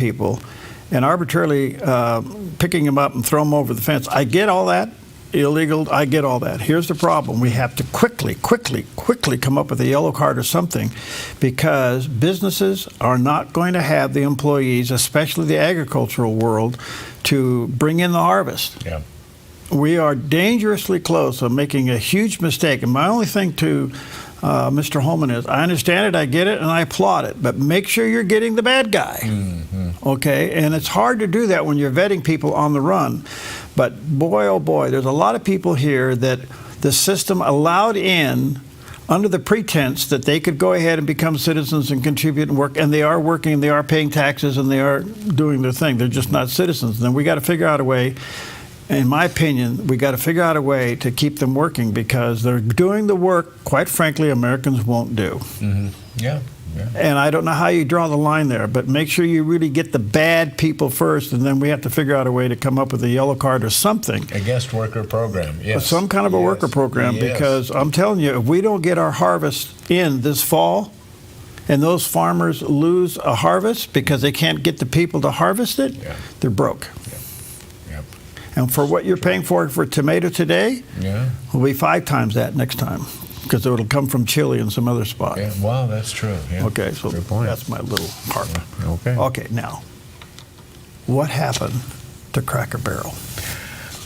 people and arbitrarily picking them up and throw them over the fence. I get all that. Illegal, I get all that. Here's the problem. We have to quickly come up with a yellow card or something, because businesses are not going to have the employees, especially the agricultural world, to bring in the harvest. Yeah. We are dangerously close to making a huge mistake. And my only thing to Mr. Holman is, I understand it, I get it, and I applaud it, but make sure you're getting the bad guy. Mm-hmm. Okay? And it's hard to do that when you're vetting people on the run. But boy, oh boy, there's a lot of people here that the system allowed in under the pretense that they could go ahead and become citizens and contribute and work, and they are working, they are paying taxes, and they are doing their thing. They're just not citizens. And then we got to figure out a way, in my opinion, we got to figure out a way to keep them working, because they're doing the work, quite frankly, Americans won't do. Mm-hmm. Yeah. Yeah. And I don't know how you draw the line there, but make sure you really get the bad people first, and then we have to figure out a way to come up with a yellow card or something. A guest worker program, yes. Some kind of a worker program, because I'm telling you, if we don't get our harvest in this fall, and those farmers lose a harvest because they can't get the people to harvest it, they're broke. Yep. And for what you're paying for tomato today, will be 5 times that next time, because it'll come from Chile and some other spot. Yeah, wow, that's true. Yeah. Okay, so that's my little harp. Okay. Okay, now, what happened to Cracker Barrel?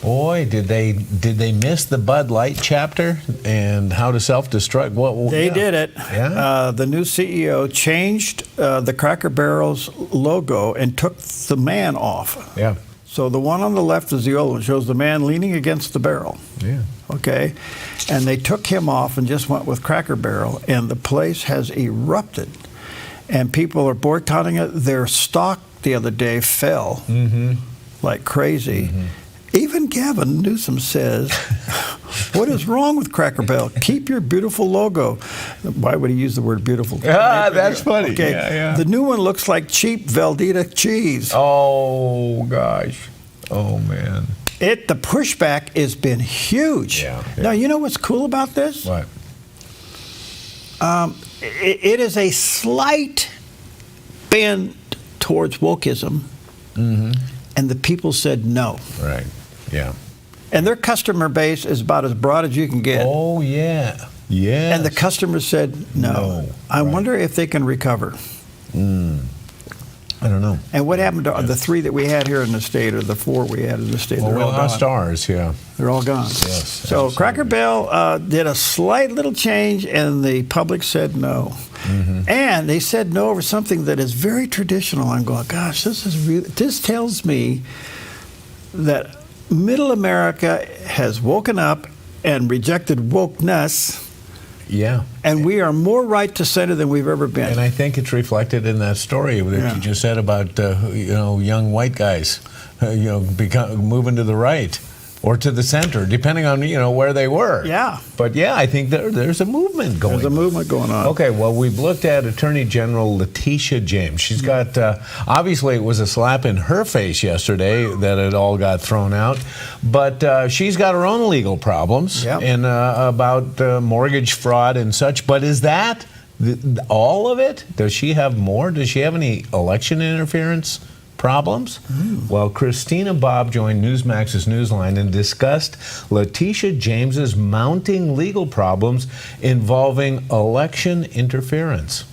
Boy, did they miss the Bud Light chapter and how to self-destruct? They did it. Yeah. The new CEO changed the Cracker Barrel's logo and took the man off. Yeah. So the one on the left is the old one, shows the man leaning against the barrel. Yeah. Okay, and they took him off and just went with Cracker Barrel, and the place has erupted, and people are boycotting it. Their stock the other day fell like crazy. Mm-hmm. Even Gavin Newsom says, what is wrong with Cracker Barrel? Keep your beautiful logo. Why would he use the word beautiful? That's funny. Okay. Yeah. The new one looks like cheap Velveeta cheese. Oh, gosh. Oh, man. The pushback has been huge. Yeah. Now, you know what's cool about this? What? It is a slight bend towards wokeism, and the people said no. Right. Yeah. And their customer base is about as broad as you can get. Oh, yeah. Yeah. And the customers said no. I wonder if they can recover. I don't know. And what happened to the 3 that we had here in the state, or the 4 we had in the state? Well, They're all gone. lost ours, yeah. They're all gone. Yes. So Cracker Barrel did a slight little change, and the public said no. And they said no over something that is very traditional. I'm going, gosh, this tells me that middle America has woken up and rejected wokeness. Yeah. And we are more right to center than we've ever been. And I think it's reflected in that story that you just said about young white guys moving to the right or to the center, depending on where they were. Yeah. But yeah, I think there's a movement going on. There's a movement going on. Okay, well, we've looked at Attorney General Letitia James. She's got, obviously it was a slap in her face yesterday that it all got thrown out, but she's got her own legal problems and about mortgage fraud and such. But is that all of it? Does she have more? Does she have any election interference problems? Well, Christina Bobb joined Newsmax's Newsline and discussed Letitia James's mounting legal problems involving election interference.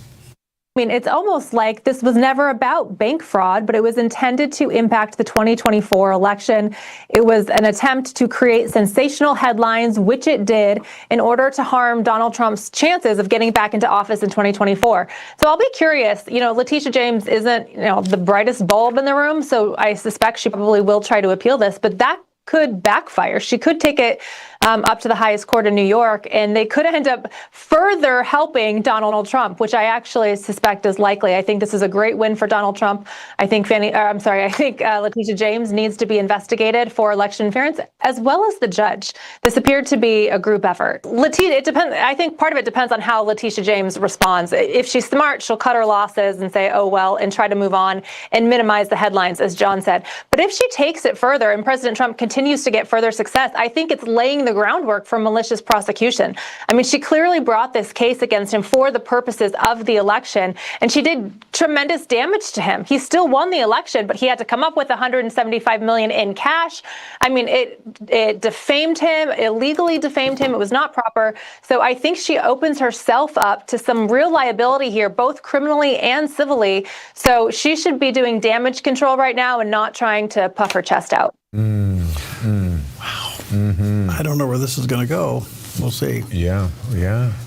I mean, it's almost like this was never about bank fraud, but it was intended to impact the 2024 election. It was an attempt to create sensational headlines, which it did, in order to harm Donald Trump's chances of getting back into office in 2024. So I'll be curious. Letitia James isn't, the brightest bulb in the room, so I suspect she probably will try to appeal this, but that could backfire. She could take it up to the highest court in New York, and they could end up further helping Donald Trump, which I actually suspect is likely. I think this is a great win for Donald Trump. I think Letitia James needs to be investigated for election interference, as well as the judge. This appeared to be a group effort. It depends. I think part of it depends on how Letitia James responds. If she's smart, she'll cut her losses and say, oh, well, and try to move on and minimize the headlines, as John said. But if she takes it further and President Trump continues continues to get further success, I think it's laying the groundwork for malicious prosecution. I mean, she clearly brought this case against him for the purposes of the election, and she did tremendous damage to him. He still won the election, but he had to come up with $175 million in cash. I mean, it defamed him, illegally defamed him. It was not proper. So I think she opens herself up to some real liability here, both criminally and civilly. So she should be doing damage control right now and not trying to puff her chest out. Wow. I don't know where this is going to go. We'll see. Yeah.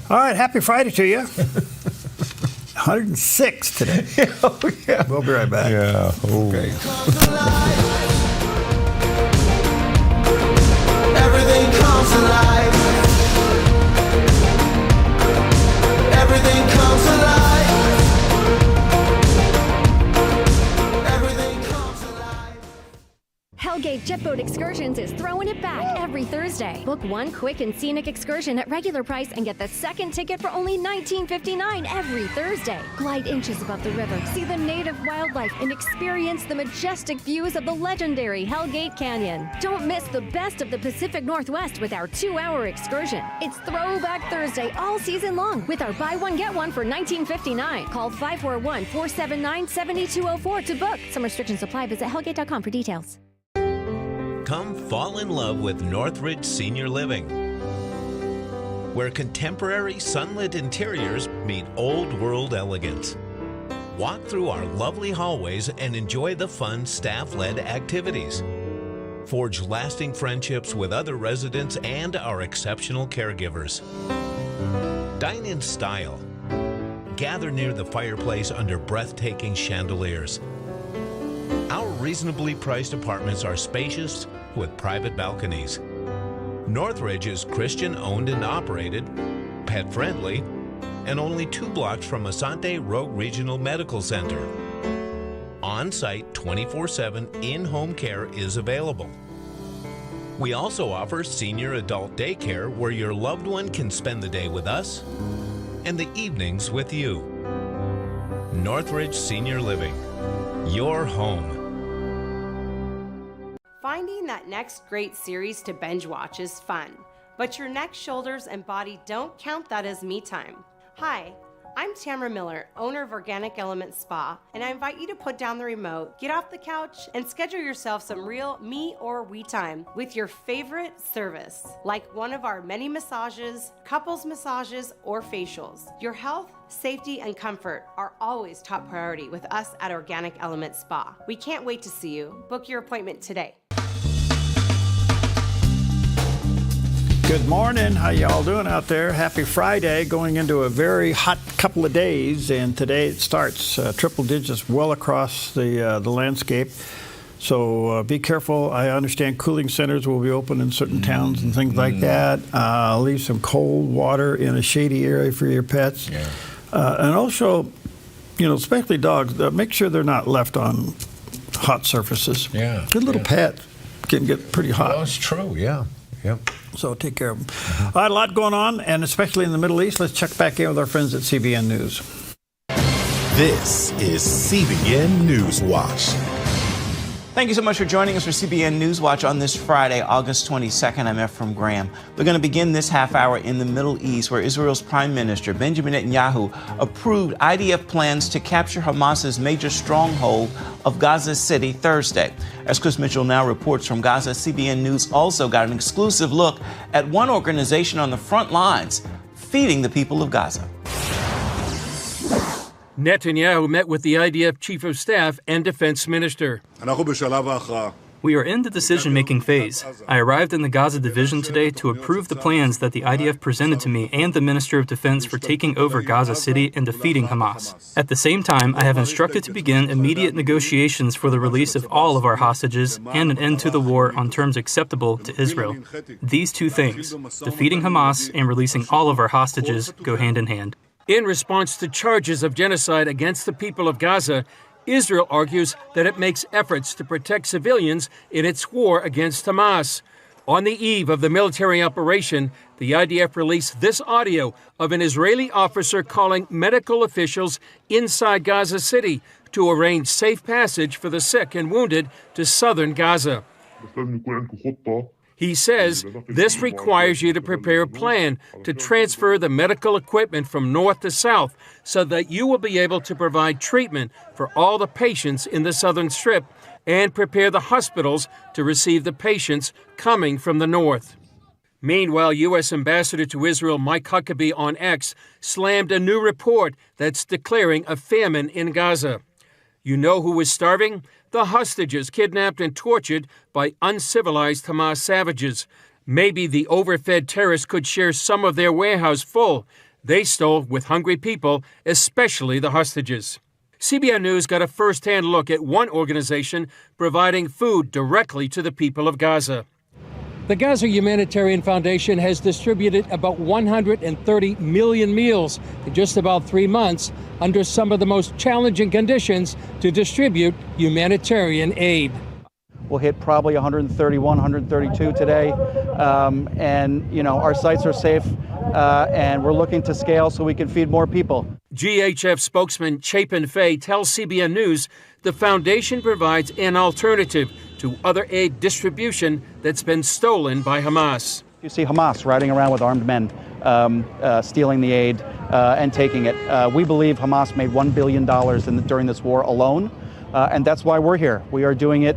All right. Happy Friday to you. 106 today. Oh, yeah. We'll be right back. Yeah. Oh. Okay. Everything comes alive. Everything comes alive. Everything comes alive. Hellgate Jetboat Excursions is throwing it back every Thursday. Book one quick and scenic excursion at regular price and get the second ticket for only $19.59 every Thursday. Glide inches above the river, see the native wildlife, and experience the majestic views of the legendary Hellgate Canyon. Don't miss the best of the Pacific Northwest with our 2-hour excursion. It's Throwback Thursday all season long with our buy one, get one for $19.59. Call 541-479-7204 to book. Some restrictions apply. Visit hellgate.com for details. Come fall in love with Northridge Senior Living, where contemporary sunlit interiors meet old world elegance. Walk through our lovely hallways and enjoy the fun staff-led activities. Forge lasting friendships with other residents and our exceptional caregivers. Dine in style. Gather near the fireplace under breathtaking chandeliers. Our reasonably priced apartments are spacious with private balconies. Northridge is Christian-owned and operated, pet-friendly, and only 2 blocks from Asante Rogue Regional Medical Center. On-site 24/7 in-home care is available. We also offer senior adult daycare where your loved one can spend the day with us and the evenings with you. Northridge Senior Living, your home. Finding that next great series to binge watch is fun, but your neck, shoulders, and body don't count that as me time. Hi, I'm Tamara Miller, owner of Organic Element Spa, and I invite you to put down the remote, get off the couch, and schedule yourself some real me or we time with your favorite service, like one of our many massages, couples massages, or facials. Your health, safety, and comfort are always top priority with us at Organic Element Spa. We can't wait to see you. Book your appointment today. Good morning. How y'all doing out there? Happy Friday, going into a very hot couple of days, and today it starts triple digits well across the landscape. So be careful. I understand cooling centers will be open in certain towns and things like that. Leave some cold water in a shady area for your pets. Yeah. And also, especially dogs, make sure they're not left on hot surfaces. Yeah. Good little pet can get pretty hot. Well, it's true, yeah. Yep. So take care of them. All right, a lot going on, and especially in the Middle East. Let's check back in with our friends at CBN News. This is CBN News Watch. Thank you so much for joining us for CBN News Watch on this Friday, August 22nd. I'm Ephraim Graham. We're going to begin this half hour in the Middle East, where Israel's Prime Minister Benjamin Netanyahu approved IDF plans to capture Hamas's major stronghold of Gaza City Thursday. As Chris Mitchell now reports from Gaza, CBN News also got an exclusive look at one organization on the front lines feeding the people of Gaza. Netanyahu met with the IDF Chief of Staff and Defense Minister. We are in the decision-making phase. I arrived in the Gaza division today to approve the plans that the IDF presented to me and the Minister of Defense for taking over Gaza City and defeating Hamas. At the same time, I have instructed to begin immediate negotiations for the release of all of our hostages and an end to the war on terms acceptable to Israel. These two things, defeating Hamas and releasing all of our hostages, go hand in hand. In response to charges of genocide against the people of Gaza, Israel argues that it makes efforts to protect civilians in its war against Hamas. On the eve of the military operation, the IDF released this audio of an Israeli officer calling medical officials inside Gaza City to arrange safe passage for the sick and wounded to southern Gaza. He says this requires you to prepare a plan to transfer the medical equipment from north to south so that you will be able to provide treatment for all the patients in the southern strip and prepare the hospitals to receive the patients coming from the north. Meanwhile, U.S. Ambassador to Israel Mike Huckabee on X slammed a new report that's declaring a famine in Gaza. You know who is starving? The hostages kidnapped and tortured by uncivilized Hamas savages. Maybe the overfed terrorists could share some of their warehouse full they stole with hungry people, especially the hostages. CBN News got a first-hand look at one organization providing food directly to the people of Gaza. The Gaza Humanitarian Foundation has distributed about 130 million meals in just about 3 months under some of the most challenging conditions to distribute humanitarian aid. We'll hit probably 131, 132 today. And, you know, our sites are safe and we're looking to scale so we can feed more people. GHF spokesman Chapin Fay tells CBN News the foundation provides an alternative to other aid distribution that's been stolen by Hamas. You see Hamas riding around with armed men, stealing the aid and taking it. We believe Hamas made $1 billion during this war alone, and that's why we're here. We are doing it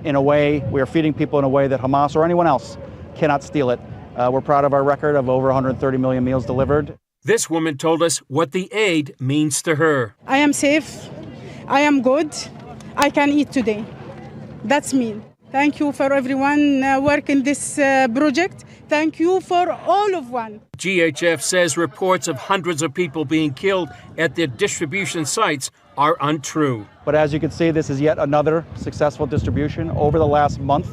in a way, we are feeding people in a way that Hamas or anyone else cannot steal it. We're proud of our record of over 130 million meals delivered. This woman told us what the aid means to her. I am safe. I am good. I can eat today. That's me. Thank you for everyone working this project. Thank you for all of one. GHF says reports of hundreds of people being killed at their distribution sites are untrue. But as you can see, this is yet another successful distribution. Over the last month,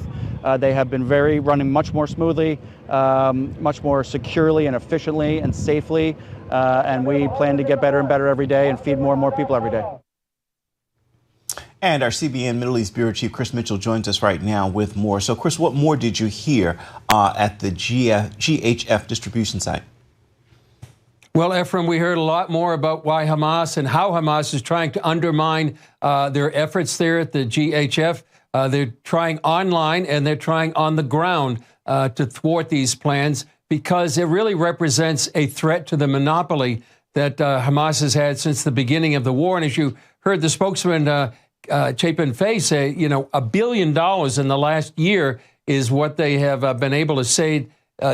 they have been running much more smoothly, much more securely and efficiently and safely. And we plan to get better and better every day and feed more and more people every day. And our CBN Middle East Bureau Chief Chris Mitchell joins us right now with more. So, Chris, what more did you hear at the GHF distribution site? Well, Ephraim, we heard a lot more about why Hamas and how Hamas is trying to undermine their efforts there at the GHF. They're trying online and they're trying on the ground to thwart these plans because it really represents a threat to the monopoly that Hamas has had since the beginning of the war. And as you heard the spokesman, Chapin Fay say, you know, $1 billion in the last year is what they have been able to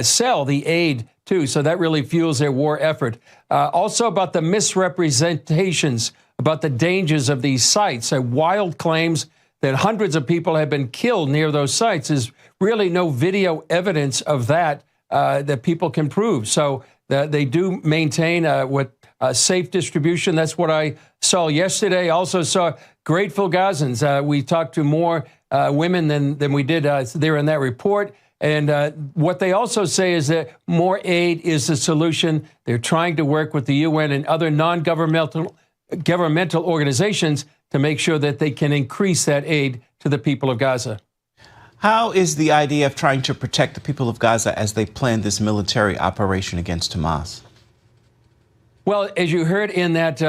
sell the aid to. So that really fuels their war effort. Also about the misrepresentations, about the dangers of these sites, wild claims that hundreds of people have been killed near those sites. Is really no video evidence of that that people can prove. So they do maintain safe distribution. That's what I saw yesterday. Also saw grateful Gazans. We talked to more women than we did there in that report. And what they also say is that more aid is the solution. They're trying to work with the UN and other non-governmental organizations to make sure that they can increase that aid to the people of Gaza. How is the IDF trying to protect the people of Gaza as they plan this military operation against Hamas? Well, as you heard in that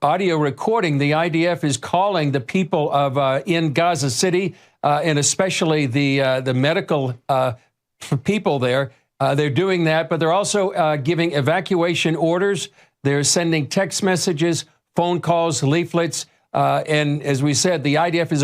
audio recording, the IDF is calling the people of in Gaza City and especially the medical people there. They're doing that, but they're also giving evacuation orders. They're sending text messages, phone calls, leaflets. And as we said, the IDF is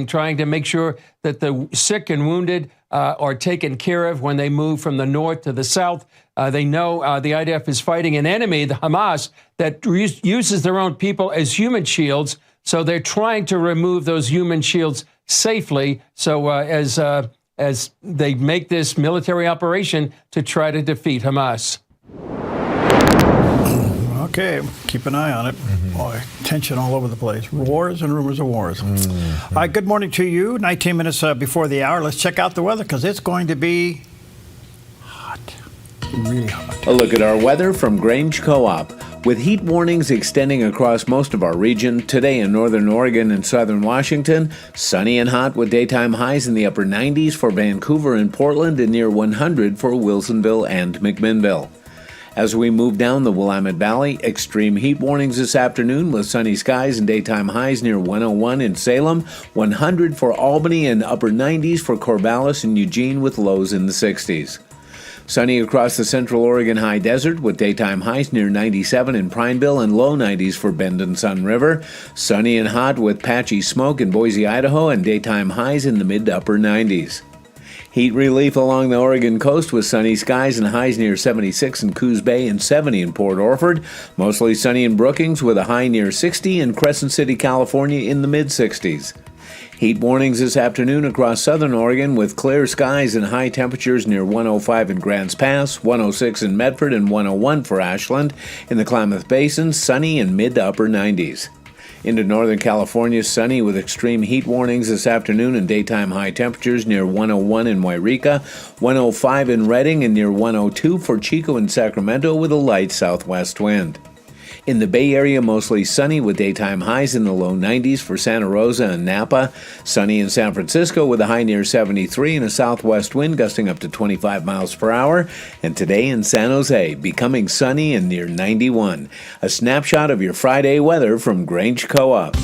trying to make sure that the sick and wounded are taken care of when they move from the north to the south. They know the IDF is fighting an enemy, the Hamas, that uses their own people as human shields. So they're trying to remove those human shields safely. So as they make this military operation to try to defeat Hamas. Okay, keep an eye on it. Boy, tension all over the place. Wars and rumors of wars. All right, good morning to you. 19 minutes before the hour. Let's check out the weather because it's going to be hot, really hot. A look at our weather from Grange Co-op. With heat warnings extending across most of our region, today in northern Oregon and southern Washington, sunny and hot with daytime highs in the upper 90s for Vancouver and Portland and near 100 for Wilsonville and McMinnville. As we move down the Willamette Valley, extreme heat warnings this afternoon with sunny skies and daytime highs near 101 in Salem, 100 for Albany, and upper 90s for Corvallis and Eugene with lows in the 60s. Sunny across the Central Oregon High Desert with daytime highs near 97 in Prineville and low 90s for Bend and Sun River. Sunny and hot with patchy smoke in Boise, Idaho, and daytime highs in the mid to upper 90s. Heat relief along the Oregon coast with sunny skies and highs near 76 in Coos Bay and 70 in Port Orford. Mostly sunny in Brookings with a high near 60 and Crescent City, California in the mid-60s. Heat warnings this afternoon across southern Oregon with clear skies and high temperatures near 105 in Grants Pass, 106 in Medford, and 101 for Ashland. In the Klamath Basin, sunny in mid to upper 90s. Into Northern California, sunny with extreme heat warnings this afternoon and daytime high temperatures near 101 in Wairika, 105 in Redding, and near 102 for Chico and Sacramento with a light southwest wind. In the Bay Area, mostly sunny with daytime highs in the low 90s for Santa Rosa and Napa. Sunny in San Francisco with a high near 73 and a southwest wind gusting up to 25 miles per hour. And today in San Jose, becoming sunny and near 91. A snapshot of your Friday weather from Grange Co-op.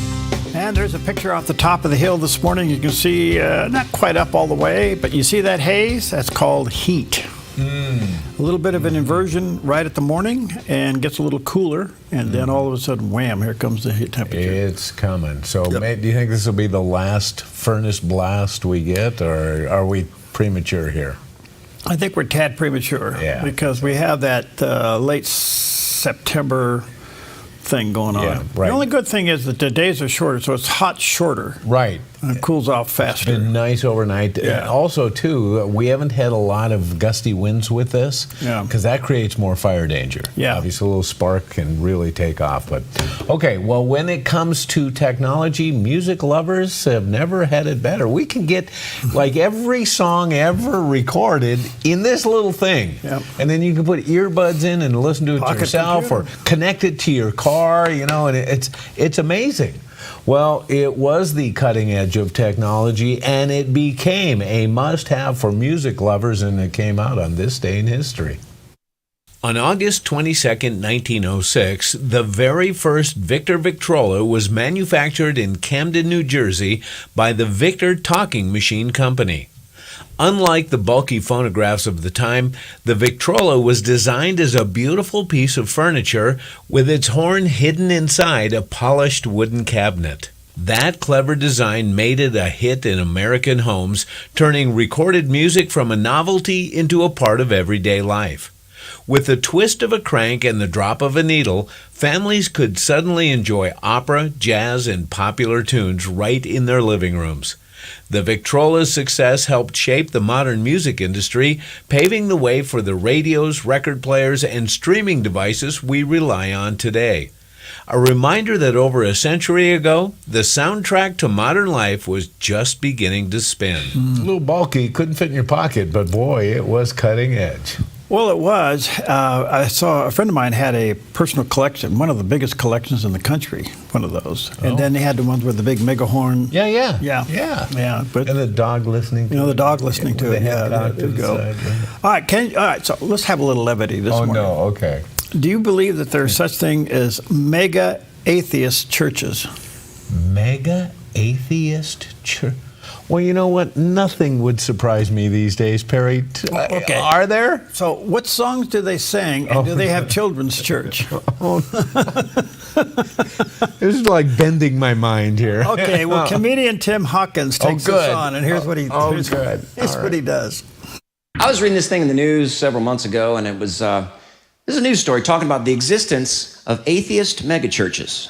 And there's a picture off the top of the hill this morning. You can see, not quite up all the way, but you see that haze? That's called heat. A little bit of an inversion right at the morning and gets a little cooler, and then all of a sudden, wham, here comes the heat temperature. It's coming. So do you think this will be the last furnace blast we get, or are we premature here? I think we're a tad premature because we have that late September thing going on. Yeah, right. The only good thing is that the days are shorter, so it's hot shorter. Right. And it cools off faster. It's been nice overnight. Yeah. Also, too, we haven't had a lot of gusty winds with this because that creates more fire danger. Yeah. Obviously, a little spark can really take off. But okay, well, when it comes to technology, music lovers have never had it better. We can get like every song ever recorded in this little thing. Yep. And then you can put earbuds in and listen to it Pocket yourself computer. or connect it to your car, and it's amazing. Well, it was the cutting edge of technology, and it became a must-have for music lovers, and it came out on this day in history. On August 22nd, 1906, the very first Victor Victrola was manufactured in Camden, New Jersey by the Victor Talking Machine Company. Unlike the bulky phonographs of the time, the Victrola was designed as a beautiful piece of furniture with its horn hidden inside a polished wooden cabinet. That clever design made it a hit in American homes, turning recorded music from a novelty into a part of everyday life. With the twist of a crank and the drop of a needle, families could suddenly enjoy opera, jazz, and popular tunes right in their living rooms. The Victrola's success helped shape the modern music industry, paving the way for the radios, record players, and streaming devices we rely on today. A reminder that over a century ago, the soundtrack to modern life was just beginning to spin. A little bulky, couldn't fit in your pocket, but boy, it was cutting edge. Well, it was. I saw a friend of mine had a personal collection, one of the biggest collections in the country, one of those. And then they had the ones with the big mega horn. Yeah. But And the dog listening to it. the dog listening to it. Yeah, there you go. All right, so let's have a little levity this morning. Oh, no, okay. Do you believe that there's such thing as mega atheist churches? Mega atheist church? Well, you know what? Nothing would surprise me these days, Perry. Okay. Are there? So what songs do they sing, and do they have children's church? This is like bending my mind here. Okay, well, comedian Tim Hawkins takes good. us on, and here's what he here's what he does. I was reading this thing in the news several months ago, and it was this is a news story talking about the existence of atheist megachurches.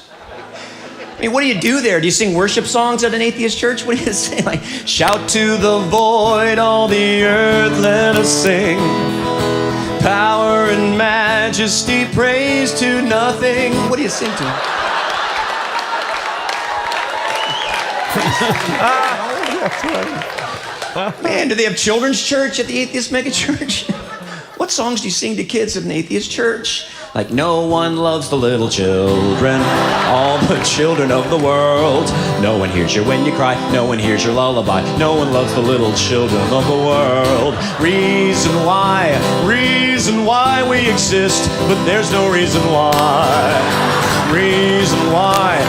I mean, what do you do there? Do you sing worship songs at an atheist church? What do you say? Like, shout to the void, all the earth, let us sing. Power and majesty, praise to nothing. What do you sing to? Man, do they have children's church at the atheist megachurch? What songs do you sing to kids at an atheist church? Like no one loves the little children, all the children of the world. No one hears you when you cry, no one hears your lullaby. No one loves the little children of the world. Reason why we exist, but there's no reason why. Reason why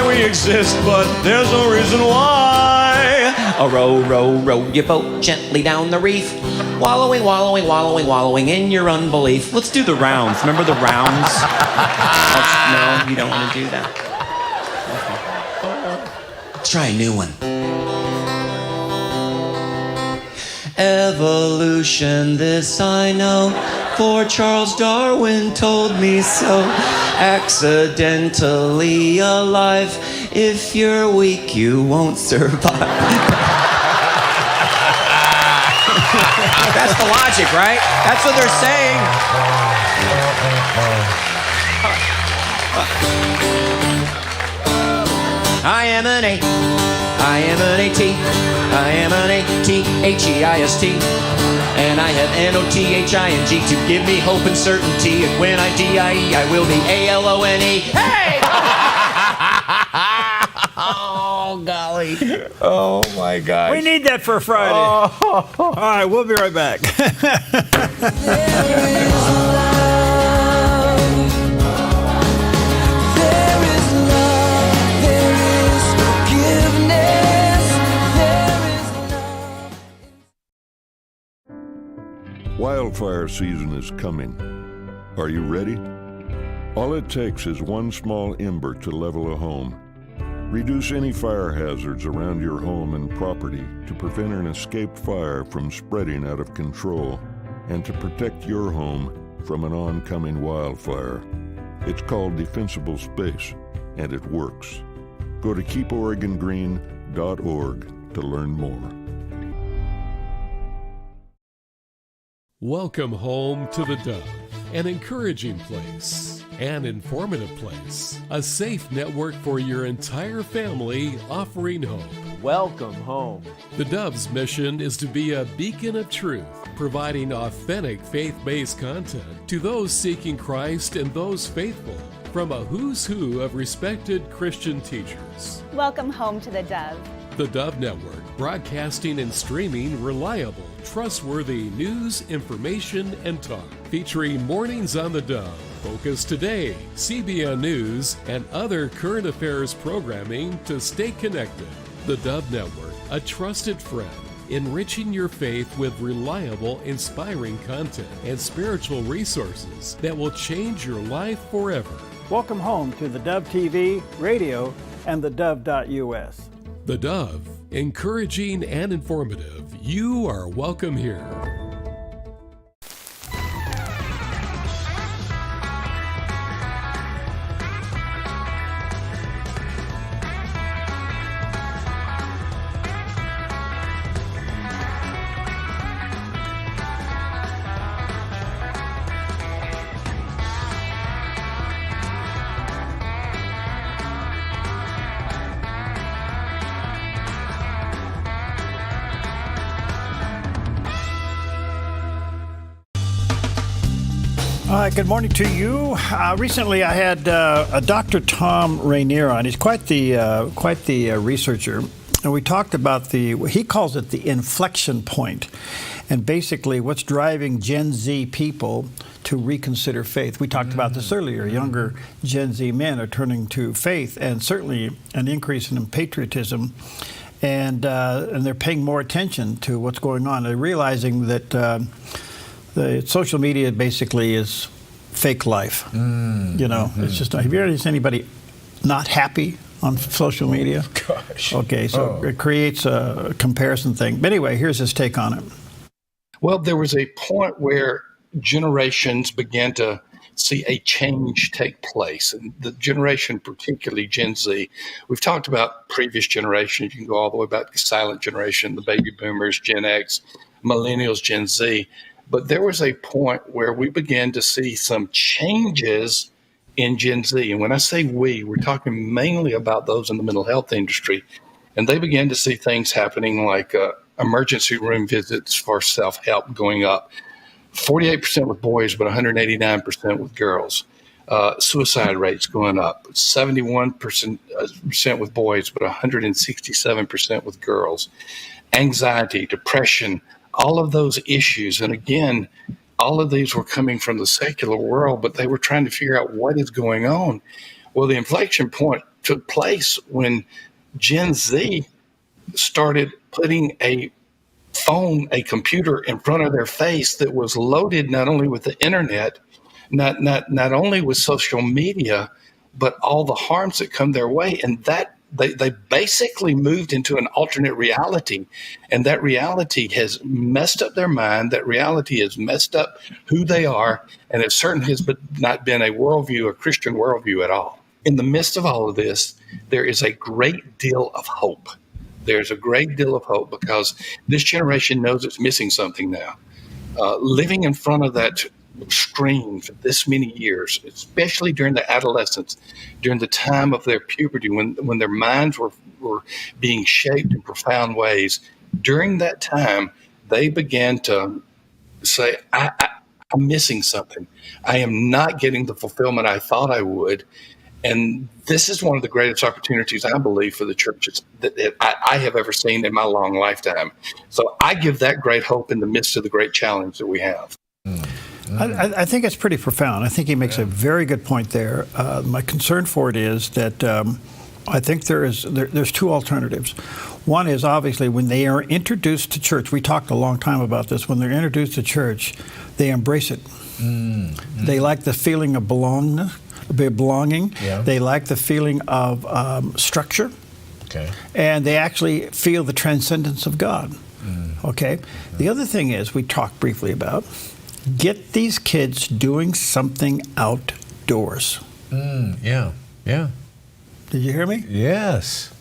we exist, but there's no reason why. A row, row, row your boat gently down the reef. Wallowing, wallowing, wallowing, wallowing in your unbelief. Let's do the rounds. Remember the rounds? No, you don't want to do that. Okay. Let's try a new one. Evolution, this I know, for Charles Darwin told me so. Accidentally alive, if you're weak, you won't survive. That's the logic, right? That's what they're saying. I am an A. I am an A-T. I am an A-T-H-E-I-S-T. And I have N-O-T-H-I-N-G to give me hope and certainty. And when I D-I-E, I will be A-L-O-N-E. Hey! Oh, golly. Oh, my gosh. We need that for Friday. Oh. All right, we'll be right back. Wildfire season is coming. Are you ready? All it takes is one small ember to level a home. Reduce any fire hazards around your home and property to prevent an escaped fire from spreading out of control and to protect your home from an oncoming wildfire. It's called Defensible Space, and it works. Go to keeporegongreen.org to learn more. Welcome home to the Dove, an encouraging place, an informative place, a safe network for your entire family, offering hope. Welcome home. The Dove's mission is to be a beacon of truth, providing authentic faith-based content to those seeking Christ and those faithful, from a who's who of respected Christian teachers. Welcome home to the Dove. The Dove Network, broadcasting and streaming reliable, trustworthy news, information, and talk. Featuring Mornings on the Dove, Focus Today, CBN News, and other current affairs programming to stay connected. The Dove Network, a trusted friend, enriching your faith with reliable, inspiring content and spiritual resources that will change your life forever. Welcome home to the Dove TV, radio, and the Dove.us. The Dove, encouraging and informative. You are welcome here. All right, good morning to you. Recently, I had Dr. Tom Rainier on. He's quite the researcher, and we talked about he calls it the inflection point, and basically what's driving Gen Z people to reconsider faith. We talked about this earlier. Younger Gen Z men are turning to faith, and certainly an increase in patriotism, and they're paying more attention to what's going on. They're realizing that the social media basically is fake life. You know, it's just, have you ever seen anybody not happy on social media? Gosh. Okay, so it creates a comparison thing. But anyway, here's his take on it. Well, there was a point where generations began to see a change take place. And the generation, particularly Gen Z, we've talked about previous generations. You can go all the way back to the silent generation, the baby boomers, Gen X, millennials, Gen Z. But there was a point where we began to see some changes in Gen Z. And when I say we're talking mainly about those in the mental health industry. And they began to see things happening like emergency room visits for self-help going up, 48% with boys, but 189% with girls. Suicide rates going up, 71% with boys, but 167% with girls. Anxiety, depression, all of those issues. And again, all of these were coming from the secular world, but they were trying to figure out what is going on. Well, the inflection point took place when Gen Z started putting a computer in front of their face that was loaded not only with the internet, not only with social media, but all the harms that come their way. And that they basically moved into an alternate reality. And that reality has messed up their mind. That reality has messed up who they are. And it certainly has not been a worldview, a Christian worldview at all. In the midst of all of this, there is a great deal of hope. There's a great deal of hope because this generation knows it's missing something now. Living in front of that screen for this many years, especially during the adolescence, during the time of their puberty, when their minds were being shaped in profound ways, during that time, they began to say, I'm missing something. I am not getting the fulfillment I thought I would. And this is one of the greatest opportunities, I believe, for the churches that I have ever seen in my long lifetime. So I give that great hope in the midst of the great challenge that we have. I think it's pretty profound. I think he makes a very good point there. My concern for it is that I think there's two alternatives. One is obviously when they are introduced to church. We talked a long time about this. When they're introduced to church, they embrace it. They like the feeling of belonging. Yeah. They like the feeling of structure. Okay. And they actually feel the transcendence of God. Okay. The other thing is we talked briefly about get these kids doing something outdoors. Yeah. Did you hear me? Yes.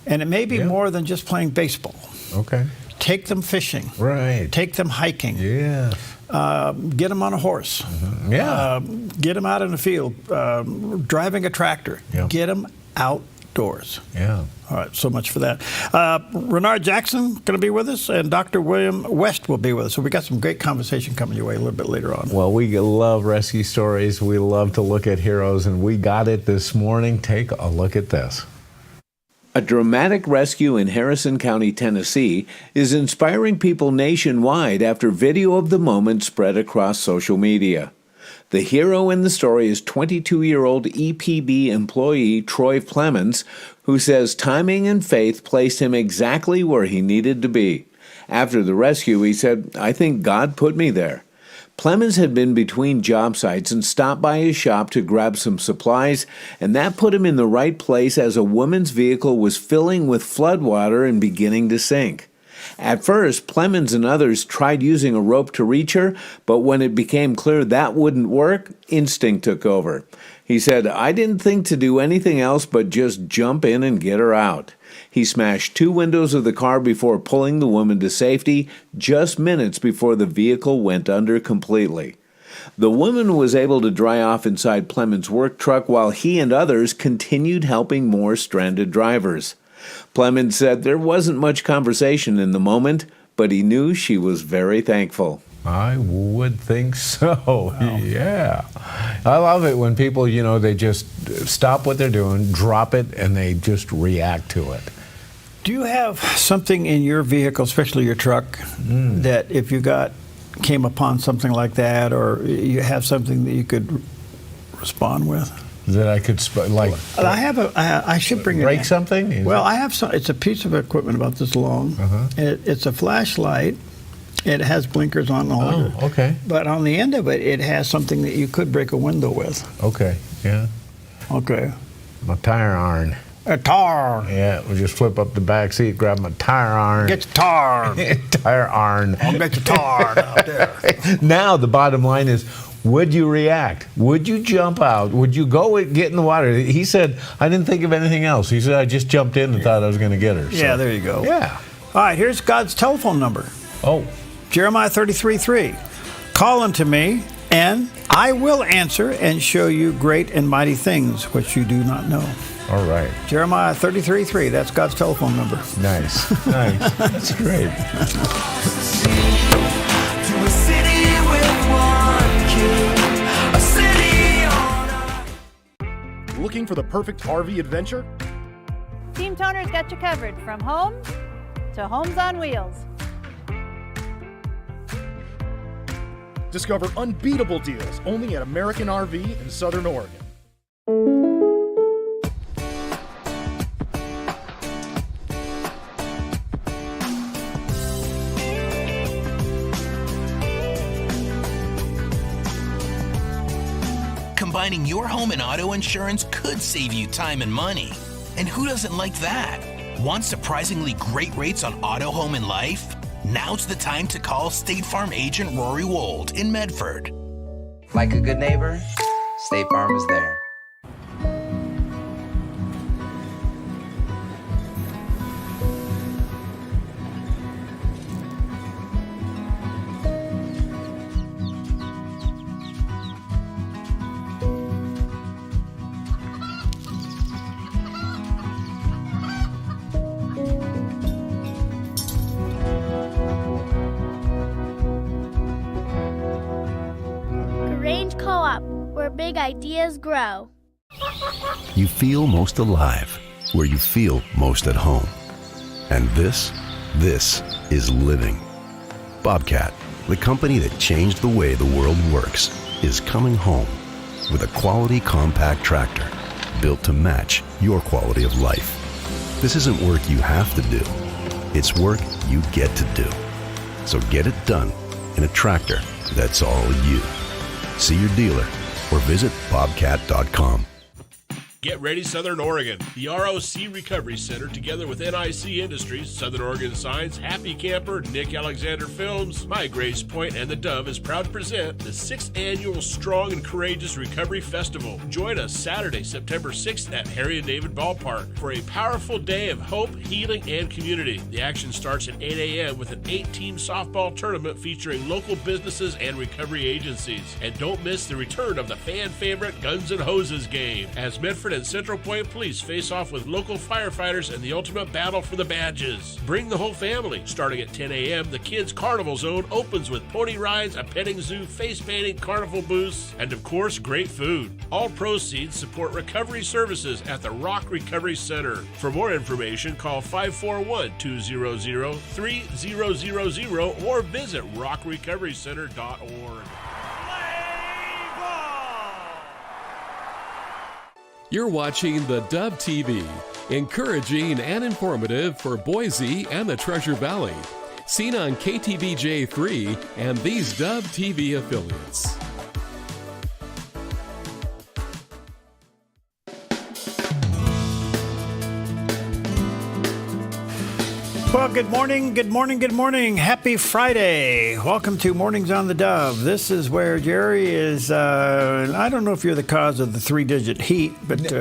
And it may be more than just playing baseball. Okay. Take them fishing. Right. Take them hiking. Yeah. Get them on a horse. Yeah. Get them out in the field, driving a tractor. Yeah. Get them outdoors. Yeah. All right, so much for that. Renard Jackson going to be with us, and Dr. William West will be with us. So we got some great conversation coming your way a little bit later on. Well, we love rescue stories. We love to look at heroes, and we got it this morning. Take a look at this. A dramatic rescue in Harrison County, Tennessee, is inspiring people nationwide after video of the moment spread across social media. The hero in the story is 22-year-old EPB employee Troy Plemons, who says timing and faith placed him exactly where he needed to be. After the rescue, he said, "I think God put me there." Plemons had been between job sites and stopped by his shop to grab some supplies, and that put him in the right place as a woman's vehicle was filling with floodwater and beginning to sink. At first, Plemons and others tried using a rope to reach her, but when it became clear that wouldn't work, instinct took over. He said, "I didn't think to do anything else but just jump in and get her out." He smashed 2 windows of the car before pulling the woman to safety, just minutes before the vehicle went under completely. The woman was able to dry off inside Plemons' work truck while he and others continued helping more stranded drivers. Plemons said there wasn't much conversation in the moment, but he knew she was very thankful. I would think so. Wow. Yeah. I love it when people, they just stop what they're doing, drop it, and they just react to it. Do you have something in your vehicle, especially your truck, that if you came upon something like that, or you have something that you could respond with? That I could, I should bring it. Break something? Well, I have some. It's a piece of equipment about this long. It's a flashlight. It has blinkers on all of it. Okay. But on the end of it, it has something that you could break a window with. Okay, yeah. Okay. My tire iron. A tar. Yeah, we just flip up the back seat, grab my tire iron. Get your tar. Tire iron. I'll get your tar out there. Now the bottom line is, would you react? Would you jump out? Would you go get in the water? He said, I didn't think of anything else. He said, I just jumped in and thought I was going to get her. Yeah, there you go. Yeah. All right, here's God's telephone number. Oh. Jeremiah 33:3. Call unto me, and I will answer and show you great and mighty things which you do not know. All right. Jeremiah 33:3. That's God's telephone number. Nice. Nice. That's great. To a city with Looking for the perfect RV adventure? Team Toner's got you covered from home to Homes on Wheels. Discover unbeatable deals only at American RV in Southern Oregon. Combining your home and auto insurance could save you time and money. And who doesn't like that? Want surprisingly great rates on auto, home, and life? Now's the time to call State Farm agent Rory Wold in Medford. Like a good neighbor, State Farm is there. Grange Co-op, where big ideas grow. You feel most alive where you feel most at home. And this is living. Bobcat, the company that changed the way the world works, is coming home with a quality compact tractor built to match your quality of life. This isn't work you have to do. It's work you get to do. So get it done in a tractor that's all you. See your dealer or visit bobcat.com. Get ready, Southern Oregon. The ROC Recovery Center, together with NIC Industries, Southern Oregon Signs, Happy Camper, Nick Alexander Films, My Grace Point, and theDove is proud to present the 6th Annual Strong and Courageous Recovery Festival. Join us Saturday, September 6th at Harry and David Ballpark for a powerful day of hope, healing, and community. The action starts at 8 a.m. with an 8-team softball tournament featuring local businesses and recovery agencies. And don't miss the return of the fan favorite Guns N' Hoses game, as Medford and Central Point Police face off with local firefighters in the ultimate battle for the badges. Bring the whole family. Starting at 10 a.m., the Kids Carnival Zone opens with pony rides, a petting zoo, face painting, carnival booths, and of course, great food. All proceeds support recovery services at the Rock Recovery Center. For more information, call 541-200-3000 or visit rockrecoverycenter.org. You're watching theDove TV, encouraging and informative for Boise and the Treasure Valley. Seen on KTVJ3 and these Dove TV affiliates. Well, good morning, good morning, good morning. Happy Friday. Welcome to Mornings on the Dove. This is where Jerry is, I don't know if you're the cause of the 3-digit heat, but...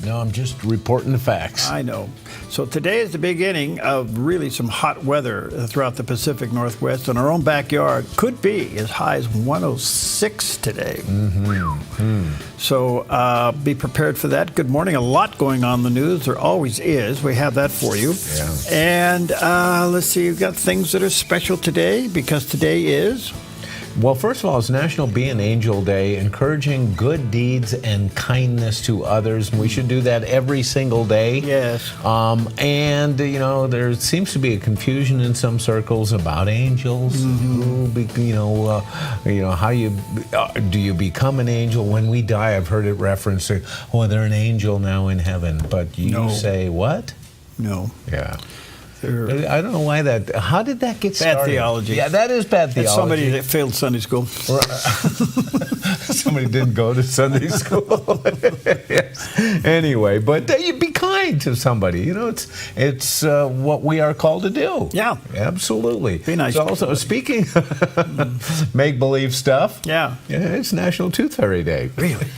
No, I'm just reporting the facts. I know. So today is the beginning of really some hot weather throughout the Pacific Northwest. In our own backyard, could be as high as 106 today. So be prepared for that. Good morning. A lot going on in the news. There always is. We have that for you. Yeah. And let's see. You've got things that are special today because today is... Well, first of all, it's National Be an Angel Day, encouraging good deeds and kindness to others. And we should do that every single day. Yes. And, you know, there seems to be a confusion in some circles about angels. How do you become an angel when we die? I've heard it referenced, oh, they're an angel now in heaven. But you say what? No. Yeah. I don't know why that. How did that get started? Bad theology. Yeah, that is bad theology. It's somebody that failed Sunday school. Somebody didn't go to Sunday school. Yes. Anyway, but you be kind to somebody. You know, it's what we are called to do. Yeah, absolutely. Be nice. So also, speaking make believe stuff. Yeah, it's National Tooth Fairy Day. Really.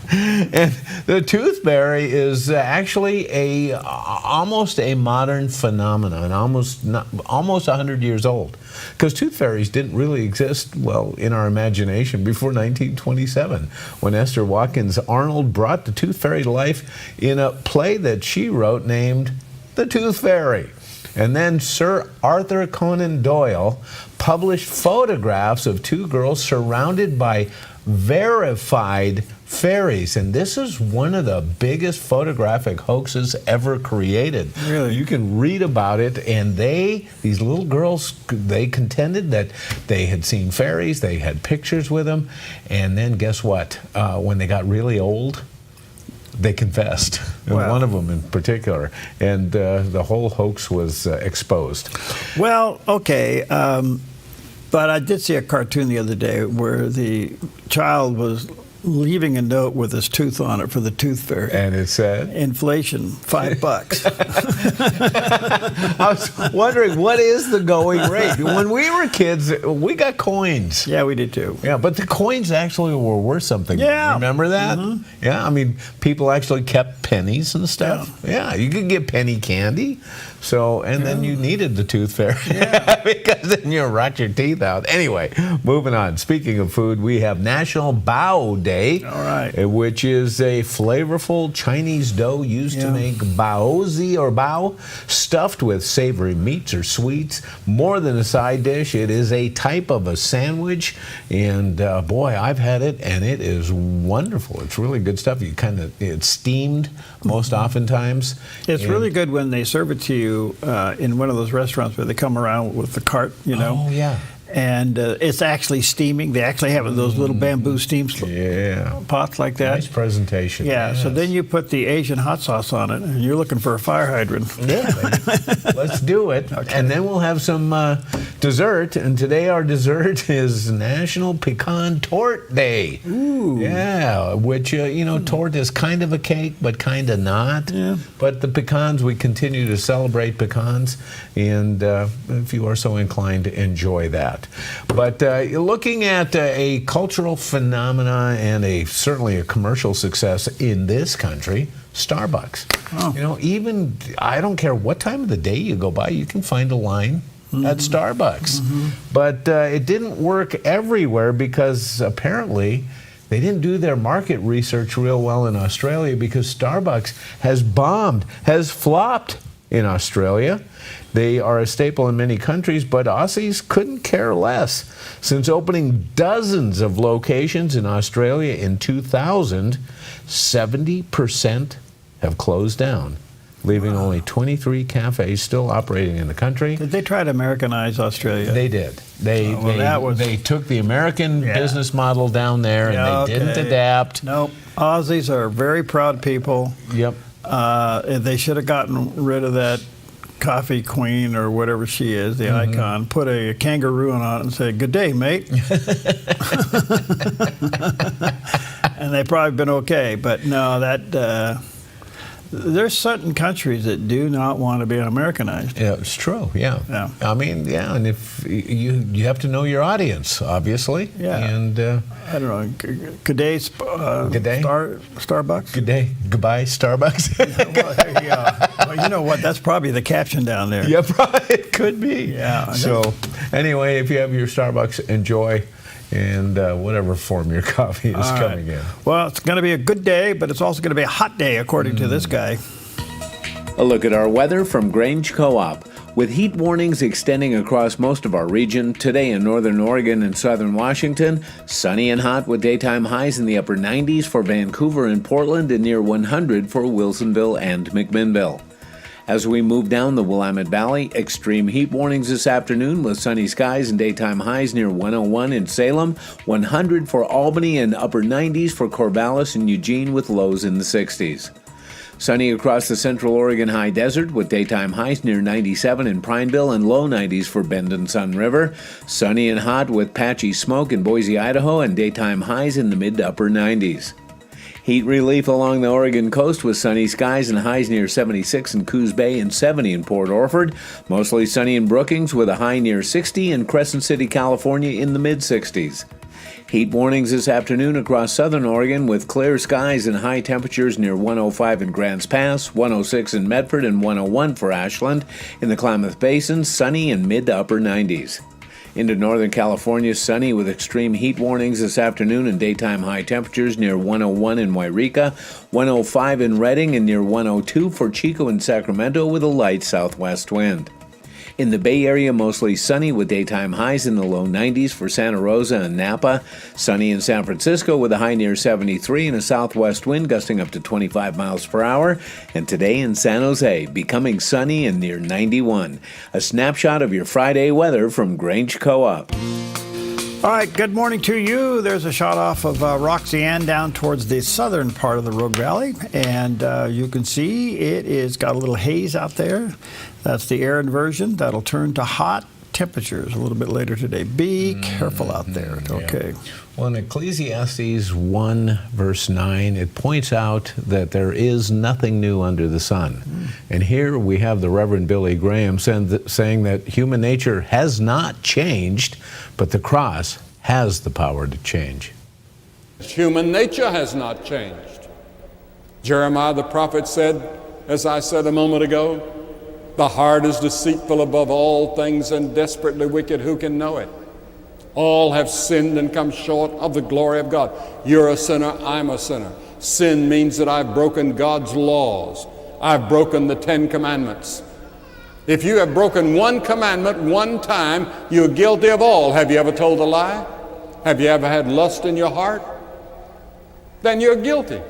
And the tooth fairy is actually almost a modern phenomenon, almost 100 years old. Because tooth fairies didn't really exist, well, in our imagination before 1927, when Esther Watkins Arnold brought the tooth fairy to life in a play that she wrote named The Tooth Fairy. And then Sir Arthur Conan Doyle published photographs of two girls surrounded by verified fairies, and this is one of the biggest photographic hoaxes ever created. Really? You can read about it, and these little girls, they contended that they had seen fairies, they had pictures with them, and then guess what? When they got really old, they confessed, Wow. one of them in particular, and the whole hoax was exposed. Well, okay, but I did see a cartoon the other day where the child was leaving a note with his tooth on it for the tooth fairy. And it said? Inflation, $5. I was wondering, what is the going rate? When we were kids, we got coins. Yeah, we did too. Yeah, but the coins actually were worth something. Yeah. Remember that? Mhm. Yeah, I mean, people actually kept pennies and stuff. Yeah, you could get penny candy. So, and then you needed the tooth fairy because then you rot your teeth out. Anyway, moving on. Speaking of food, we have National Bao Day, All right. which is a flavorful Chinese dough used to make baozi or bao, stuffed with savory meats or sweets. More than a side dish, it is a type of a sandwich. And boy, I've had it, and it is wonderful. It's really good stuff. It's steamed most oftentimes. It's And- really good when they serve it to you in one of those restaurants where they come around with the cart, you know. Oh, yeah. And it's actually steaming. They actually have those little bamboo steam pots like that. Nice presentation. Yeah, so yes. then you put the Asian hot sauce on it, and you're looking for a fire hydrant. Yeah, let's do it. And then we'll have some dessert. And today our dessert is National Pecan Torte Day. Ooh. Yeah, which, torte is kind of a cake, but kind of not. Yeah. But the pecans, we continue to celebrate pecans. And if you are so inclined, to enjoy that. But looking at a cultural phenomena and certainly a commercial success in this country, Starbucks. Oh. Even, I don't care what time of the day you go by, you can find a line at Starbucks. But it didn't work everywhere because apparently they didn't do their market research real well in Australia, because Starbucks has flopped in Australia. They are a staple in many countries, but Aussies couldn't care less. Since opening dozens of locations in Australia in 2000, 70% have closed down, leaving only 23 cafes still operating in the country. Did they try to Americanize Australia? They did. They took the American business model down there, and they didn't adapt. Nope. Aussies are very proud people. Yep. They should have gotten rid of that coffee queen or whatever she is, the icon, put a kangaroo on it and say, "Good day, mate." And they've probably been okay. But no, there's certain countries that do not want to be Americanized. Yeah, it's true. Yeah. I mean, and if you have to know your audience, obviously. Yeah. And I don't know. Good day, good day, Starbucks. Good day, goodbye, Starbucks. Well, you know what? That's probably the caption down there. Yeah, probably it could be. Yeah. So, anyway, if you have your Starbucks, enjoy. And whatever form your coffee is coming in. Well, it's going to be a good day, but it's also going to be a hot day, according to this guy. A look at our weather from Grange Co-op. With heat warnings extending across most of our region, today in northern Oregon and southern Washington, sunny and hot with daytime highs in the upper 90s for Vancouver and Portland and near 100 for Wilsonville and McMinnville. As we move down the Willamette Valley, extreme heat warnings this afternoon with sunny skies and daytime highs near 101 in Salem, 100 for Albany and upper 90s for Corvallis and Eugene with lows in the 60s. Sunny across the central Oregon high desert with daytime highs near 97 in Prineville and low 90s for Bend and Sun River. Sunny and hot with patchy smoke in Boise, Idaho and daytime highs in the mid to upper 90s. Heat relief along the Oregon coast with sunny skies and highs near 76 in Coos Bay and 70 in Port Orford. Mostly sunny in Brookings with a high near 60 and Crescent City, California in the mid-60s. Heat warnings this afternoon across southern Oregon with clear skies and high temperatures near 105 in Grants Pass, 106 in Medford, and 101 for Ashland. In the Klamath Basin, sunny and mid to upper 90s. Into Northern California, sunny with extreme heat warnings this afternoon and daytime high temperatures near 101 in Wairika, 105 in Redding, and near 102 for Chico and Sacramento with a light southwest wind. In the Bay Area, mostly sunny with daytime highs in the low 90s for Santa Rosa and Napa. Sunny in San Francisco with a high near 73 and a southwest wind gusting up to 25 miles per hour. And today in San Jose, becoming sunny and near 91. A snapshot of your Friday weather from Grange Co-op. All right, good morning to you. There's a shot off of Roxy Ann down towards the southern part of the Rogue Valley, and you can see it is got a little haze out there. That's the air inversion. That'll turn to hot temperatures a little bit later today. Be careful out there. Okay. Yeah. Well, in Ecclesiastes 1, verse 9, it points out that there is nothing new under the sun. And here we have the Reverend Billy Graham saying that human nature has not changed, but the cross has the power to change. Human nature has not changed. Jeremiah the prophet said, as I said a moment ago, the heart is deceitful above all things and desperately wicked. Who can know it? All have sinned and come short of the glory of God. You're a sinner, I'm a sinner. Sin means that I've broken God's laws. I've broken the 10 commandments. If you have broken one commandment one time, you're guilty of all. Have you ever told a lie? Have you ever had lust in your heart? Then you're guilty.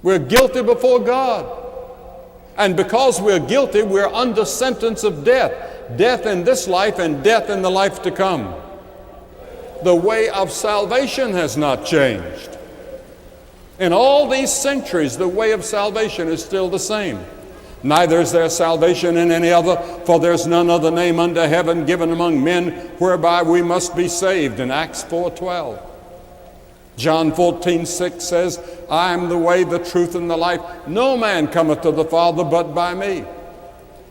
We're guilty before God. And because we're guilty, we're under sentence of death. Death in this life and death in the life to come. The way of salvation has not changed. In all these centuries, the way of salvation is still the same. Neither is there salvation in any other, for there's none other name under heaven given among men whereby we must be saved, in Acts 4:12. John 14:6 says, I am the way, the truth, and the life. No man cometh to the Father but by me.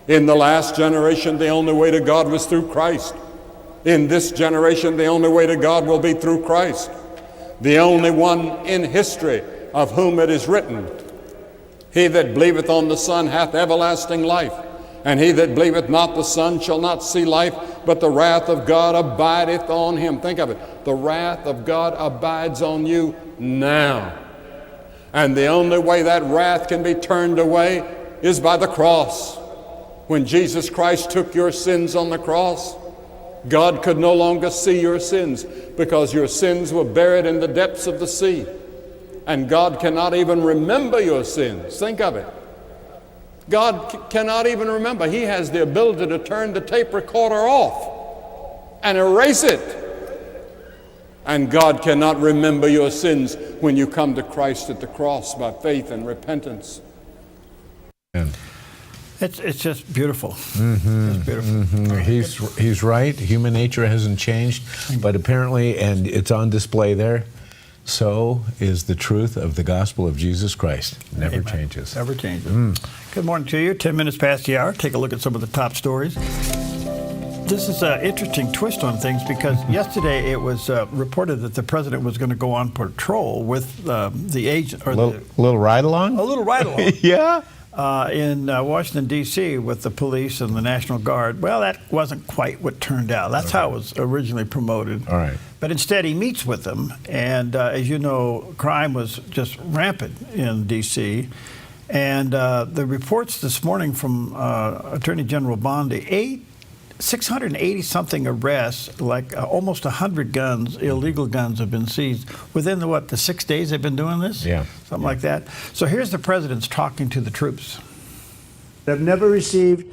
In the last generation, the only way to God was through Christ. In this generation, the only way to God will be through Christ. The only one in history of whom it is written, he that believeth on the Son hath everlasting life, and he that believeth not the Son shall not see life, but the wrath of God abideth on him. Think of it. The wrath of God abides on you now. And the only way that wrath can be turned away is by the cross. When Jesus Christ took your sins on the cross, God could no longer see your sins because your sins were buried in the depths of the sea. And God cannot even remember your sins. Think of it. God cannot even remember. He has the ability to turn the tape recorder off and erase it. And God cannot remember your sins when you come to Christ at the cross by faith and repentance. It's just beautiful. It's beautiful. He's right. Human nature hasn't changed, but apparently, and it's on display there, so is the truth of the gospel of Jesus Christ. Never changes. Never changes. Good morning to you. 10 minutes past the hour. Take a look at some of the top stories. This is an interesting twist on things because yesterday it was reported that the president was going to go on patrol with the agent. Or little ride-along? A little ride-along. Yeah. In Washington, D.C. with the police and the National Guard. Well, that wasn't quite what turned out. That's how it was originally promoted. All right. But instead, he meets with them. And as you know, crime was just rampant in D.C. And the reports this morning from Attorney General Bondi, 680-something arrests, like almost 100 guns, illegal guns, have been seized within the 6 days they've been doing this? Yeah. Something like that. So here's the president's talking to the troops. I've never received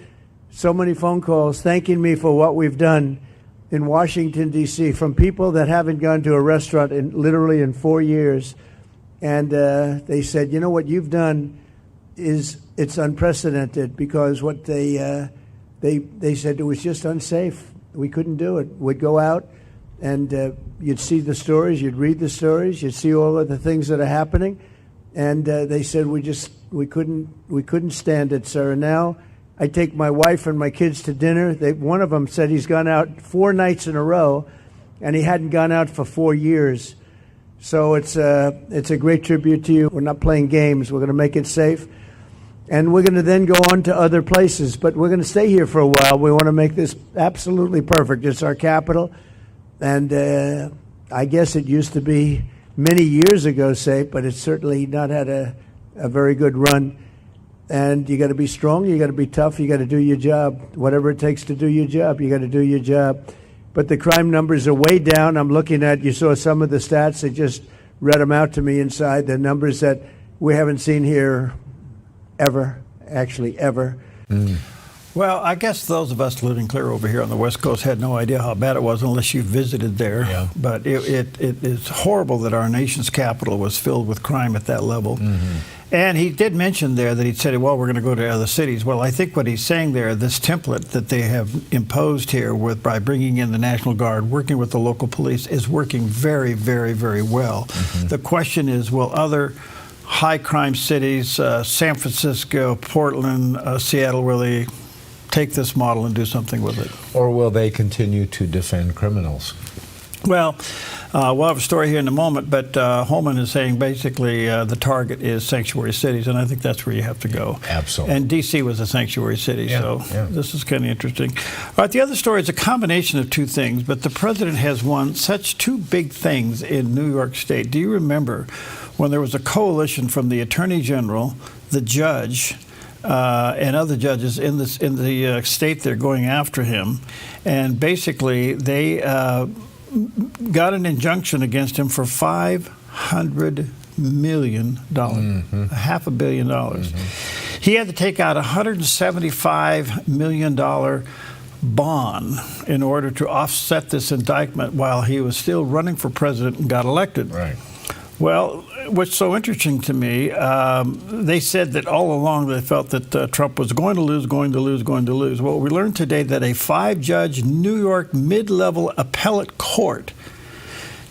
so many phone calls thanking me for what we've done in Washington, D.C., from people that haven't gone to a restaurant literally in 4 years. And they said, you know, what you've done it's unprecedented, because what they said it was just unsafe. We couldn't do it. We'd go out and you'd see the stories, you'd read the stories, you'd see all of the things that are happening. And they said we couldn't stand it, sir. And now I take my wife and my kids to dinner. One of them said he's gone out 4 nights in a row, and he hadn't gone out for 4 years. So it's a great tribute to you. We're not playing games. We're going to make it safe. And we're going to then go on to other places. But we're going to stay here for a while. We want to make this absolutely perfect. It's our capital. And I guess it used to be many years ago safe, but it's certainly not had a very good run. And you got to be strong, you got to be tough, you got to do your job. Whatever it takes to do your job, you got to do your job. But the crime numbers are way down. I'm looking at, you saw some of the stats, they just read them out to me inside, the numbers that we haven't seen here ever, actually ever. Well, I guess those of us living clear over here on the West Coast had no idea how bad it was unless you visited there. Yeah. But it is horrible that our nation's capital was filled with crime at that level. And he did mention there that he said, well, we're going to go to other cities. Well, I think what he's saying there, this template that they have imposed here by bringing in the National Guard, working with the local police, is working very, very, very well. The question is, will other high crime cities, San Francisco, Portland, Seattle, will they take this model and do something with it? Or will they continue to defend criminals? Well, we'll have a story here in a moment, but Holman is saying basically the target is sanctuary cities, and I think that's where you have to go. Absolutely. And D.C. was a sanctuary city, so this is kind of interesting. All right, the other story is a combination of two things, but the president has won such two big things in New York State. Do you remember when there was a coalition from the Attorney General, the judge, and other judges in the state they're going after him, and basically they got an injunction against him for $500 million, $500 million. He had to take out a $175 million bond in order to offset this indictment while he was still running for president and got elected. Right. Well, what's so interesting to me, they said that all along they felt that Trump was going to lose. Well, we learned today that a 5-judge New York mid-level appellate court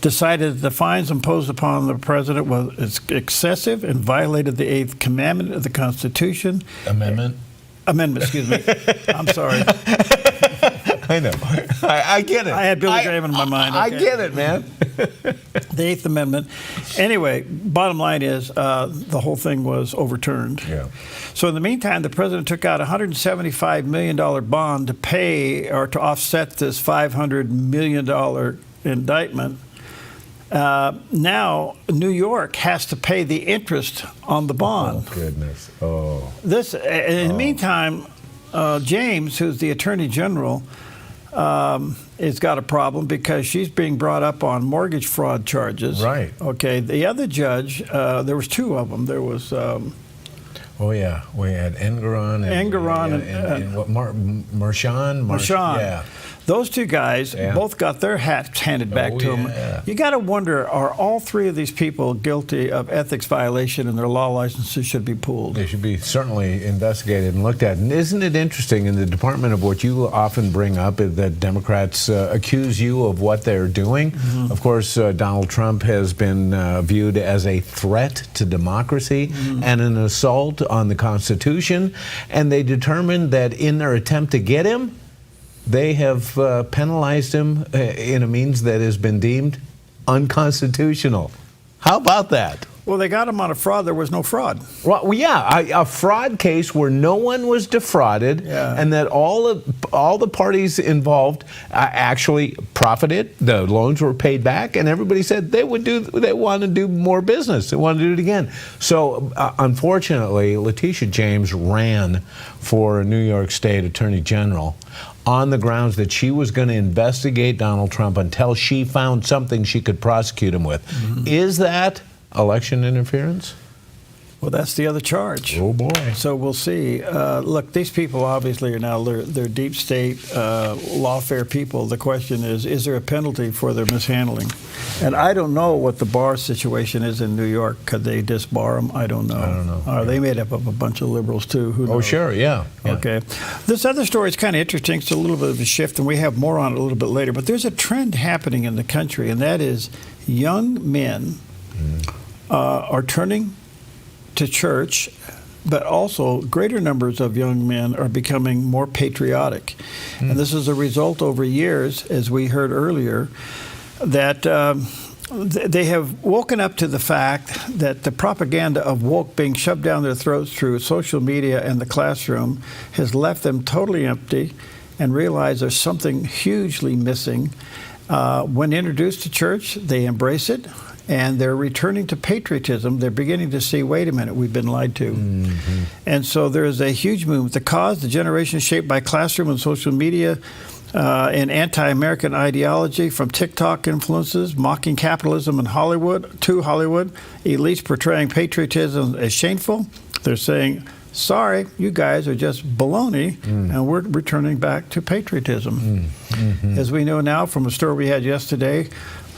decided that the fines imposed upon the president was excessive and violated the 8th commandment of the Constitution. Amendment, excuse me. I'm sorry. I know. I get it. I had Billy Graham in my mind. I get it, man. The 8th Amendment. Anyway, bottom line is the whole thing was overturned. Yeah. So in the meantime, the president took out a $175 million bond to pay or to offset this $500 million indictment. Now, New York has to pay the interest on the bond. Oh, goodness. Oh. In the meantime, James, who's the Attorney General, has got a problem because she's being brought up on mortgage fraud charges. Right. Okay. The other judge, there was two of them. There was. Oh yeah, we had Engeron and what? Marchand. Yeah. Those two guys both got their hats handed back to them. You got to wonder, are all three of these people guilty of ethics violation and their law licenses should be pulled? They should be certainly investigated and looked at. And isn't it interesting in the department of what you often bring up is that Democrats accuse you of what they're doing? Of course, Donald Trump has been viewed as a threat to democracy and an assault on the Constitution. And they determined that in their attempt to get him, they have penalized him in a means that has been deemed unconstitutional. How about that? Well, they got him on a fraud. There was no fraud. Well, yeah, a fraud case where no one was defrauded, and that all the parties involved actually profited. The loans were paid back, and everybody said they want to do more business. They want to do it again. So, unfortunately, Letitia James ran for New York State Attorney General on the grounds that she was going to investigate Donald Trump until she found something she could prosecute him with. Is that election interference? Well, that's the other charge. Oh, boy. So we'll see. Look, these people obviously are now, they're deep state, lawfare people. The question is there a penalty for their mishandling? And I don't know what the bar situation is in New York. Could they disbar them? I don't know. I don't know. They made up of a bunch of liberals, too. Who knows? Oh, sure, yeah. Okay. This other story is kind of interesting. It's a little bit of a shift, and we have more on it a little bit later. But there's a trend happening in the country, and that is young men are turning to church, but also greater numbers of young men are becoming more patriotic. And this is a result over years, as we heard earlier, that they have woken up to the fact that the propaganda of woke being shoved down their throats through social media and the classroom has left them totally empty and realize there's something hugely missing. When introduced to church, they embrace it. and they're returning to patriotism. They're beginning to see, wait a minute, we've been lied to. Mm-hmm. And so there is a huge movement. The cause, the generation shaped by classroom and social media and anti-American ideology, from TikTok influences, mocking capitalism in Hollywood, elites portraying patriotism as shameful. They're saying, sorry, you guys are just baloney, and we're returning back to patriotism. Mm-hmm. As we know now from a story we had yesterday,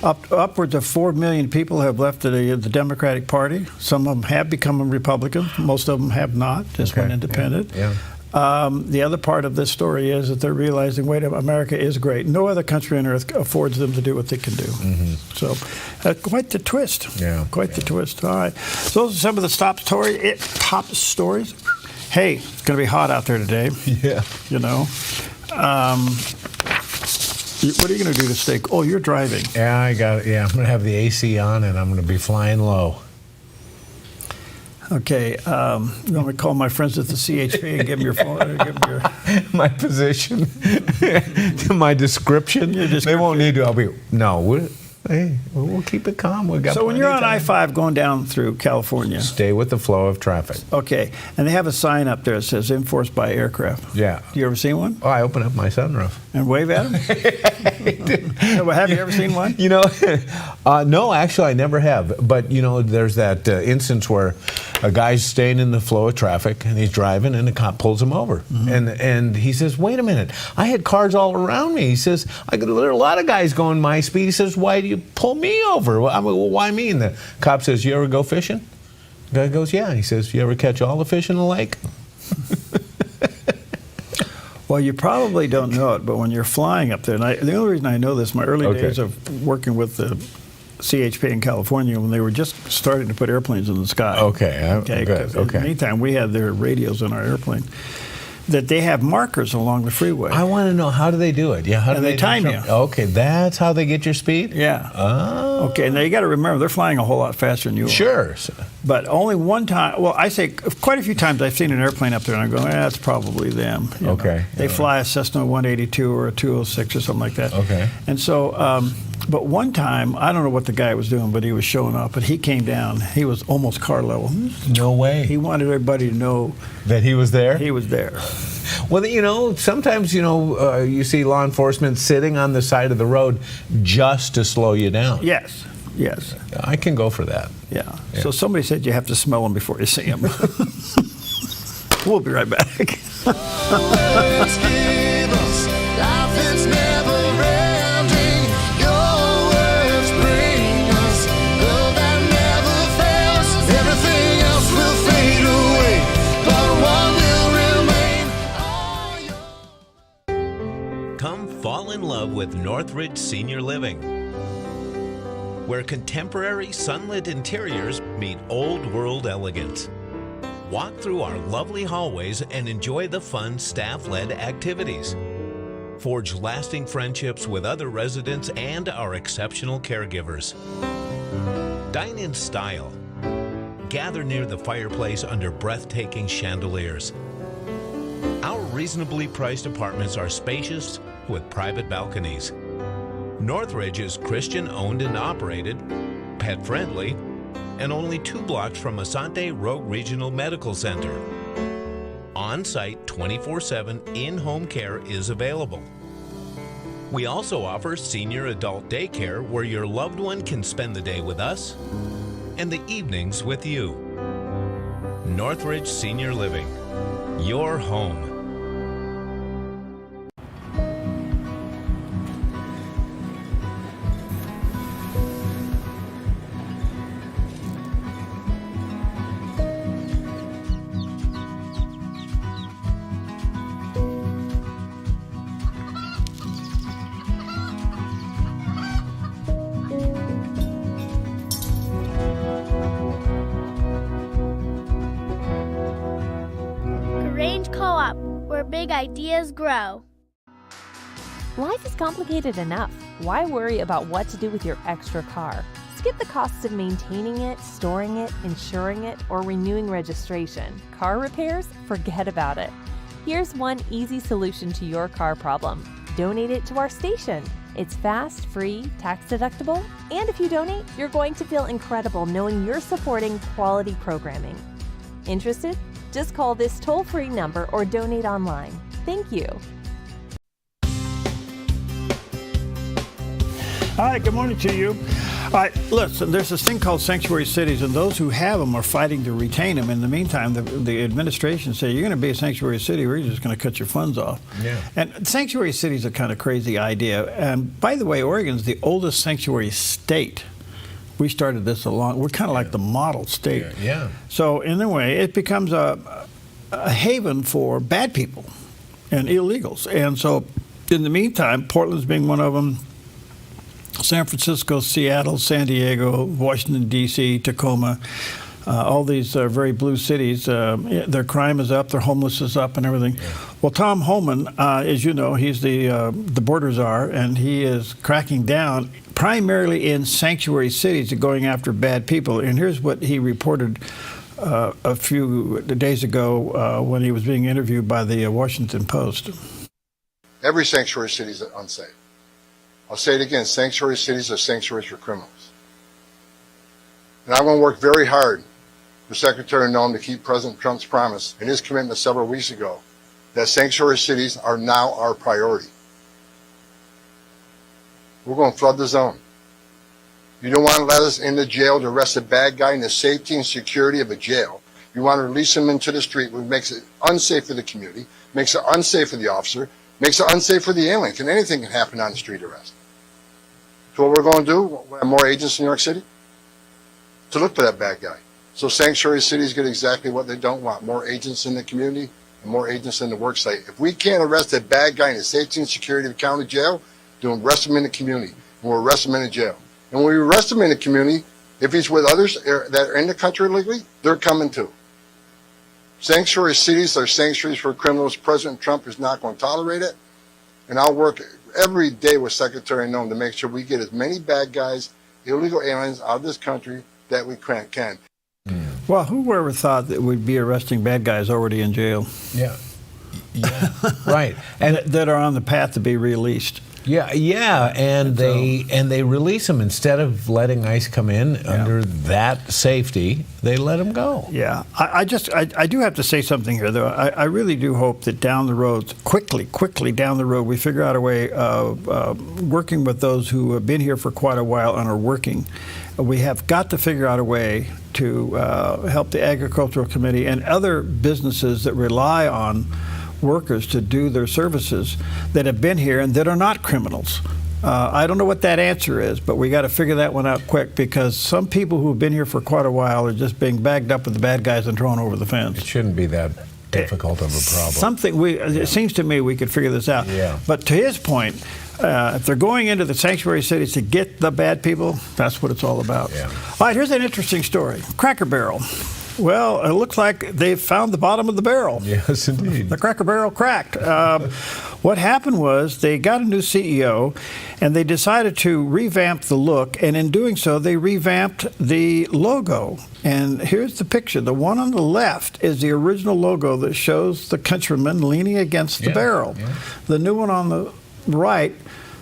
upwards of 4 million people have left the Democratic Party. Some of them have become Republicans. Most of them have not, just went independent. Yeah. The other part of this story is that they're realizing, wait a minute, America is great. No other country on earth affords them to do what they can do. So quite the twist. Yeah. Quite the twist. All right. So those are some of the top stories. Hey, it's going to be hot out there today. Yeah. You know. What are you going to do to stay? Oh, you're driving. Yeah, I got it. Yeah, I'm going to have the AC on, and I'm going to be flying low. Okay, I'm going to call my friends at the CHP and give them your phone. Give them your my position, my description. They won't need to. I'll be Hey, we'll keep it calm. We've got so when you're on time. I-5 going down through California, stay with the flow of traffic. Okay, and they have a sign up there that says "Enforced by Aircraft." Yeah. You ever seen one? Oh, I open up my sunroof and wave at them. Have you ever seen one? You know, no, actually, I never have. But you know, there's that instance where a guy's staying in the flow of traffic and he's driving, and the cop pulls him over, and he says, "Wait a minute, I had cars all around me." He says, "There are a lot of guys going my speed." He says, "Why do you pull me over?" I mean, well, why me? And the cop says, "You ever go fishing?" The guy goes, "Yeah." He says, "You ever catch all the fish in the lake?" Well, you probably don't know it, but when you're flying up there, and the only reason I know this, my early days of working with the CHP in California, when they were just starting to put airplanes in the sky. Okay. Good. In the meantime, we had their radios in our airplane. That they have markers along the freeway. I want to know, how do they do it? Yeah, how do they time you? Okay, that's how they get your speed? Yeah. Oh. Okay, now you got to remember, they're flying a whole lot faster than you are. Sure. But only one time, well, I say quite a few times I've seen an airplane up there and I go, that's probably them. You know. They fly a Cessna 182 or a 206 or something like that. Okay. And so, but one time, I don't know what the guy was doing, but he was showing up, but he came down. He was almost car level. No way. He wanted everybody to know that he was there? He was there. Well, you know, sometimes, you know, you see law enforcement sitting on the side of the road just to slow you down. Yes. Yes. I can go for that. Yeah. So somebody said you have to smell them before you see them. We'll be right back. Fall in love with Northridge Senior Living, where contemporary sunlit interiors meet old world elegance. Walk through our lovely hallways and enjoy the fun staff-led activities. Forge lasting friendships with other residents and our exceptional caregivers. Dine in style. Gather near the fireplace under breathtaking chandeliers. Our reasonably priced apartments are spacious with private balconies. Northridge is Christian owned and operated, pet friendly, and only 2 blocks from Asante Rogue Regional Medical Center. On-site 24/7 in-home care is available. We also offer senior adult daycare where your loved one can spend the day with us and the evenings with you. Northridge Senior Living, your home. Big ideas grow. Life is complicated enough. Why worry about what to do with your extra car? Skip the costs of maintaining it, storing it, insuring it, or renewing registration. Car repairs? Forget about it. Here's one easy solution to your car problem. Donate it to our station. It's fast, free, tax deductible, and if you donate, you're going to feel incredible knowing you're supporting quality programming. Interested? Just call this toll-free number or donate online. Thank you. Hi, good morning to you. Listen, there's this thing called sanctuary cities, and those who have them are fighting to retain them. In the meantime, the administration say, you're going to be a sanctuary city, we're just going to cut your funds off. Yeah. And sanctuary cities are kind of crazy idea. And by the way, Oregon's the oldest sanctuary state. We started this we're kind of like the model state. Yeah. So in a way, it becomes a haven for bad people and illegals. And so in the meantime, Portland's being one of them, San Francisco, Seattle, San Diego, Washington, D.C., Tacoma, all these very blue cities, their crime is up, their homelessness is up and everything. Yeah. Well, Tom Homan, as you know, he's the border czar, and he is cracking down primarily in sanctuary cities, going after bad people. And here's what he reported a few days ago when he was being interviewed by the Washington Post. Every sanctuary city is unsafe. I'll say it again, sanctuary cities are sanctuaries for criminals. And I'm going to work very hard for Secretary Noem to keep President Trump's promise and his commitment several weeks ago that sanctuary cities are now our priority. We're going to flood the zone. You don't want to let us into jail to arrest a bad guy in the safety and security of a jail. You want to release him into the street, which makes it unsafe for the community, makes it unsafe for the officer, makes it unsafe for the alien. Anything can happen on the street arrest. So what we're going to do, we'll have more agents in New York City to look for that bad guy. So sanctuary cities get exactly what they don't want, more agents in the community and more agents in the work site. If we can't arrest a bad guy in the safety and security of the county jail, then we'll arrest him in the community, and we'll arrest him in the jail. And when we arrest him in the community, if he's with others that are in the country illegally, they're coming too. Sanctuary cities are sanctuaries for criminals. President Trump is not going to tolerate it, and I'll work every day with Secretary Noem to make sure we get as many bad guys, illegal aliens out of this country that we can. Well, who ever thought that we'd be arresting bad guys already in jail? Yeah. Right. And that are on the path to be released. Yeah, and they release them instead of letting ICE come in under that safety. They let them go. Yeah, I do have to say something here, though. I really do hope that down the road, quickly down the road, we figure out a way of working with those who have been here for quite a while and are working. We have got to figure out a way to help the Agricultural Committee and other businesses that rely on workers to do their services that have been here and that are not criminals. I don't know what that answer is, but we got to figure that one out quick, because some people who have been here for quite a while are just being bagged up with the bad guys and thrown over the fence. It shouldn't be that difficult of a problem. It seems to me we could figure this out. Yeah. But to his point, if they're going into the sanctuary cities to get the bad people, that's what it's all about. Yeah. All right, here's an interesting story. Cracker Barrel. Well, it looks like they've found the bottom of the barrel. Yes, indeed. The Cracker Barrel cracked. What happened was they got a new CEO, and they decided to revamp the look, and in doing so, they revamped the logo. And here's the picture. The one on the left is the original logo that shows the countryman leaning against the barrel. Yeah. The new one on the right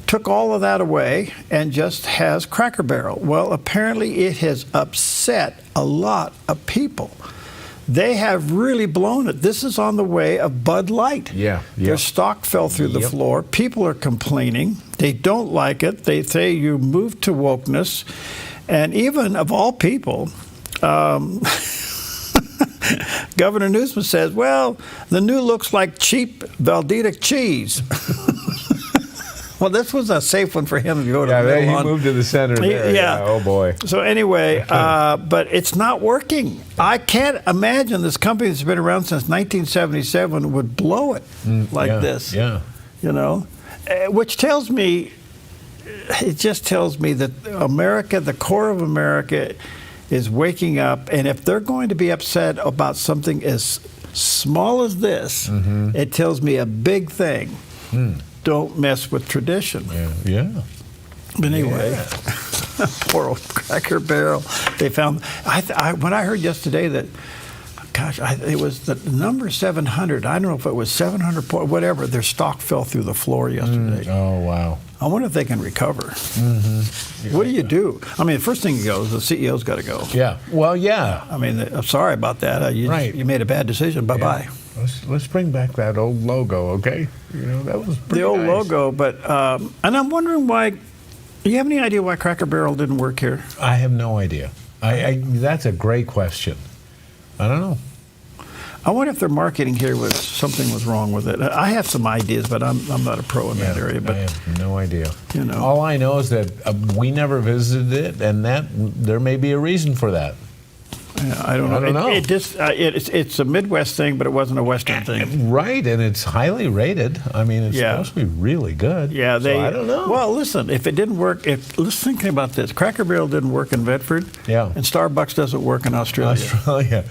took all of that away and just has Cracker Barrel. Well, apparently it has upset a lot of people. They have really blown it. This is on the way of Bud Light. Yeah. Their stock fell through the floor. People are complaining. They don't like it. They say you moved to wokeness. And even, of all people, Governor Newsom says, well, the new looks like cheap Velveeta cheese. Well, this was a safe one for him to go to the middle he on. moved to the center there. Yeah. Oh, boy. So anyway, but it's not working. I can't imagine this company that's been around since 1977 would blow it like this. Yeah. You know, which tells me, it just tells me that America, the core of America, is waking up. And if they're going to be upset about something as small as this, it tells me a big thing. Don't mess with tradition. Yeah. But anyway, poor old Cracker Barrel. They found. When I heard yesterday that gosh, it was the number 700. I don't know if it was 700 points, whatever. Their stock fell through the floor yesterday. Oh, wow. I wonder if they can recover. Mm-hmm. What do you do? I mean, the first thing goes, the CEO's got to go. Yeah. Well, yeah. I mean, I'm sorry about that. You made a bad decision. Bye-bye. Yeah. Let's bring back that old logo, okay? You know, that was pretty the old nice. logo, but and I'm wondering why. Do you have any idea why Cracker Barrel didn't work here? I have no idea. That's a great question. I don't know. I wonder if their marketing here something was wrong with it. I have some ideas, but I'm not a pro in that area. But I have no idea. You know, all I know is that we never visited it, and that there may be a reason for that. I don't know. I don't know. It's a Midwest thing, but it wasn't a Western thing. Right, and it's highly rated. I mean, it's supposed to be really good. Yeah, so I don't know. Well, listen, if it didn't work, let's think about this. Cracker Barrel didn't work in Bedford, yeah, and Starbucks doesn't work in Australia.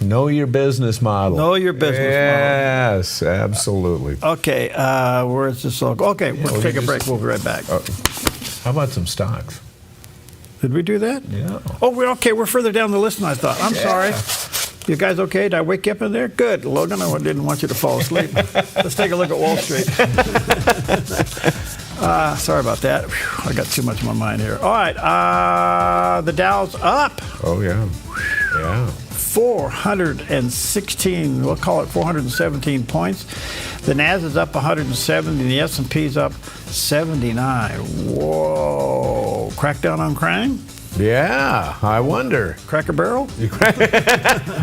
Know your business model. Know your business model. Yes, absolutely. Okay, where is this logo? Okay, we'll take a break. We'll be right back. How about some stocks? Did we do that? Yeah. Oh, we're further down the list than I thought. I'm sorry. You guys okay? Did I wake you up in there? Good. Logan, I didn't want you to fall asleep. Let's take a look at Wall Street. Sorry about that. Whew, I got too much in my mind here. All right. The Dow's up. Oh, yeah. Yeah. 416, we'll call it 417 points. The Nas is up 170, and the S&P's up 79. Whoa. Crackdown on crime? Yeah, I wonder. Cracker Barrel?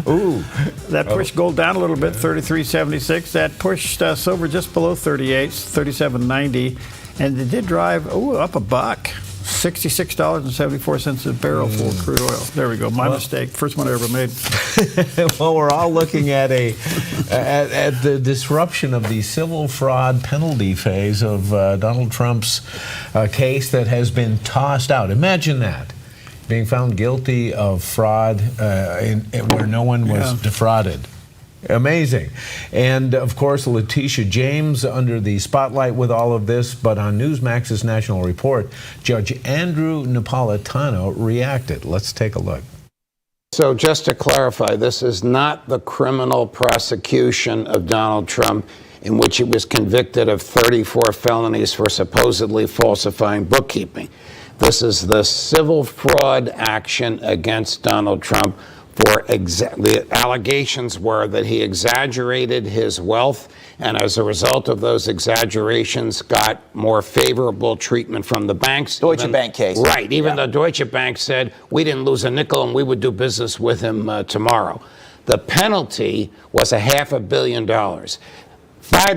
Ooh. That pushed gold down a little bit, 33.76. That pushed silver just below 38, 37.90. And it did drive, up a buck. $66.74 a barrel full of crude oil. There we go. My mistake. First one I ever made. Well, we're all looking at at the disruption of the civil fraud penalty phase of Donald Trump's case that has been tossed out. Imagine that. Being found guilty of fraud where no one was defrauded. Amazing. And, of course, Letitia James under the spotlight with all of this. But on Newsmax's National Report, Judge Andrew Napolitano reacted. Let's take a look. So just to clarify, this is not the criminal prosecution of Donald Trump in which he was convicted of 34 felonies for supposedly falsifying bookkeeping. This is the civil fraud action against Donald Trump. The allegations were that he exaggerated his wealth, and as a result of those exaggerations, got more favorable treatment from the banks. Deutsche Bank case. Right. Even though Deutsche Bank said we didn't lose a nickel and we would do business with him tomorrow. The penalty was $500 million. 5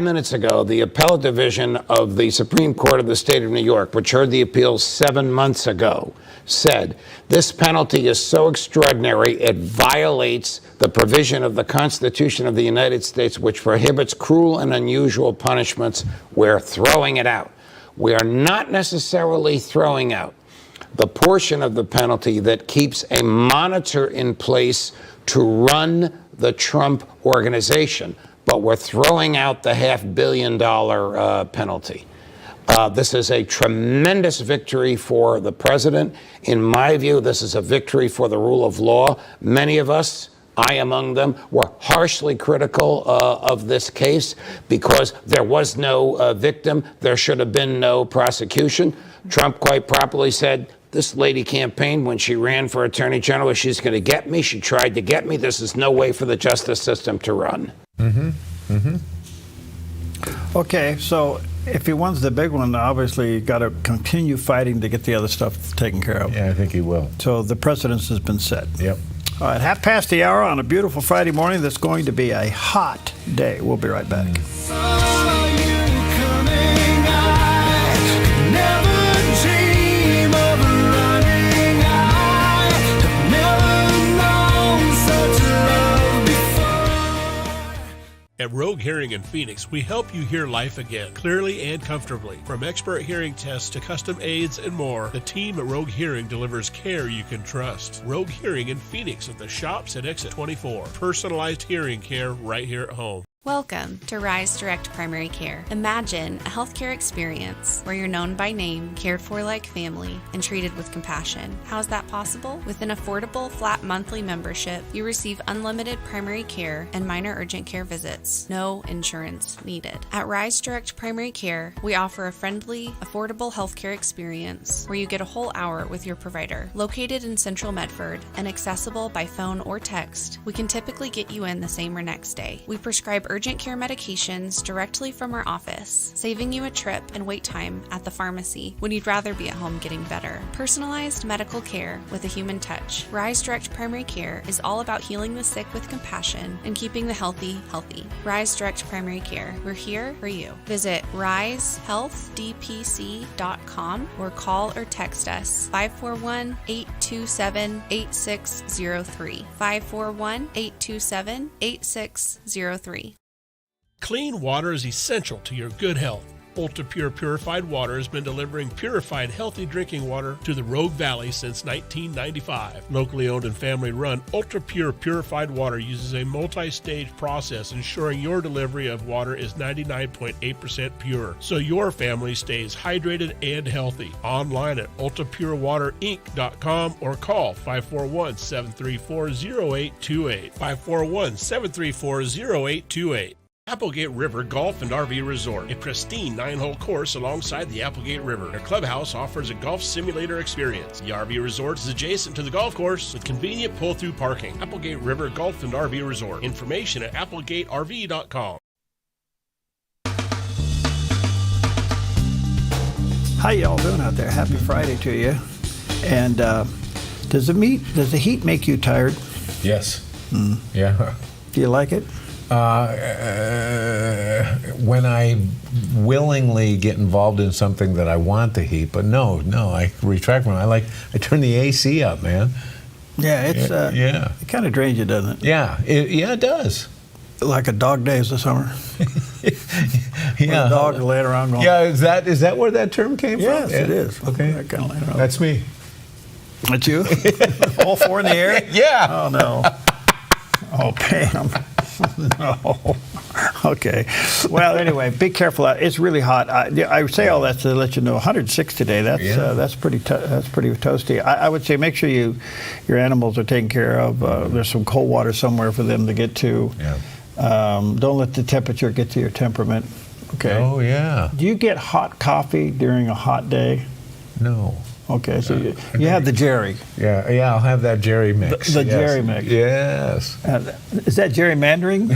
minutes ago, the appellate division of the Supreme Court of the state of New York, which heard the appeals 7 months ago, said this penalty is so extraordinary it violates the provision of the Constitution of the United States, which prohibits cruel and unusual punishments. We're throwing it out. We are not necessarily throwing out the portion of the penalty that keeps a monitor in place to run the Trump organization, but we're throwing out the $500 million penalty. This is a tremendous victory for the president. In my view, this is a victory for the rule of law. Many of us, I among them, were harshly critical of this case because there was no victim. There should have been no prosecution. Trump quite properly said, this lady campaigned when she ran for attorney general. She's going to get me. She tried to get me. This is no way for the justice system to run. Mm-hmm. Mm-hmm. Okay, so if he wins the big one, obviously you got to continue fighting to get the other stuff taken care of. Yeah, I think he will. So the precedence has been set. Yep. All right, 1:30 on a beautiful Friday morning. That's going to be a hot day. We'll be right back. At Rogue Hearing in Phoenix, we help you hear life again, clearly and comfortably. From expert hearing tests to custom aids and more, the team at Rogue Hearing delivers care you can trust. Rogue Hearing in Phoenix at the shops at Exit 24. Personalized hearing care right here at home. Welcome to Rise Direct Primary Care. Imagine a healthcare experience where you're known by name, cared for like family, and treated with compassion. How is that possible? With an affordable, flat monthly membership, you receive unlimited primary care and minor urgent care visits. No insurance needed. At Rise Direct Primary Care, we offer a friendly, affordable healthcare experience where you get a whole hour with your provider. Located in Central Medford and accessible by phone or text, we can typically get you in the same or next day. We prescribe urgent care medications directly from our office, saving you a trip and wait time at the pharmacy when you'd rather be at home getting better. Personalized medical care with a human touch. Rise Direct Primary Care is all about healing the sick with compassion and keeping the healthy healthy. Rise Direct Primary Care. We're here for you. Visit risehealthdpc.com or call or text us 541-827-8603. 541-827-8603. Clean water is essential to your good health. Ultra Pure Purified Water has been delivering purified, healthy drinking water to the Rogue Valley since 1995. Locally owned and family run, Ultra Pure Purified Water uses a multi-stage process ensuring your delivery of water is 99.8% pure, so your family stays hydrated and healthy. Online at ultrapurewaterinc.com or call 541-734-0828. 541-734-0828. Applegate River Golf and RV Resort, a pristine 9-hole course alongside the Applegate River. Their clubhouse offers a golf simulator experience. The RV Resort is adjacent to the golf course with convenient pull-through parking. Applegate River Golf and RV Resort. Information at applegaterv.com. How y'all doing out there? Happy Friday to you. And does the heat make you tired? Yes. Yeah. Do you like it? When I willingly get involved in something that I want the heat, but no, I retract one. I turn the AC up, man. Yeah, it's it kind of drains you, doesn't it? Yeah, it does. Like a dog days of summer. Yeah, the dog laying around going. Yeah, is that where that term came from? Yes, it is. Okay, Kind of laying around. That's me. That's you. All four in the air. Yeah. Oh no. Oh, Pam. No. Okay. Well, anyway, be careful. It's really hot. I say all that to let you know. 106 today. That's pretty toasty. I would say make sure your animals are taken care of. There's some cold water somewhere for them to get to. Yeah. Don't let the temperature get to your temperament. Okay. Oh yeah. Do you get hot coffee during a hot day? No. Okay, so you have the Jerry. Yeah, I'll have that Jerry mix. The Jerry mix. Yes. Is that gerrymandering?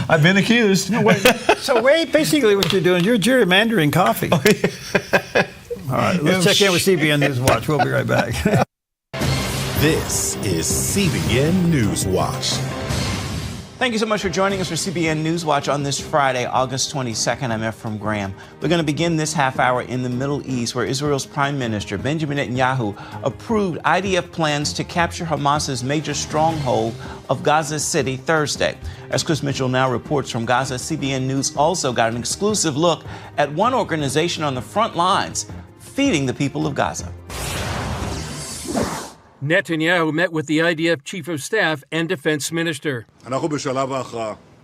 I've been accused. No, wait. So basically what you're doing, you're gerrymandering coffee. All right, let's check in with CBN News Watch. We'll be right back. This is CBN News Watch. Thank you so much for joining us for CBN News Watch on this Friday, August 22nd. I'm Ephraim Graham. We're going to begin this half hour in the Middle East, where Israel's Prime Minister Benjamin Netanyahu approved IDF plans to capture Hamas's major stronghold of Gaza City Thursday. As Chris Mitchell now reports from Gaza, CBN News also got an exclusive look at one organization on the front lines feeding the people of Gaza. Netanyahu met with the IDF Chief of Staff and Defense Minister.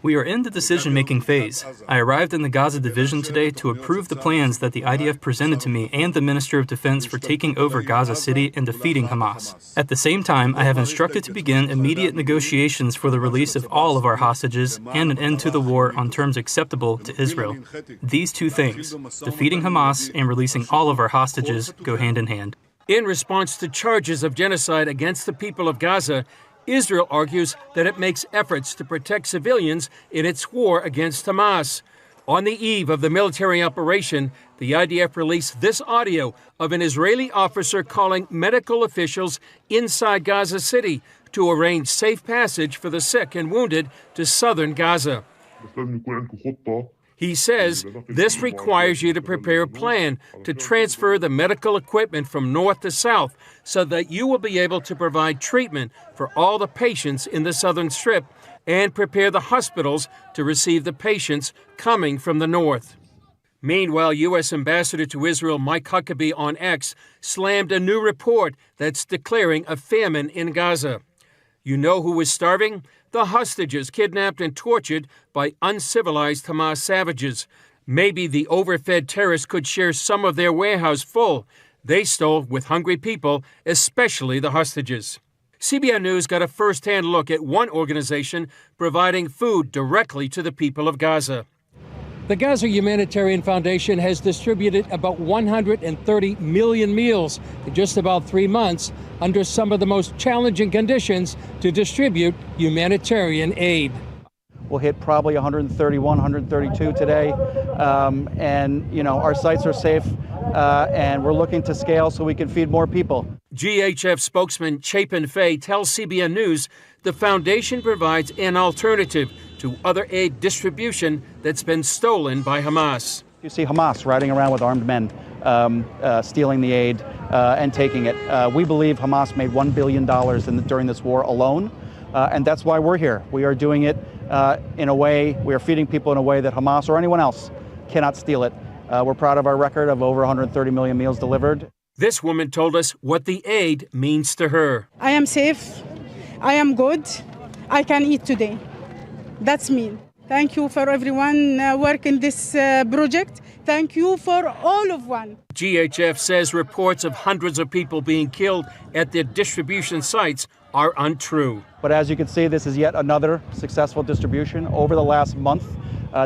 We are in the decision-making phase. I arrived in the Gaza division today to approve the plans that the IDF presented to me and the Minister of Defense for taking over Gaza City and defeating Hamas. At the same time, I have instructed to begin immediate negotiations for the release of all of our hostages and an end to the war on terms acceptable to Israel. These two things, defeating Hamas and releasing all of our hostages, go hand in hand. In response to charges of genocide against the people of Gaza, Israel argues that it makes efforts to protect civilians in its war against Hamas. On the eve of the military operation, the IDF released this audio of an Israeli officer calling medical officials inside Gaza City to arrange safe passage for the sick and wounded to southern Gaza. He says this requires you to prepare a plan to transfer the medical equipment from north to south so that you will be able to provide treatment for all the patients in the southern strip and prepare the hospitals to receive the patients coming from the north. Meanwhile, U.S. Ambassador to Israel Mike Huckabee on X slammed a new report that's declaring a famine in Gaza. You know who is starving? The hostages kidnapped and tortured by uncivilized Hamas savages. Maybe the overfed terrorists could share some of their warehouse full they stole with hungry people, especially the hostages. CBN News got a first-hand look at one organization providing food directly to the people of Gaza. The Gaza Humanitarian Foundation has distributed about 130 million meals in just about 3 months under some of the most challenging conditions to distribute humanitarian aid. We'll hit probably 131, 132 today. And, our sites are safe and we're looking to scale so we can feed more people. GHF spokesman Chapin Fay tells CBN News the foundation provides an alternative to other aid distribution that's been stolen by Hamas. You see Hamas riding around with armed men, stealing the aid and taking it. We believe Hamas made $1 billion during this war alone, and that's why we're here. We are doing it in a way, we are feeding people in a way that Hamas or anyone else cannot steal it. We're proud of our record of over 130 million meals delivered. This woman told us what the aid means to her. I am safe. I am good. I can eat today. That's me. Thank you for everyone working this project. Thank you for all of one. GHF says reports of hundreds of people being killed at their distribution sites are untrue. But as you can see, this is yet another successful distribution. Over the last month,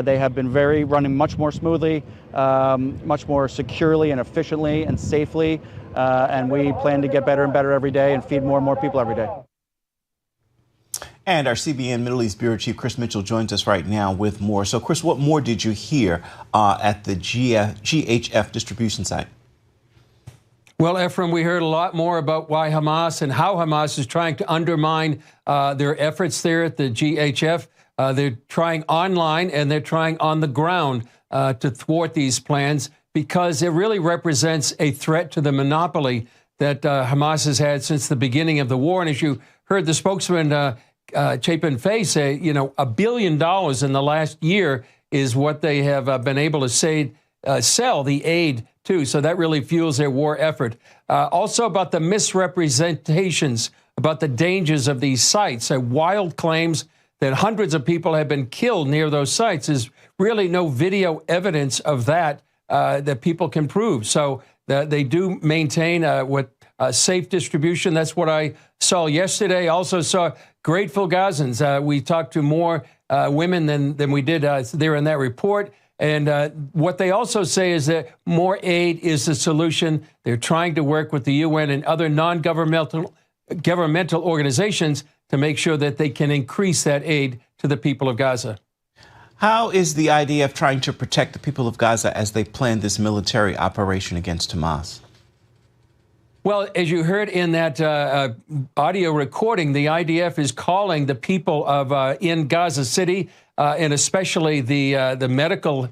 they have been running much more smoothly, much more securely and efficiently and safely. And we plan to get better and better every day and feed more and more people every day. And our CBN Middle East Bureau Chief Chris Mitchell joins us right now with more. So, Chris, what more did you hear at the GHF distribution site? Well, Ephraim, we heard a lot more about why Hamas and how Hamas is trying to undermine their efforts there at the GHF. They're trying online and they're trying on the ground to thwart these plans because it really represents a threat to the monopoly that Hamas has had since the beginning of the war. And as you heard the spokesman, Chapin Fay, say, $1 billion in the last year is what they have been able to sell the aid to. So that really fuels their war effort. Also about the misrepresentations, about the dangers of these sites, wild claims that hundreds of people have been killed near those sites. There's really no video evidence of that that people can prove. So they do maintain safe distribution. That's what I saw yesterday. Also saw grateful Gazans. We talked to more women than we did there in that report. And what they also say is that more aid is the solution. They're trying to work with the UN and other non-governmental organizations to make sure that they can increase that aid to the people of Gaza. How is the IDF trying to protect the people of Gaza as they plan this military operation against Hamas? Well, as you heard in that audio recording, the IDF is calling the people of in Gaza City and especially the medical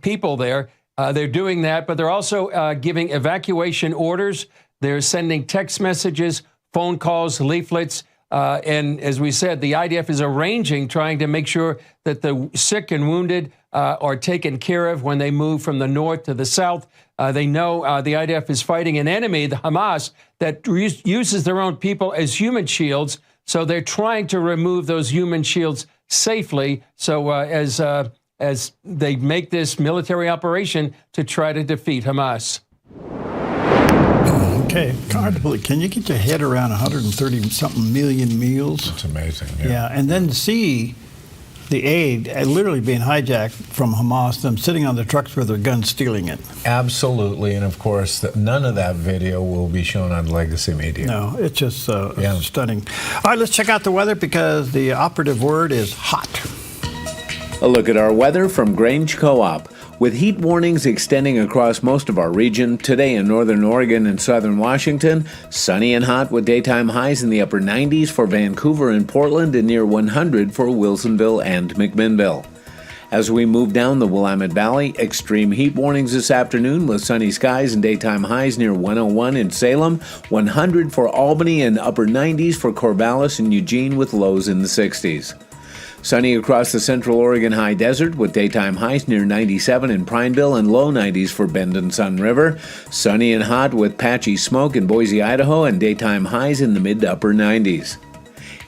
people there. They're doing that, but they're also giving evacuation orders. They're sending text messages, phone calls, leaflets. And as we said, the IDF is trying to make sure that the sick and wounded are taken care of when they move from the north to the south. They know the IDF is fighting an enemy, the Hamas, that uses their own people as human shields. So they're trying to remove those human shields safely. So as they make this military operation to try to defeat Hamas. Okay, hard to believe. Can you get your head around 130-something million meals? That's amazing. Yeah, and then see the aid literally being hijacked from Hamas, them sitting on the trucks with their guns stealing it. Absolutely, and of course, none of that video will be shown on legacy media. No, it's just stunning. All right, let's check out the weather because the operative word is hot. A look at our weather from Grange Co-op. With heat warnings extending across most of our region, today in northern Oregon and southern Washington, sunny and hot with daytime highs in the upper 90s for Vancouver and Portland and near 100 for Wilsonville and McMinnville. As we move down the Willamette Valley, extreme heat warnings this afternoon with sunny skies and daytime highs near 101 in Salem, 100 for Albany and upper 90s for Corvallis and Eugene with lows in the 60s. Sunny across the central Oregon high desert with daytime highs near 97 in Prineville and low 90s for Bend and Sun River. Sunny and hot with patchy smoke in Boise, Idaho and daytime highs in the mid to upper 90s.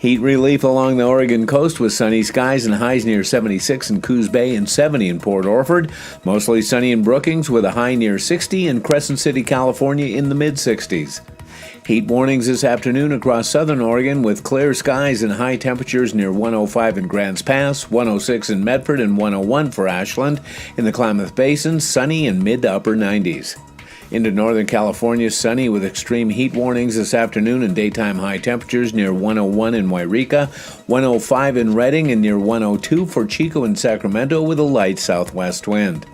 Heat relief along the Oregon coast with sunny skies and highs near 76 in Coos Bay and 70 in Port Orford. Mostly sunny in Brookings with a high near 60 and Crescent City, California in the mid-60s. Heat warnings this afternoon across southern Oregon with clear skies and high temperatures near 105 in Grants Pass, 106 in Medford, and 101 for Ashland. In the Klamath Basin, sunny in mid to upper 90s. Into Northern California, sunny with extreme heat warnings this afternoon and daytime high temperatures near 101 in Wairika, 105 in Redding, and near 102 for Chico and Sacramento with a light southwest wind.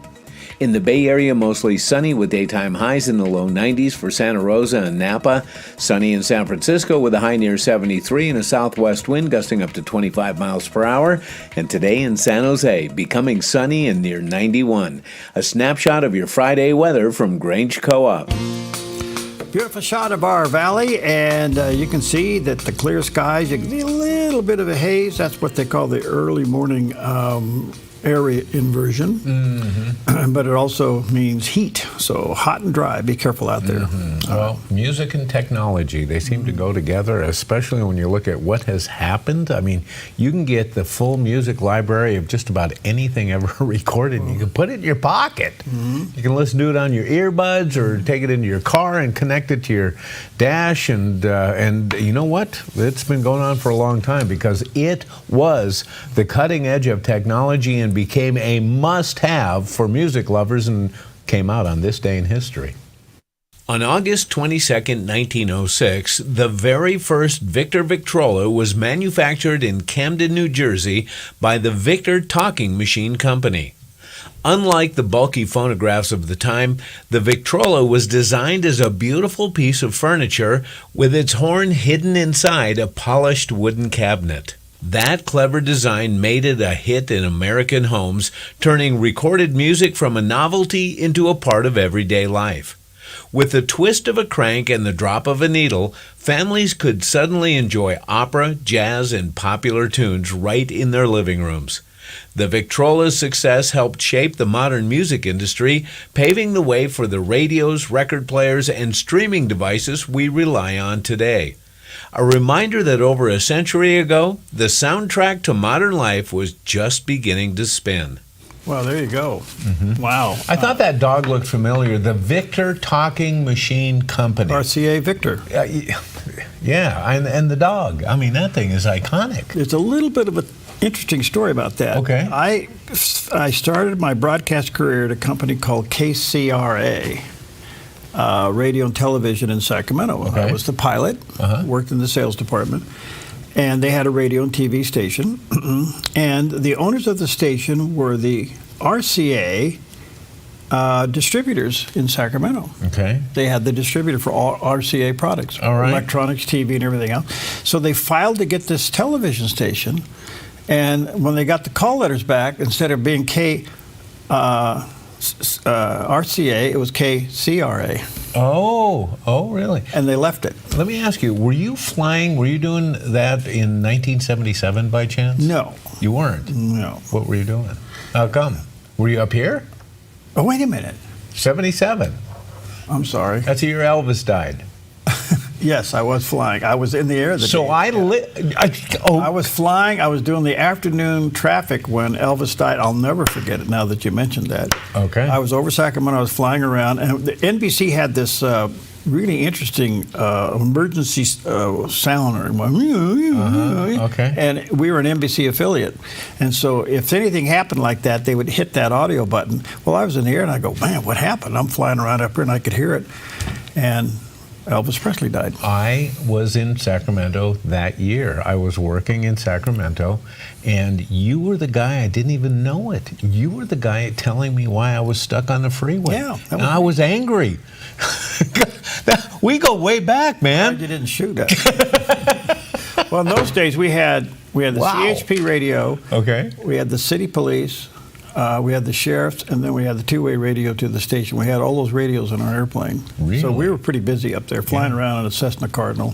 In the Bay Area, mostly sunny with daytime highs in the low 90s for Santa Rosa and Napa. Sunny in San Francisco with a high near 73 and a southwest wind gusting up to 25 miles per hour. And today in San Jose, becoming sunny and near 91. A snapshot of your Friday weather from Grange Co-op. Beautiful shot of our valley, and you can see that the clear skies, you can see a little bit of a haze. That's what they call the early morning area inversion. Mm-hmm. But it also means heat, so hot and dry. Be careful out there. Mm-hmm. Well, music and technology, they seem to go together, especially when you look at what has happened. I mean, you can get the full music library of just about anything ever recorded. You can put it in your pocket. Mm-hmm. You can listen to it on your earbuds or take it into your car and connect it to your dash. And you know what? It's been going on for a long time because it was the cutting edge of technology and became a must-have for music lovers and came out on this day in history. On August 22, 1906, the very first Victor Victrola was manufactured in Camden, New Jersey by the Victor Talking Machine Company. Unlike the bulky phonographs of the time, the Victrola was designed as a beautiful piece of furniture with its horn hidden inside a polished wooden cabinet. That clever design made it a hit in American homes, turning recorded music from a novelty into a part of everyday life. With the twist of a crank and the drop of a needle, families could suddenly enjoy opera, jazz, and popular tunes right in their living rooms. The Victrola's success helped shape the modern music industry, paving the way for the radios, record players, and streaming devices we rely on today. A reminder that over a century ago, the soundtrack to modern life was just beginning to spin. Well, there you go. Mm-hmm. Wow. I thought that dog looked familiar. The Victor Talking Machine Company. RCA Victor. Yeah, and the dog. I mean, that thing is iconic. There's a little bit of an interesting story about that. Okay. I started my broadcast career at a company called KCRA. Radio and television in Sacramento. Okay. I was the pilot, worked in the sales department, and they had a radio and TV station. And the owners of the station were the RCA distributors in Sacramento. Okay. They had the distributor for all RCA products, all right. Electronics, TV, and everything else. So they filed to get this television station, and when they got the call letters back, instead of being RCA, it was KCRA. Oh, really? And they left it. Let me ask you, were you doing that in 1977 by chance? No. You weren't? No. What were you doing? How come? Were you up here? Oh, wait a minute. 77. I'm sorry. That's the year Elvis died. Yes, I was flying. I was in the air the day. I was flying. I was doing the afternoon traffic when Elvis died. I'll never forget it now that you mentioned that. Okay. I was over Sacramento. I was flying around, and the NBC had this really interesting emergency sounder. Okay. And we were an NBC affiliate. And so if anything happened like that, they would hit that audio button. Well, I was in the air, and I go, man, what happened? I'm flying around up here, and I could hear it. And Elvis Presley died. I was in Sacramento that year. I was working in Sacramento, and you were the guy, I didn't even know it. You were the guy telling me why I was stuck on the freeway. Yeah. And I was angry. We go way back, man. Glad you didn't shoot us. Well, in those days, we had the CHP radio. Okay. We had the city police. We had the sheriffs, and then we had the two-way radio to the station. We had all those radios in our airplane. Really? So we were pretty busy up there, flying around in a Cessna Cardinal.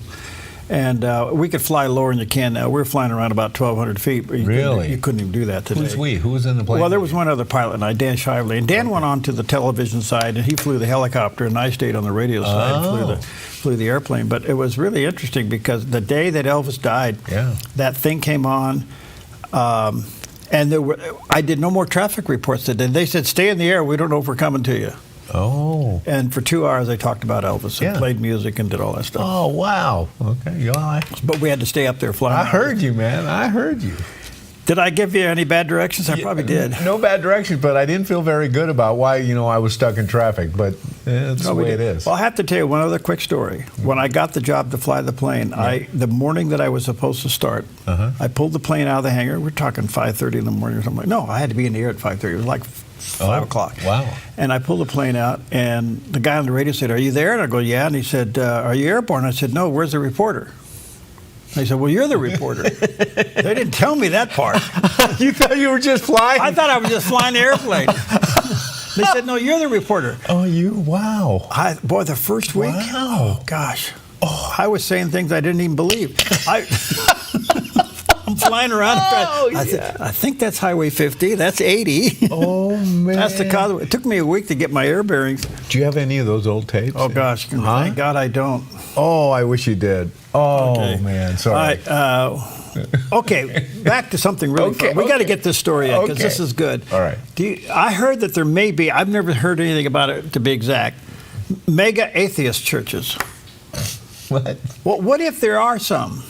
And we could fly lower than you can now. We were flying around about 1,200 feet. Really? You couldn't even do that today. Who's we? Who was in the plane? Well, there was one other pilot and I, Dan Shively. And Dan went on to the television side, and he flew the helicopter, and I stayed on the radio side and flew the airplane. But it was really interesting because the day that Elvis died, that thing came on. And I did no more traffic reports that day. They said, stay in the air. We don't know if we're coming to you. Oh. And for 2 hours, they talked about Elvis and played music and did all that stuff. Oh, wow. Okay. But we had to stay up there flying. I heard you, man. I heard you. Did I give you any bad directions? I probably did. No bad directions, but I didn't feel very good about why, I was stuck in traffic. But that's the way it is. Well, I have to tell you one other quick story. When I got the job to fly the plane, the morning that I was supposed to start, I pulled the plane out of the hangar. We're talking 5:30 in the morning or something. No, I had to be in the air at 5:30. It was like 5 o'clock. Wow. And I pulled the plane out, and the guy on the radio said, are you there? And I go, yeah. And he said, are you airborne? I said, no, where's the reporter? They said, well, you're the reporter. They didn't tell me that part. You thought you were just flying? I thought I was just flying the airplane. They said, no, you're the reporter. Oh, wow. Boy, the first week? Wow. Oh, gosh. Oh, I was saying things I didn't even believe. I'm flying around. I think that's Highway 50. That's 80. Oh, man. That's the Causeway. It took me a week to get my air bearings. Do you have any of those old tapes? Oh, gosh. Thank God I don't. Oh, I wish you did. Oh, man. Sorry. Okay, back to something really fun. We got to get this story in because this is good. All right. I heard that there may be, I've never heard anything about it to be exact, mega atheist churches. What? Well, what if there are some?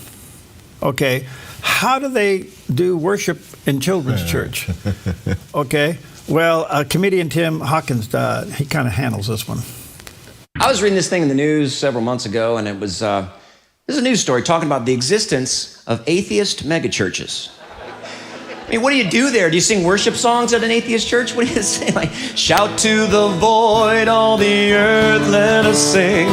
Okay. How do they do worship in children's church? Okay. Well, comedian Tim Hawkins, he kind of handles this one. I was reading this thing in the news several months ago, and it was a news story talking about the existence of atheist megachurches. I mean, what do you do there? Do you sing worship songs at an atheist church? What do you say? Like, shout to the void, all the earth, let us sing.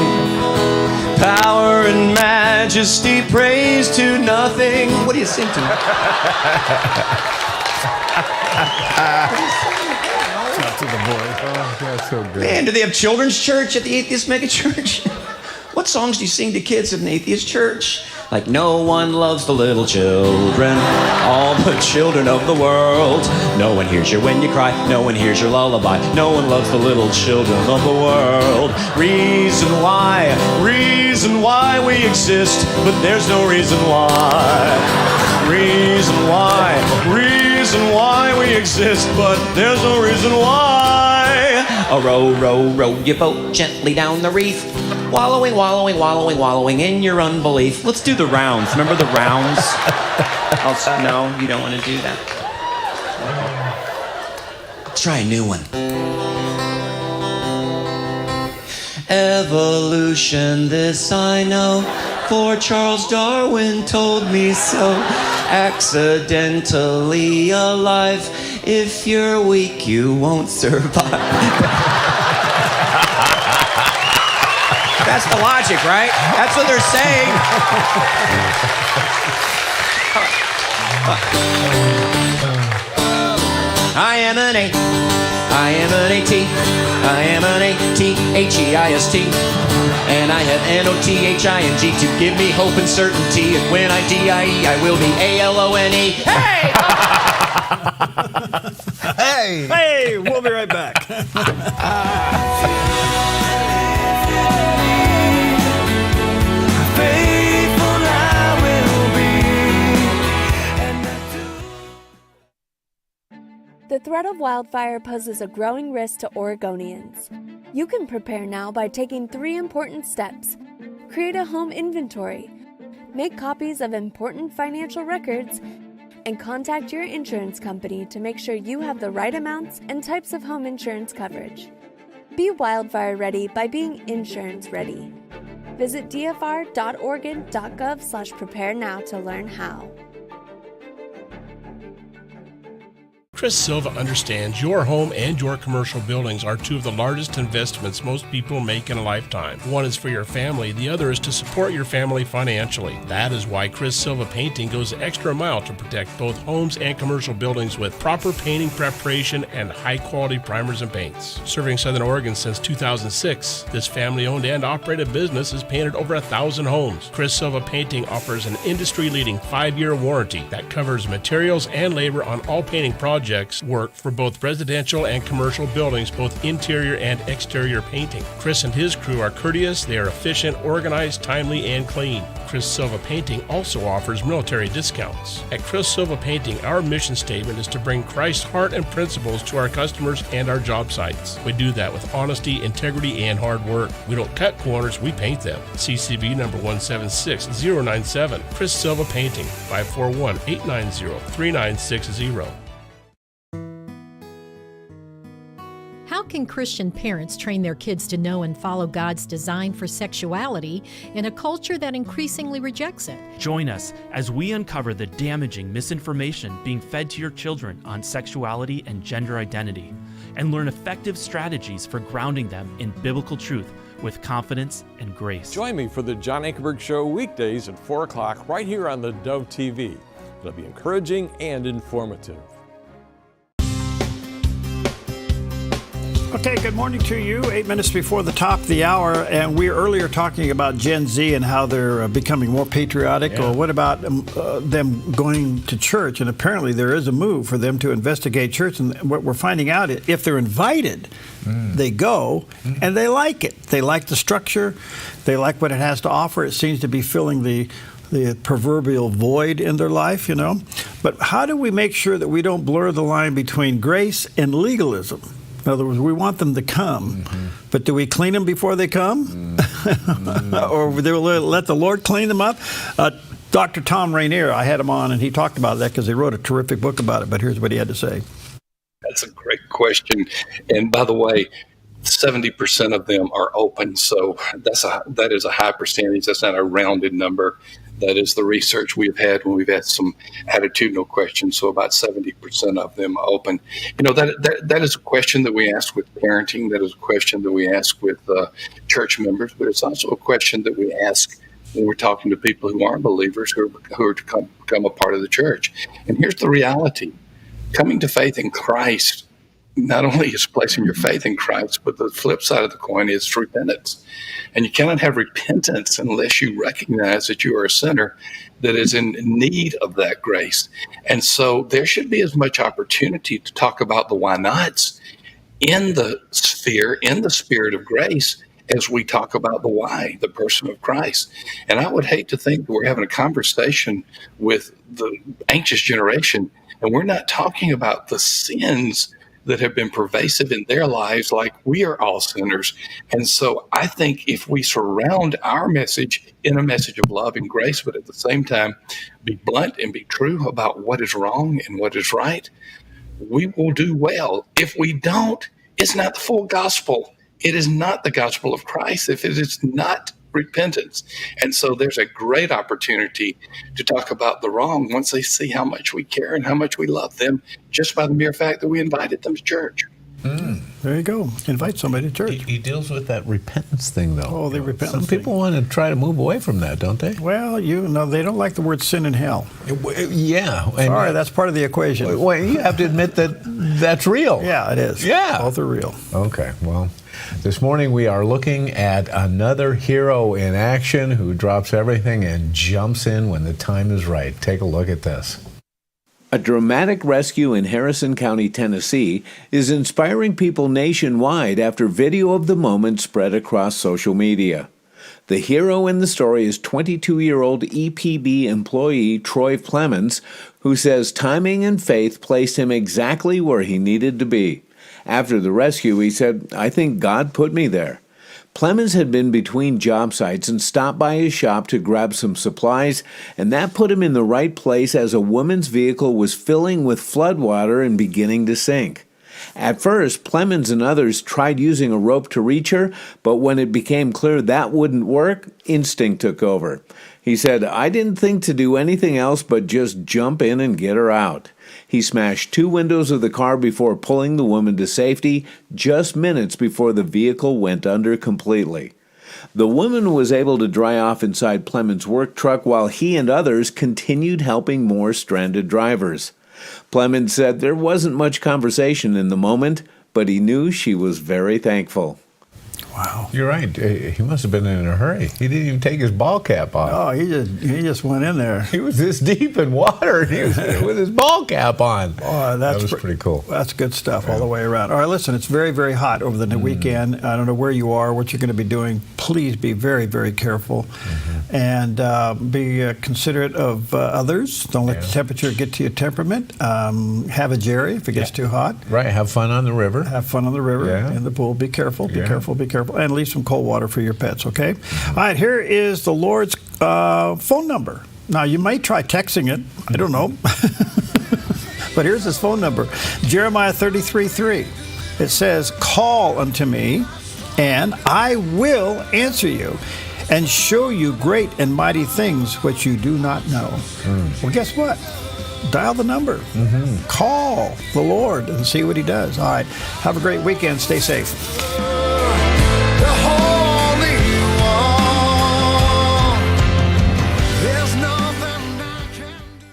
Power and majesty, praise to nothing. What do you sing to? Shout to the void. Oh, that's so good. Man, do they have children's church at the atheist megachurch? What songs do you sing to kids at an atheist church? Like, no one loves the little children, all the children of the world. No one hears you when you cry, no one hears your lullaby. No one loves the little children of the world. Reason why we exist, but there's no reason why. Reason why we exist, but there's no reason why. A row, row, row your boat gently down the reef. Wallowing, wallowing, wallowing, wallowing in your unbelief. Let's do the rounds. Remember the rounds? No, you don't want to do that. Let's try a new one. Evolution, this I know, for Charles Darwin told me so. Accidentally alive, if you're weak, you won't survive. That's the logic, right? That's what they're saying. I am an A. I am an A-T. I am an A-T-H-E-I-S-T. And I have N-O-T-H-I-N-G to give me hope and certainty. And when I D-I-E, I will be A-L-O-N-E. Hey! Hey! Hey! We'll be right back. The threat of wildfire poses a growing risk to Oregonians. You can prepare now by taking 3 important steps. Create a home inventory, make copies of important financial records, and contact your insurance company to make sure you have the right amounts and types of home insurance coverage. Be wildfire ready by being insurance ready. Visit dfr.oregon.gov/prepare now to learn how. Chris Silva understands your home and your commercial buildings are two of the largest investments most people make in a lifetime. One is for your family, the other is to support your family financially. That is why Chris Silva Painting goes the extra mile to protect both homes and commercial buildings with proper painting preparation and high-quality primers and paints. Serving Southern Oregon since 2006, this family-owned and operated business has painted over 1,000 homes. Chris Silva Painting offers an industry-leading 5-year warranty that covers materials and labor on all painting projects work for both residential and commercial buildings, both interior and exterior painting. Chris and his crew are courteous, they are efficient, organized, timely, and clean. Chris Silva Painting also offers military discounts. At Chris Silva Painting, our mission statement is to bring Christ's heart and principles to our customers and our job sites. We do that with honesty, integrity, and hard work. We don't cut corners, we paint them. CCB number 176097. Chris Silva Painting, 541-890-3960. How can Christian parents train their kids to know and follow God's design for sexuality in a culture that increasingly rejects it? Join us as we uncover the damaging misinformation being fed to your children on sexuality and gender identity, and learn effective strategies for grounding them in biblical truth with confidence and grace. Join me for the John Ankerberg Show weekdays at 4 o'clock right here on the Dove TV. It'll be encouraging and informative. Okay, good morning to you. 8 minutes before the top of the hour, and we were earlier talking about Gen Z and how they're becoming more patriotic. Yeah. Well, what about them going to church? And apparently there is a move for them to investigate church, and what we're finding out is if they're invited, they go, and they like it. They like the structure. They like what it has to offer. It seems to be filling the proverbial void in their life, you know. But how do we make sure that we don't blur the line between grace and legalism? In other words, we want them to come, but do we clean them before they come? Or do we let the Lord clean them up? Dr. Tom Rainier, I had him on, and he talked about that because he wrote a terrific book about it, but here's what he had to say. That's a great question. And by the way, 70% of them are open, so that is a high percentage. That's not a rounded number. That is the research we've had when we've had some attitudinal questions. So about 70% of them are open. You know, that is a question that we ask with parenting. That is a question that we ask with church members. But it's also a question that we ask when we're talking to people who aren't believers, who are to become a part of the church. And here's the reality. Coming to faith in Christ not only is placing your faith in Christ, but the flip side of the coin is repentance. And you cannot have repentance unless you recognize that you are a sinner that is in need of that grace. And so there should be as much opportunity to talk about the why nots in the spirit of grace, as we talk about the why, the person of Christ. And I would hate to think that we're having a conversation with the anxious generation, and we're not talking about the sins that have been pervasive in their lives, like we are all sinners. And so I think if we surround our message in a message of love and grace, but at the same time be blunt and be true about what is wrong and what is right, we will do well. If we don't, it's not the full gospel. It is not the gospel of Christ if it is not repentance. And so there's a great opportunity to talk about the wrong once they see how much we care and how much we love them, just by the mere fact that we invited them to church. There you go. Invite somebody to church. He deals with that repentance thing, though. Oh, the repentance Some people want to try to move away from that, don't they? Well, they don't like the word sin and hell. Yeah. Sorry, that's part of the equation. Well, you have to admit that that's real. Yeah, it is. Yeah. Both are real. Okay, well, this morning we are looking at another hero in action who drops everything and jumps in when the time is right. Take a look at this. A dramatic rescue in Harrison County, Tennessee, is inspiring people nationwide after video of the moment spread across social media. The hero in the story is 22-year-old EPB employee Troy Clemens, who says timing and faith placed him exactly where he needed to be. After the rescue, he said, "I think God put me there." Clemens had been between job sites and stopped by his shop to grab some supplies, and that put him in the right place as a woman's vehicle was filling with floodwater and beginning to sink. At first, Plemons and others tried using a rope to reach her, but when it became clear that wouldn't work, instinct took over. He said, "I didn't think to do anything else but just jump in and get her out." He smashed 2 windows of the car before pulling the woman to safety, just minutes before the vehicle went under completely. The woman was able to dry off inside Plemons' work truck while he and others continued helping more stranded drivers. Plemons said there wasn't much conversation in the moment, but he knew she was very thankful. Wow. You're right. He must have been in a hurry. He didn't even take his ball cap off. Oh, he just went in there. He was this deep in water. He was with his ball cap on. Oh, that was pretty cool. That's good stuff all the way around. All right, listen, it's very, very hot over the weekend. I don't know where you are, what you're going to be doing. Please be very, very careful and be considerate of others. Don't let the temperature get to your temperament. Have a Jerry if it gets too hot. Right, have fun on the river. Have fun on the river, in the pool. Be careful, be careful, be careful. And leave some cold water for your pets, okay? All right, here is the Lord's phone number. Now, you might try texting it. I don't know. But here's his phone number, Jeremiah 33:3. It says, "Call unto me, and I will answer you, and show you great and mighty things which you do not know." Well, guess what? Dial the number. Call the Lord and see what he does. All right. Have a great weekend. Stay safe.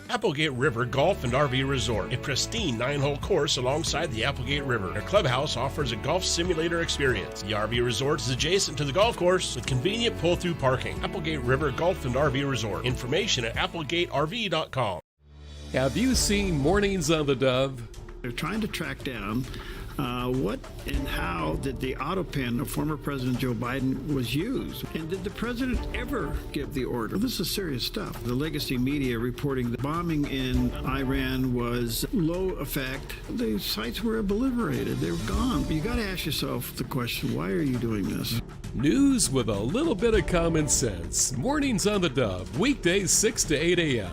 Applegate River Golf and RV Resort, a pristine 9-hole course alongside the Applegate River. Their clubhouse offers a golf simulator experience. The RV Resort is adjacent to the golf course with convenient pull-through parking. Applegate River Golf and RV Resort. Information at applegateRV.com. Have you seen Mornings on the Dove? They're trying to track down what and how did the auto pen of former President Joe Biden was used? And did the president ever give the order? Well, this is serious stuff. The legacy media reporting the bombing in Iran was low effect. The sites were obliterated. They were gone. You got to ask yourself the question, why are you doing this? News with a little bit of common sense. Mornings on the Dove, weekdays 6 to 8 a.m.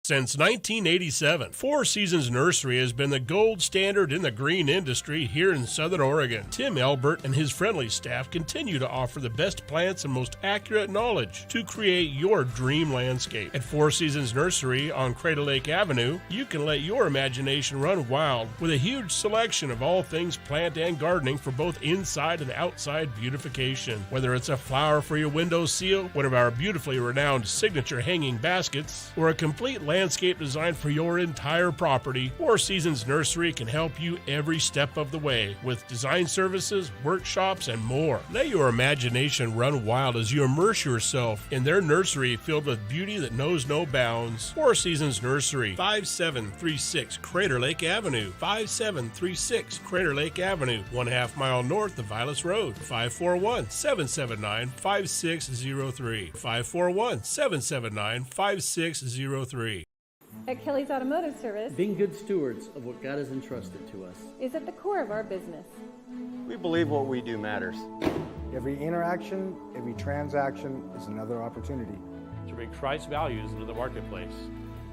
Since 1987, Four Seasons Nursery has been the gold standard in the green industry here in Southern Oregon. Tim Albert and his friendly staff continue to offer the best plants and most accurate knowledge to create your dream landscape. At Four Seasons Nursery on Crater Lake Avenue, you can let your imagination run wild with a huge selection of all things plant and gardening for both inside and outside beautification. Whether it's a flower for your window seal, one of our beautifully renowned signature hanging baskets, or a complete landscape design for your entire property, Four Seasons Nursery can help you every step of the way with design services, workshops, and more. Let your imagination run wild as you immerse yourself in their nursery filled with beauty that knows no bounds. Four Seasons Nursery, 5736 Crater Lake Avenue, 5736 Crater Lake Avenue, 1/2 mile north of Vilas Road, 541-779-5603, 541-779-5603. At Kelly's Automotive Service, being good stewards of what God has entrusted to us is at the core of our business. We believe what we do matters. Every interaction, every transaction is another opportunity to bring Christ's values into the marketplace.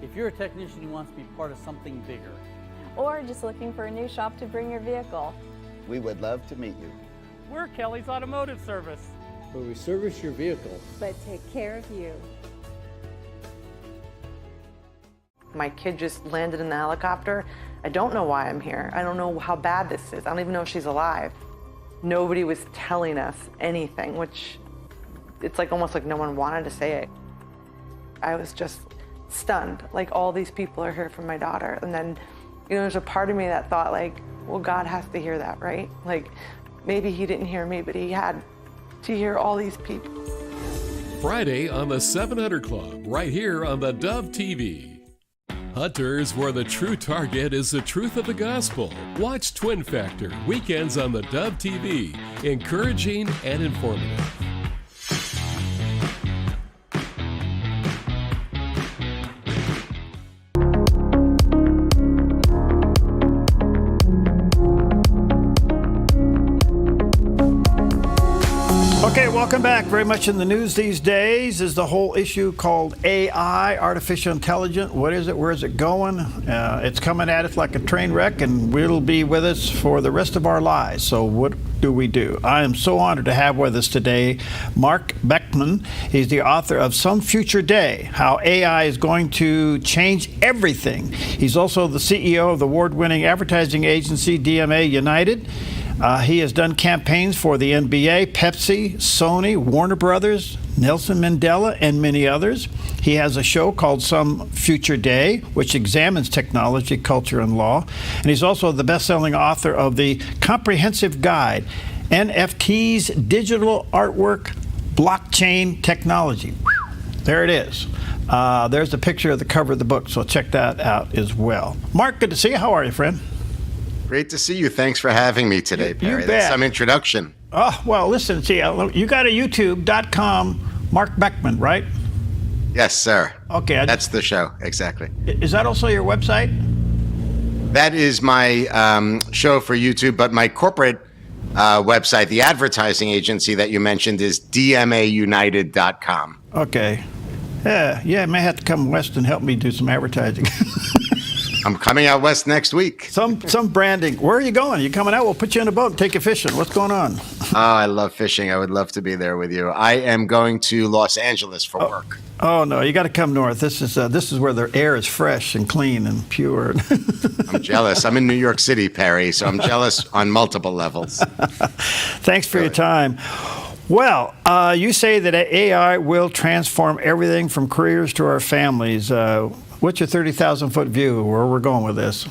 If you're a technician who wants to be part of something bigger, or just looking for a new shop to bring your vehicle, we would love to meet you. We're Kelly's Automotive Service, where we service your vehicle but take care of you. My kid just landed in the helicopter. I don't know why I'm here. I don't know how bad this is. I don't even know if she's alive. Nobody was telling us anything, which it's like almost like no one wanted to say it. I was just stunned, like all these people are here for my daughter. And then, you know, there's a part of me that thought like, well, God has to hear that, right? Like maybe he didn't hear me, but he had to hear all these people. Friday on the 700 Club, right here on the Dove TV. Hunters, where the true target is the truth of the gospel. Watch Twin Factor, weekends on the Dove TV. Encouraging and informative. Okay, welcome back. Very much in the news these days is the whole issue called AI, artificial intelligence. What is it? Where is it going? It's coming at us like a train wreck, and will be with us for the rest of our lives. So what do we do? I am so honored to have with us today Mark Beckman. He's the author of Some Future Day, How AI is Going to Change Everything. He's also the CEO of the award-winning advertising agency DMA United. He has done campaigns for the NBA, Pepsi, Sony, Warner Brothers, Nelson Mandela, and many others. He has a show called Some Future Day, which examines technology, culture, and law. And he's also the best-selling author of the comprehensive guide, NFTs, Digital Artwork, Blockchain Technology. There it is. There's a picture of the cover of the book, so check that out as well. Mark, good to see you. How are you, friend? Great to see you. Thanks for having me today, Perry. bet. That's some introduction. Oh, well, listen, see, you got a youtube.com Mark Beckman, right? Yes, sir. Okay. That's the show, exactly. Is that also your website? That is my show for YouTube, but my corporate website, the advertising agency that you mentioned, is dmaunited.com. Okay. Yeah, I may have to come west and help me do some advertising. I'm coming out west next week. Some branding. Where are you going? You coming out? We'll put you in a boat and take you fishing. What's going on? Oh, I love fishing. I would love to be there with you. I am going to Los Angeles for work. Oh no, you got to come north. This is where the air is fresh and clean and pure. I'm jealous. I'm in New York City, Perry, so I'm jealous on multiple levels. Thanks for your time. Well, you say that AI will transform everything from careers to our families. What's your 30,000-foot view where we're going with this?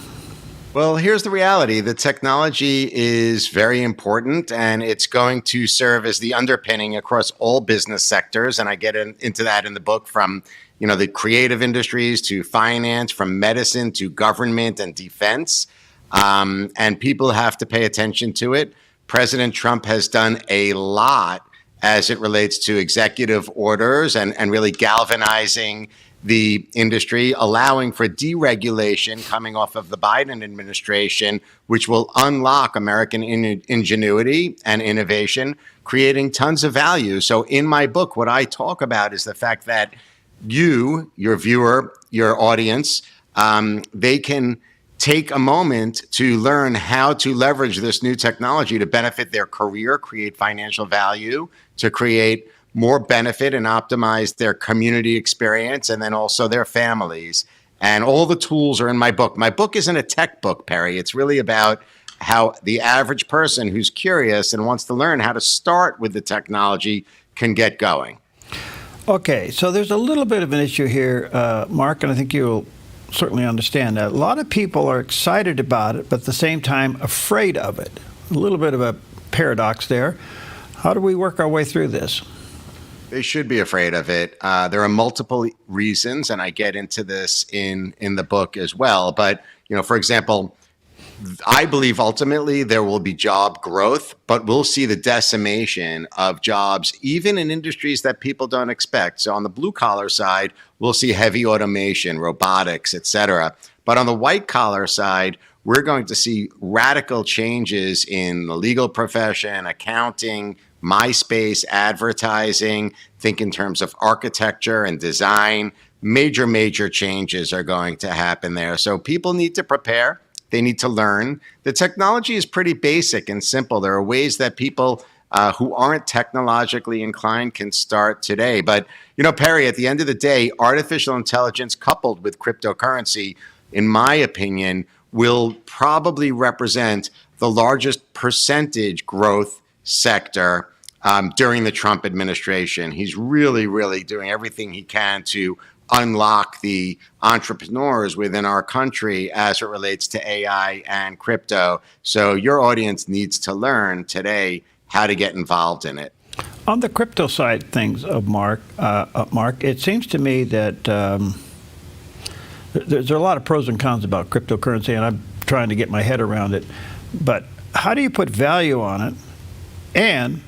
Well, here's the reality. The technology is very important, and it's going to serve as the underpinning across all business sectors. And I get into that in the book, from the creative industries to finance, from medicine to government and defense. And people have to pay attention to it. President Trump has done a lot as it relates to executive orders and really galvanizing the industry, allowing for deregulation coming off of the Biden administration, which will unlock American ingenuity and innovation, creating tons of value. So in my book, what I talk about is the fact that you, your viewer, your audience, they can take a moment to learn how to leverage this new technology to benefit their career, create financial value, to create more benefit and optimize their community experience, and then also their families. And all the tools are in my book. My book isn't a tech book, Perry. It's really about how the average person who's curious and wants to learn how to start with the technology can get going. Okay, so there's a little bit of an issue here, Mark, and I think you'll certainly understand that. A lot of people are excited about it, but at the same time afraid of it. A little bit of a paradox there. How do we work our way through this? They should be afraid of it. There are multiple reasons, and I get into this in the book as well. But, for example, I believe ultimately there will be job growth, but we'll see the decimation of jobs, even in industries that people don't expect. So on the blue collar side, we'll see heavy automation, robotics, et cetera. But on the white collar side, we're going to see radical changes in the legal profession, accounting, MySpace, advertising. Think in terms of architecture and design. Major changes are going to happen there. So people need to prepare. They need to learn. The technology is pretty basic and simple. There are ways that people who aren't technologically inclined can start today. But, Perry, at the end of the day, artificial intelligence coupled with cryptocurrency, in my opinion, will probably represent the largest percentage growth sector during the Trump administration. He's really doing everything he can to unlock the entrepreneurs within our country as it relates to AI and crypto. So your audience needs to learn today how to get involved in it. On the crypto side things of Mark, it seems to me that there's a lot of pros and cons about cryptocurrency, and I'm trying to get my head around it. But how do you put value on it? And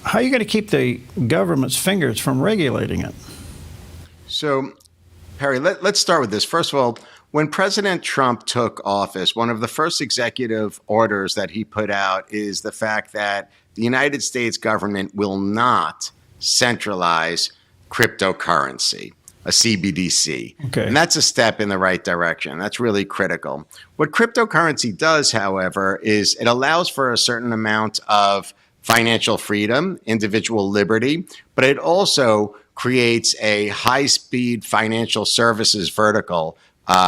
how are you going to keep the government's fingers from regulating it? So, Perry, let's start with this. First of all, when President Trump took office, one of the first executive orders that he put out is the fact that the United States government will not centralize cryptocurrency, a CBDC. Okay. And that's a step in the right direction. That's really critical. What cryptocurrency does, however, is it allows for a certain amount of financial freedom, individual liberty, but it also creates a high-speed financial services vertical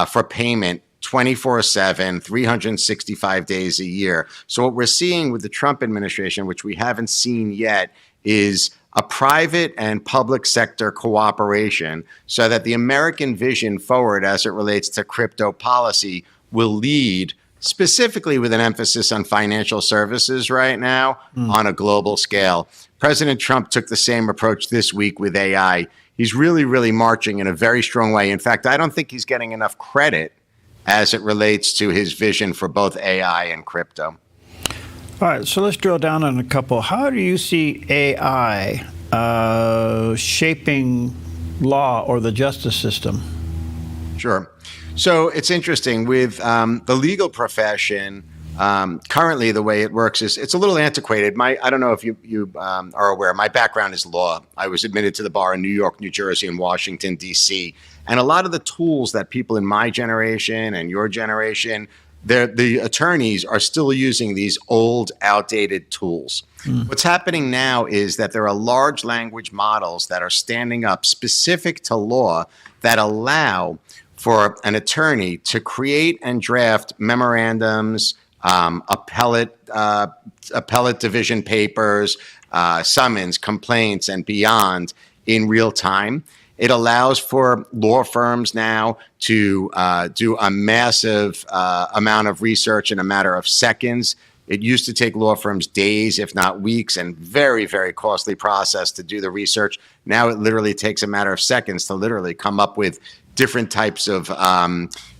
for payment 24/7, 365 days a year. So what we're seeing with the Trump administration, which we haven't seen yet, is a private and public sector cooperation so that the American vision forward as it relates to crypto policy will lead specifically with an emphasis on financial services right now on a global scale. President Trump took the same approach this week with AI. He's really, really marching in a very strong way. In fact, I don't think he's getting enough credit as it relates to his vision for both AI and crypto. All right, so let's drill down on a couple. How do you see AI shaping law or the justice system? Sure. So it's interesting with the legal profession. Currently, the way it works is it's a little antiquated. I don't know if you are aware. My background is law. I was admitted to the bar in New York, New Jersey, and Washington, D.C. And a lot of the tools that people in my generation and your generation, the attorneys are still using these old, outdated tools. What's happening now is that there are large language models that are standing up specific to law that allow for an attorney to create and draft memorandums, appellate division papers, summons, complaints, and beyond in real time. It allows for law firms now to do a massive amount of research in a matter of seconds. It used to take law firms days, if not weeks, and very, very costly process to do the research. Now it literally takes a matter of seconds to literally come up with different types of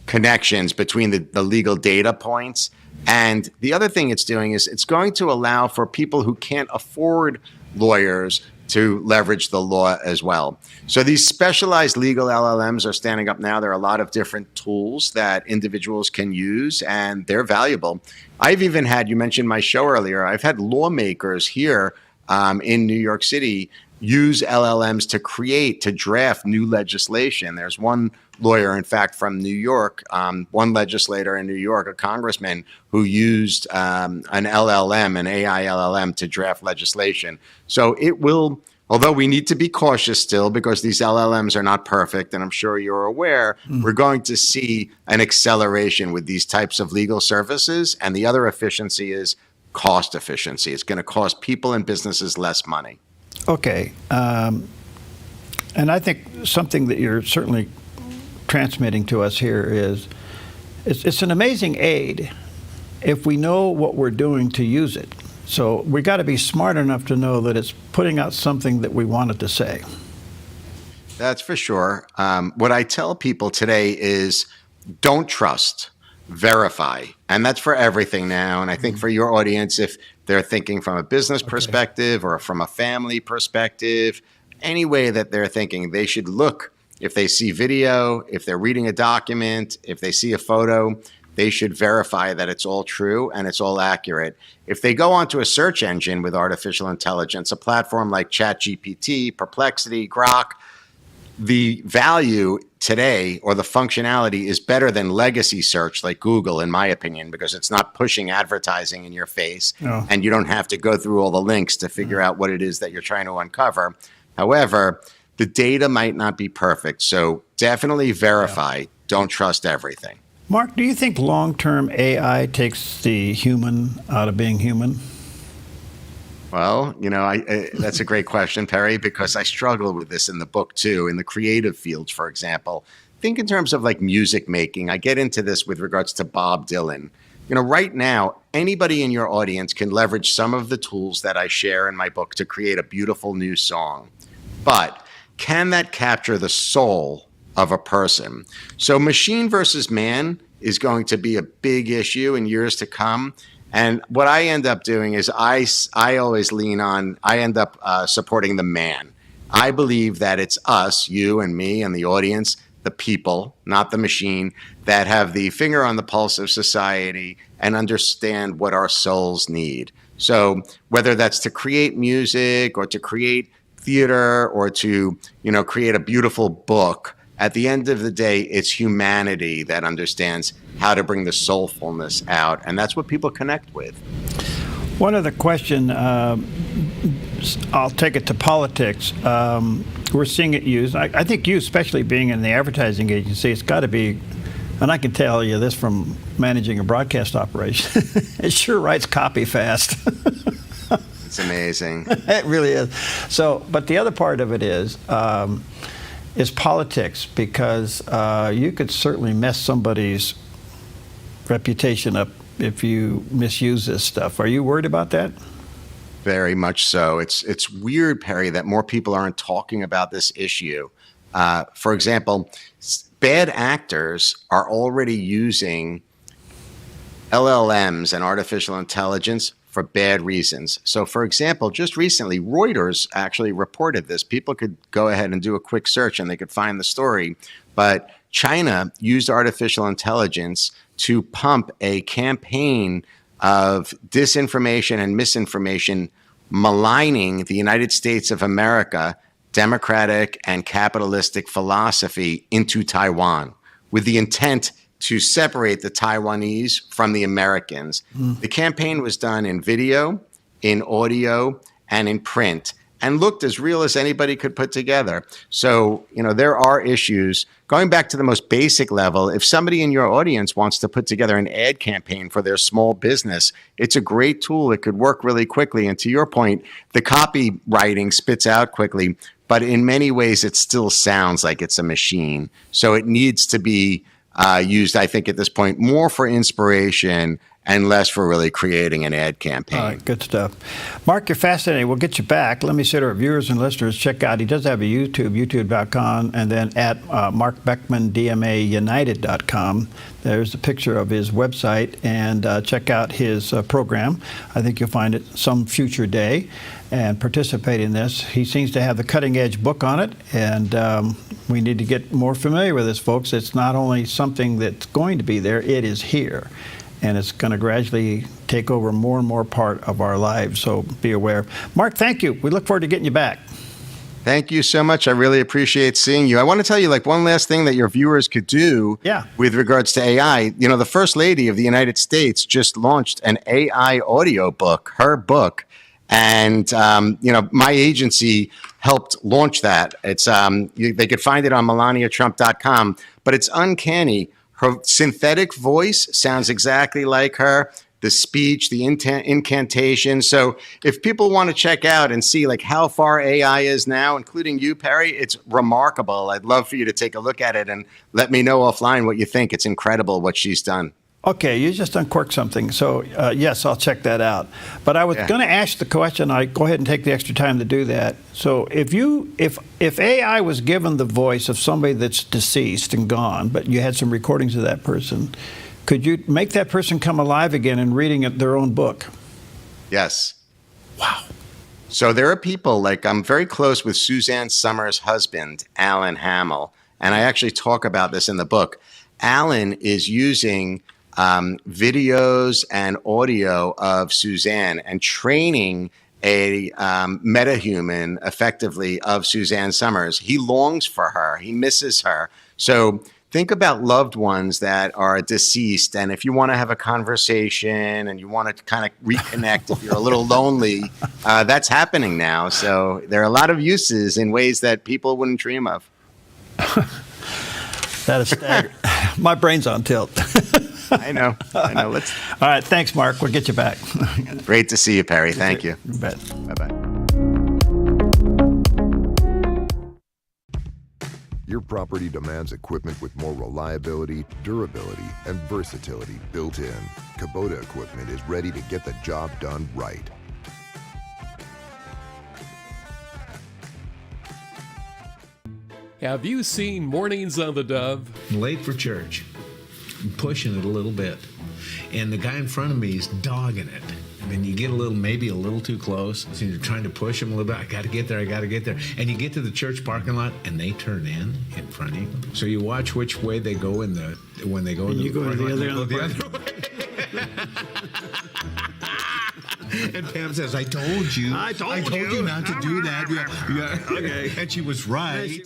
connections between the legal data points. And the other thing it's doing is it's going to allow for people who can't afford lawyers to leverage the law as well. So these specialized legal LLMs are standing up now. There are a lot of different tools that individuals can use, and they're valuable. I've even had, you mentioned my show earlier, I've had lawmakers here in New York City use LLMs to draft new legislation. There's one lawyer, in fact, from New York, one legislator in New York, a congressman, who used an LLM, an AI LLM, to draft legislation. So it will, although we need to be cautious still because these LLMs are not perfect, and I'm sure you're aware, we're going to see an acceleration with these types of legal services. And the other efficiency is cost efficiency. It's going to cost people and businesses less money. Okay. And I think something that you're certainly transmitting to us here is it's an amazing aid if we know what we're doing to use it. So we got to be smart enough to know that it's putting out something that we want it to say. That's for sure. What I tell people today is don't trust, verify. And that's for everything now. And I think for your audience, if they're thinking from a business perspective or from a family perspective, any way that they're thinking, they should look. If they see video, if they're reading a document, if they see a photo, they should verify that it's all true and it's all accurate. If they go onto a search engine with artificial intelligence, a platform like ChatGPT, Perplexity, Grok, the value today or the functionality is better than legacy search like Google, in my opinion, because it's not pushing advertising in your face and you don't have to go through all the links to figure out what it is that you're trying to uncover. However, the data might not be perfect, so definitely verify. Don't trust everything. Mark, do you think long-term AI takes the human out of being human? Well, that's a great question, Perry, because I struggle with this in the book too, in the creative fields, for example. Think in terms of like music making. I get into this with regards to Bob Dylan. Right now, anybody in your audience can leverage some of the tools that I share in my book to create a beautiful new song. But can that capture the soul of a person? So machine versus man is going to be a big issue in years to come. And what I end up doing is I always I end up supporting the man. I believe that it's us, you and me and the audience, the people, not the machine, that have the finger on the pulse of society and understand what our souls need. So whether that's to create music or to create theater or to, create a beautiful book, at the end of the day, it's humanity that understands how to bring the soulfulness out. And that's what people connect with. One other question, I'll take it to politics. We're seeing it used. I think you, especially being in the advertising agency, it's got to be, and I can tell you this from managing a broadcast operation, it sure writes copy fast. It's amazing. It really is. So, but the other part of it is politics, because you could certainly mess somebody's reputation up if you misuse this stuff. Are you worried about that? Very much so. It's weird, Perry, that more people aren't talking about this issue. For example, bad actors are already using LLMs and artificial intelligence for bad reasons. So, for example, just recently, Reuters actually reported this. People could go ahead and do a quick search and they could find the story. But China used artificial intelligence to pump a campaign of disinformation and misinformation maligning the United States of America, democratic and capitalistic philosophy into Taiwan, with the intent to separate the Taiwanese from the Americans. The campaign was done in video, in audio, and in print, and looked as real as anybody could put together. So, there are issues. Going back to the most basic level, if somebody in your audience wants to put together an ad campaign for their small business, it's a great tool. It could work really quickly. And to your point, the copywriting spits out quickly, but in many ways, it still sounds like it's a machine. So it needs to be used, I think, at this point, more for inspiration and less for really creating an ad campaign. All right, good stuff. Mark, you're fascinating. We'll get you back. Let me say to our viewers and listeners, check out, he does have a YouTube, youtube.com, and then at markbeckmandmaunited.com. There's a picture of his website, and check out his program. I think you'll find it some future day, and participate in this. He seems to have the cutting-edge book on it, and we need to get more familiar with this, folks. It's not only something that's going to be there, it is here. And it's going to gradually take over more and more part of our lives, so be aware. Mark, thank you. We look forward to getting you back. Thank you so much. I really appreciate seeing you. I want to tell you, one last thing that your viewers could do with regards to AI. The First Lady of the United States just launched an AI audio book, her book. And, my agency helped launch that. It's they could find it on melaniatrump.com, but it's uncanny. Her synthetic voice sounds exactly like her, the speech, the incantation. So if people want to check out and see how far AI is now, including you, Perry, it's remarkable. I'd love for you to take a look at it and let me know offline what you think. It's incredible what she's done. Okay, you just uncorked something. So, yes, I'll check that out. But I was going to ask the question. I go ahead and take the extra time to do that. So if AI was given the voice of somebody that's deceased and gone, but you had some recordings of that person, could you make that person come alive again and reading their own book? Yes. Wow. So there are people, I'm very close with Suzanne Summers' husband, Alan Hamill, and I actually talk about this in the book. Alan is using videos and audio of Suzanne and training a metahuman effectively of Suzanne Summers. He longs for her. He misses her. So think about loved ones that are deceased. And if you want to have a conversation and you want to kind of reconnect, if you're a little lonely, that's happening now. So there are a lot of uses in ways that people wouldn't dream of. That is staggering. My brain's on tilt. I know. All right. Thanks, Mark. We'll get you back. Great to see you, Perry. Thank you. You bet. Bye-bye. Your property demands equipment with more reliability, durability, and versatility built in. Kubota equipment is ready to get the job done right. Have you seen Mornings on the Dove? Late for church. I'm pushing it a little bit. And the guy in front of me is dogging it. and you get maybe a little too close. So you're trying to push them a little bit. I got to get there. And you get to the church parking lot, and they turn in front of you. So you watch which way they go when they go. You go to the other way. And Pam says, "I told you. I told you not to do that." Yeah. Okay. And she was right.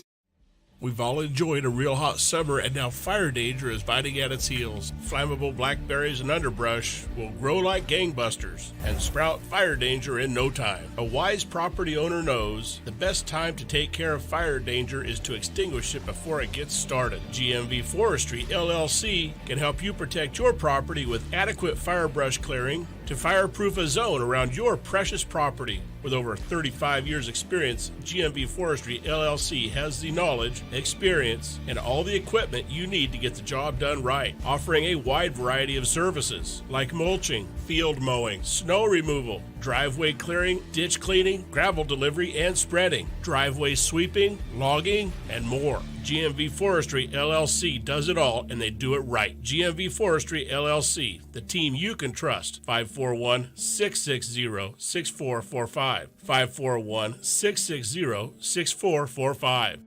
We've all enjoyed a real hot summer, and now fire danger is biting at its heels. Flammable blackberries and underbrush will grow like gangbusters and sprout fire danger in no time. A wise property owner knows the best time to take care of fire danger is to extinguish it before it gets started. GMV Forestry, LLC can help you protect your property with adequate firebrush clearing to fireproof a zone around your precious property. With over 35 years experience, GMV Forestry LLC has the knowledge, experience, and all the equipment you need to get the job done right, offering a wide variety of services like mulching, field mowing, snow removal, driveway clearing, ditch cleaning, gravel delivery and spreading, driveway sweeping, logging, and more. GMV Forestry LLC does it all, and they do it right. GMV Forestry LLC, the team you can trust. 541-660-6445. 541-660-6445.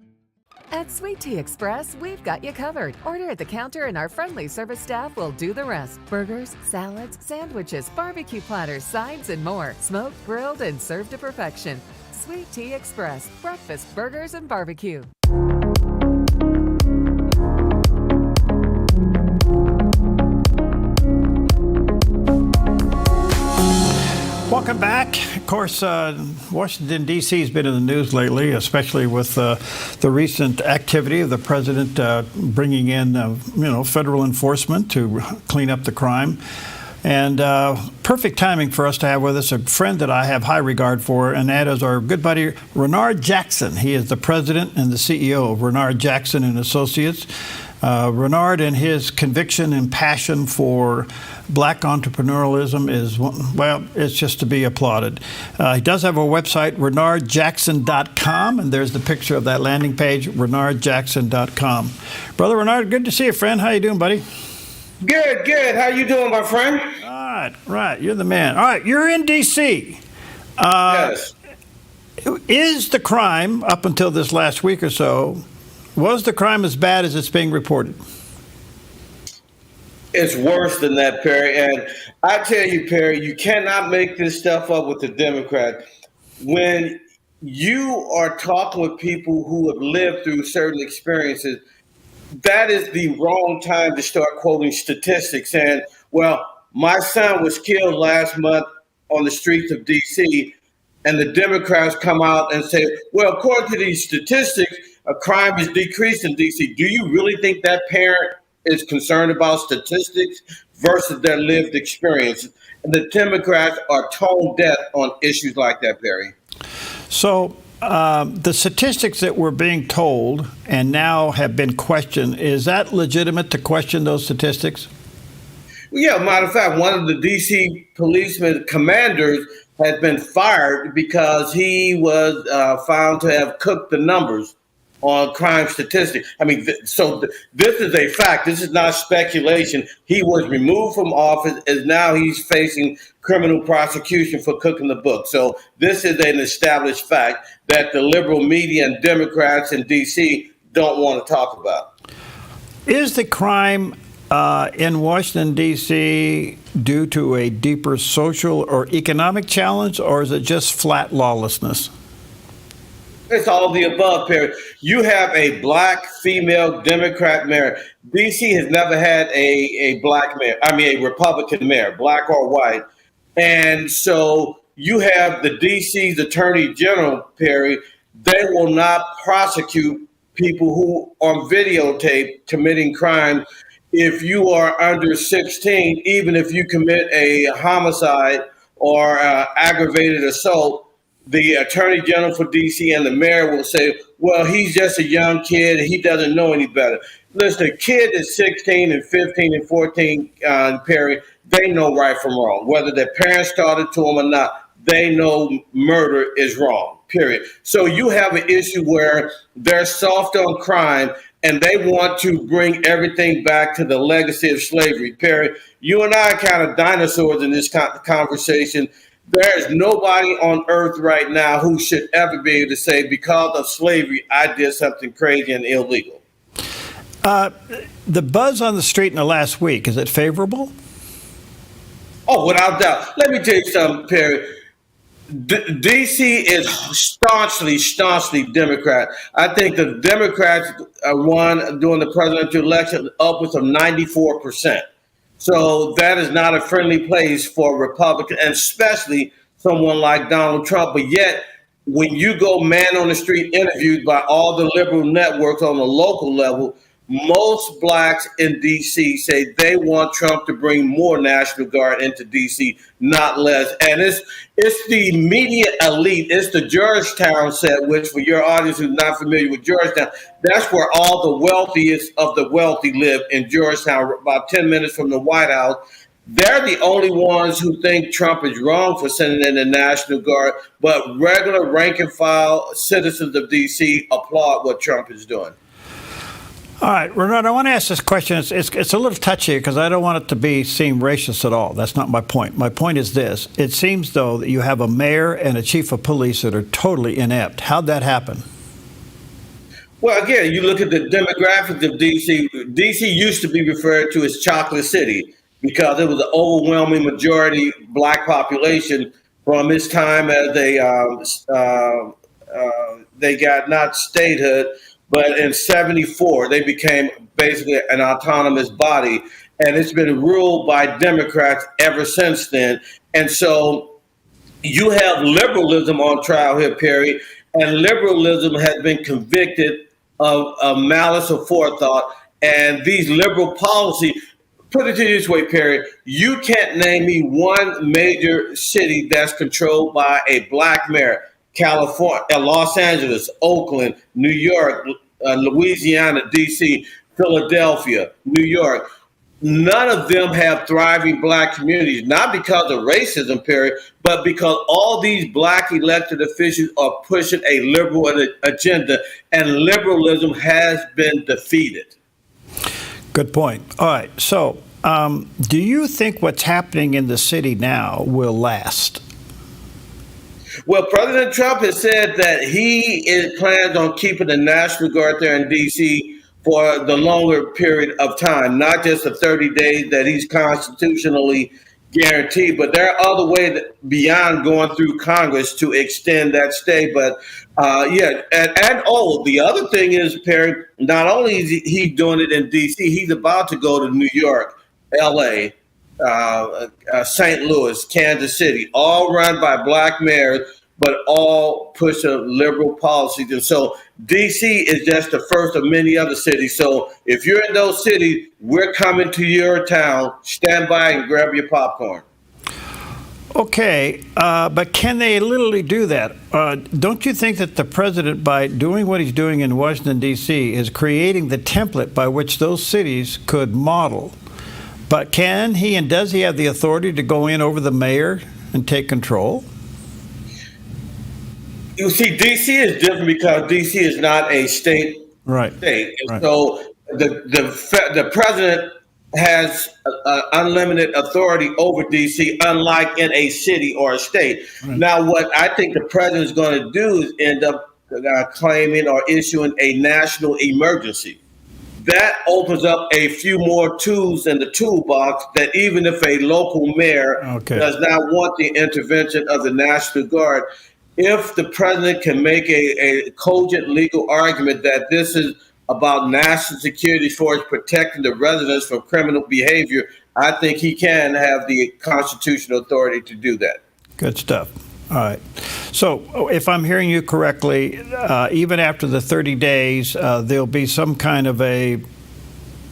At Sweet Tea Express, we've got you covered. Order at the counter and our friendly service staff will do the rest. Burgers, salads, sandwiches, barbecue platters, sides, and more. Smoked, grilled, and served to perfection. Sweet Tea Express, breakfast, burgers, and barbecue. Welcome back. Of course, Washington, D.C. has been in the news lately, especially with the recent activity of the president bringing in, federal enforcement to clean up the crime. And perfect timing for us to have with us a friend that I have high regard for, and that is our good buddy, Renard Jackson. He is the president and the CEO of Renard Jackson and Associates. Renard and his conviction and passion for black entrepreneurialism is, well, it's just to be applauded. He does have a website, renardjackson.com, and there's the picture of that landing page, renardjackson.com. Brother Renard, good to see you, friend. How you doing, buddy? Good. How you doing, my friend? Right. You're the man. All right, you're in D.C. Yes. Is the crime, up until this last week or so, was the crime as bad as it's being reported? It's worse than that, Perry. And I tell you, Perry, you cannot make this stuff up with the Democrats. When you are talking with people who have lived through certain experiences, that is the wrong time to start quoting statistics. And, well, my son was killed last month on the streets of D.C., and the Democrats come out and say, well, according to these statistics, a crime is decreased in D.C. Do you really think that parent is concerned about statistics versus their lived experience? And the Democrats are tone deaf on issues like that, Perry. So the statistics that were being told and now have been questioned, is that legitimate to question those statistics? Well, yeah, matter of fact, one of the D.C. policemen commanders has been fired because he was found to have cooked the numbers on crime statistics. I mean, this is a fact. This is not speculation. He was removed from office, and now he's facing criminal prosecution for cooking the book. So this is an established fact that the liberal media and Democrats in D.C. don't want to talk about. Is the crime in Washington, D.C. due to a deeper social or economic challenge, or is it just flat lawlessness? It's all the above, Perry. You have a black female Democrat mayor. D.C. has never had a black mayor. A Republican mayor, black or white. And so you have the D.C.'s Attorney General, Perry. They will not prosecute people who on videotape committing crime if you are under 16, even if you commit a homicide or aggravated assault. The Attorney General for D.C. and the mayor will say, well, he's just a young kid and he doesn't know any better. Listen, a kid is 16 and 15 and 14, Perry, they know right from wrong. Whether their parents started to them or not, they know murder is wrong, period. So you have an issue where they're soft on crime and they want to bring everything back to the legacy of slavery. Perry, you and I are kind of dinosaurs in this conversation. There is nobody on earth right now who should ever be able to say, because of slavery, I did something crazy and illegal. The buzz on the street in the last week, is it favorable? Oh, without doubt. Let me tell you something, Perry. D.C. is staunchly Democrat. I think the Democrats won during the presidential election upwards of 94%. So that is not a friendly place for Republicans, and especially someone like Donald Trump. But yet, when you go man on the street interviewed by all the liberal networks on the local level, most blacks in D.C. say they want Trump to bring more National Guard into D.C., not less. And it's the media elite. It's the Georgetown set, which for your audience who's not familiar with Georgetown, that's where all the wealthiest of the wealthy live, in Georgetown, about 10 minutes from the White House. They're the only ones who think Trump is wrong for sending in the National Guard, but regular rank and file citizens of D.C. applaud what Trump is doing. All right, Renard, I want to ask this question. It's a little touchy because I don't want it to seem racist at all. That's not my point. My point is this. It seems, though, that you have a mayor and a chief of police that are totally inept. How'd that happen? Well, again, you look at the demographics of D.C. D.C. used to be referred to as Chocolate City because it was an overwhelming majority black population from its time as they got not statehood, but in 74, they became basically an autonomous body. And it's been ruled by Democrats ever since then. And so you have liberalism on trial here, Perry, and liberalism has been convicted of malice aforethought. And these liberal policies, put it to you this way, Perry, you can't name me one major city that's controlled by a black mayor. California, Los Angeles, Oakland, New York, Louisiana, D.C., Philadelphia, New York. None of them have thriving black communities, not because of racism, Perry, but because all these black elected officials are pushing a liberal agenda, and liberalism has been defeated. Good point. All right. So do you think what's happening in the city now will last? Well, President Trump has said that he plans on keeping the National Guard there in D.C. for the longer period of time, not just the 30 days that he's constitutionally guaranteed, but there are other ways beyond going through Congress to extend that stay. But the other thing is, Perry, not only is he doing it in D.C., he's about to go to New York, L.A., St. Louis, Kansas City, all run by black mayors, but all push a liberal policies. And so D.C. is just the first of many other cities. So if you're in those cities, we're coming to your town. Stand by and grab your popcorn. Okay, but can they literally do that? Don't you think that the president, by doing what he's doing in Washington, D.C., is creating the template by which those cities could model? But can he and does he have the authority to go in over the mayor and take control? You see, D.C. is different because D.C. is not a state. Right. And so the president has unlimited authority over D.C., unlike in a city or a state. Right. Now, what I think the president is going to do is end up claiming or issuing a national emergency. That opens up a few more tools in the toolbox that even if a local mayor does not want the intervention of the National Guard, if the president can make a cogent legal argument that this is about national security as far as protecting the residents from criminal behavior, I think he can have the constitutional authority to do that. Good stuff. All right. So if I'm hearing you correctly, even after the 30 days, there'll be some kind of a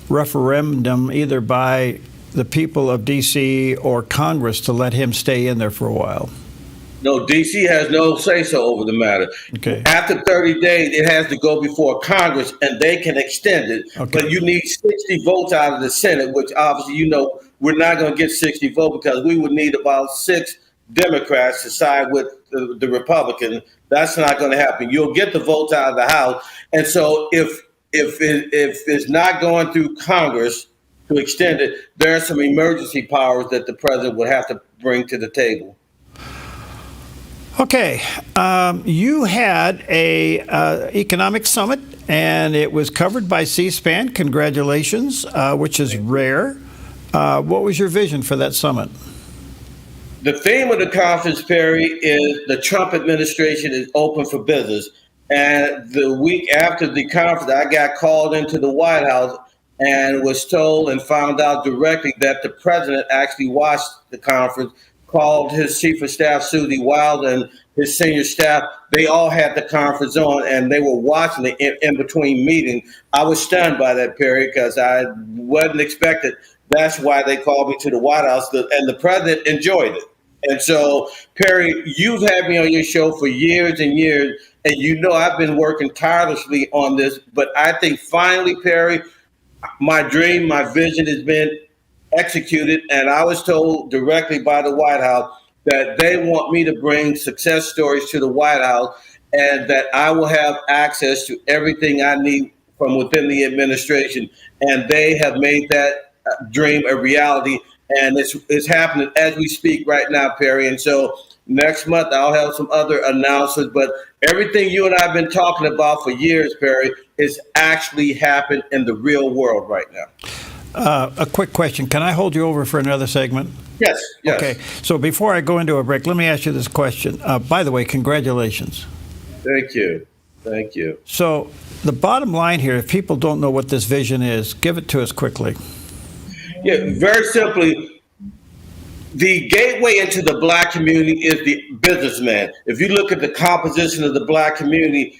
referendum either by the people of D.C. or Congress to let him stay in there for a while. No, D.C. has no say-so over the matter. Okay. After 30 days, it has to go before Congress, and they can extend it. Okay. But you need 60 votes out of the Senate, which obviously, we're not going to get 60 votes because we would need about 6 Democrats to side with the Republicans. That's not going to happen. You'll get the votes out of the House. And so if if it's not going through Congress to extend it, there are some emergency powers that the president would have to bring to the table. Okay, you had a economic summit, and it was covered by C-SPAN. Congratulations, which is rare. What was your vision for that summit? The theme of the conference, Perry, is the Trump administration is open for business. And the week after the conference, I got called into the White House and was told and found out directly that the president actually watched the conference, called his chief of staff, Susie Wild, and his senior staff. They all had the conference on, and they were watching it in between meetings. I was stunned by that, Perry, because I wasn't expected. That's why they called me to the White House, and the president enjoyed it. And so, Perry, you've had me on your show for years and years, and you know I've been working tirelessly on this. But I think finally, Perry, my dream, my vision has been executed, and I was told directly by the White House that they want me to bring success stories to the White House, and that I will have access to everything I need from within the administration. And they have made that dream a reality, and it's happening as we speak right now, Perry. And so next month I'll have some other announcements, but everything you and I have been talking about for years, Perry, is actually happening in the real world right now. A quick question. Can I hold you over for another segment? Yes. Okay. So before I go into a break, let me ask you this question. By the way, congratulations. Thank you. Thank you. So the bottom line here, if people don't know what this vision is, give it to us quickly. Yeah, very simply, the gateway into the black community is the businessman. If you look at the composition of the black community,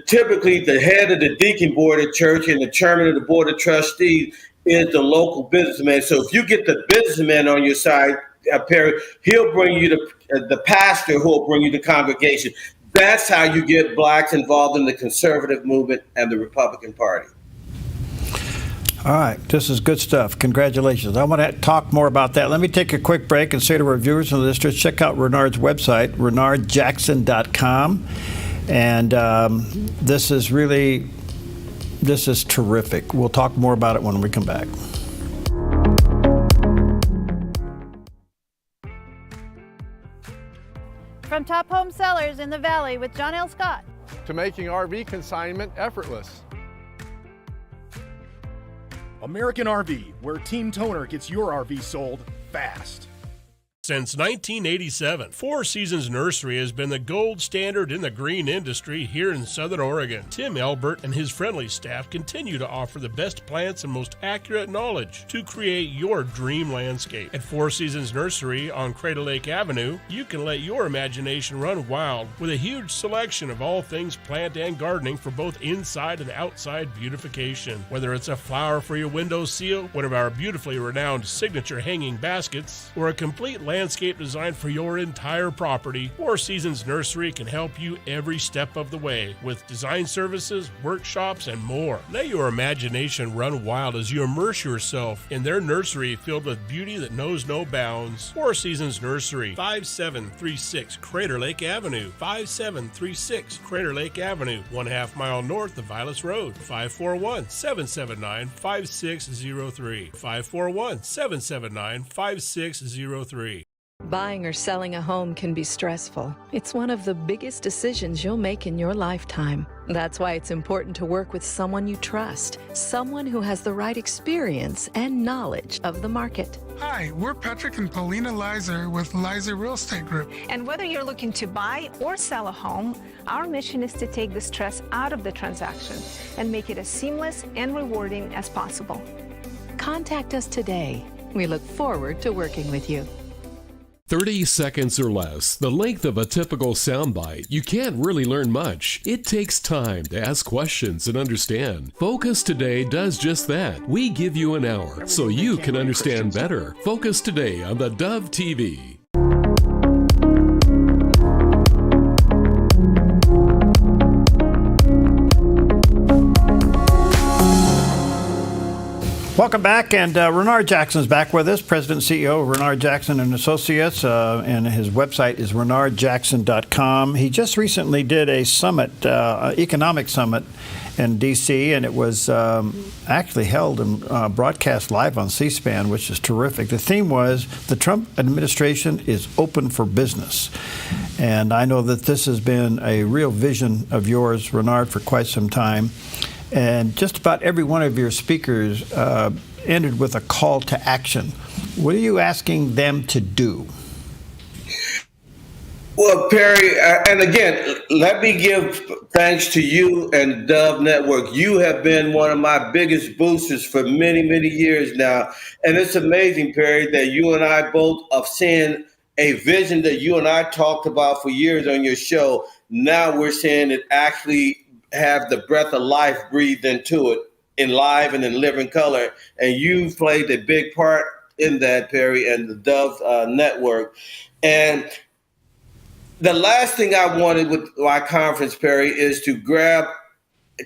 typically the head of the deacon board at church and the chairman of the board of trustees is the local businessman. So if you get the businessman on your side, Perry, he'll bring you the pastor who will bring you the congregation. That's how you get blacks involved in the conservative movement and the Republican Party. All right, this is good stuff. Congratulations. I want to talk more about that. Let me take a quick break and say to our viewers and listeners, check out Renard's website, renardjackson.com. And this is terrific. We'll talk more about it when we come back. From top home sellers in the Valley with John L. Scott. To making RV consignment effortless. American RV, where Team Toner gets your RV sold fast. Since 1987, Four Seasons Nursery has been the gold standard in the green industry here in Southern Oregon. Tim Elbert and his friendly staff continue to offer the best plants and most accurate knowledge to create your dream landscape. At Four Seasons Nursery on Crater Lake Avenue, you can let your imagination run wild with a huge selection of all things plant and gardening for both inside and outside beautification. Whether it's a flower for your window seal, one of our beautifully renowned signature hanging baskets, or a complete landscape design for your entire property, Four Seasons Nursery can help you every step of the way with design services, workshops, and more. Let your imagination run wild as you immerse yourself in their nursery filled with beauty that knows no bounds. Four Seasons Nursery, 5736 Crater Lake Avenue, 5736 Crater Lake Avenue, 1/2 mile north of Vilas Road, 541-779-5603, 541-779-5603. Buying or selling a home can be stressful. It's one of the biggest decisions you'll make in your lifetime. That's why it's important to work with someone you trust, someone who has the right experience and knowledge of the market. Hi, we're Patrick and Paulina Lizer with Lizer Real Estate Group. And whether you're looking to buy or sell a home, our mission is to take the stress out of the transaction and make it as seamless and rewarding as possible. Contact us today. We look forward to working with you. 30 seconds or less, the length of a typical soundbite. You can't really learn much. It takes time to ask questions and understand. Focus Today does just that. We give you an hour so you can understand better. Focus Today on the Dove TV. Welcome back, and Renard Jackson's back with us, President and CEO of Renard Jackson and Associates, and his website is renardjackson.com. He just recently did a summit, economic summit, in D.C., and it was actually held and broadcast live on C-SPAN, which is terrific. The theme was, the Trump administration is open for business. And I know that this has been a real vision of yours, Renard, for quite some time. And just about every one of your speakers ended with a call to action. What are you asking them to do? Well, Perry, and again, let me give thanks to you and Dove Network. You have been one of my biggest boosters for many, many years now. And it's amazing, Perry, that you and I both are seeing a vision that you and I talked about for years on your show. Now we're seeing it actually have the breath of life breathed into it in live and in living color. And you played a big part in that, Perry, and the Dove Network. And the last thing I wanted with my conference, Perry, is to grab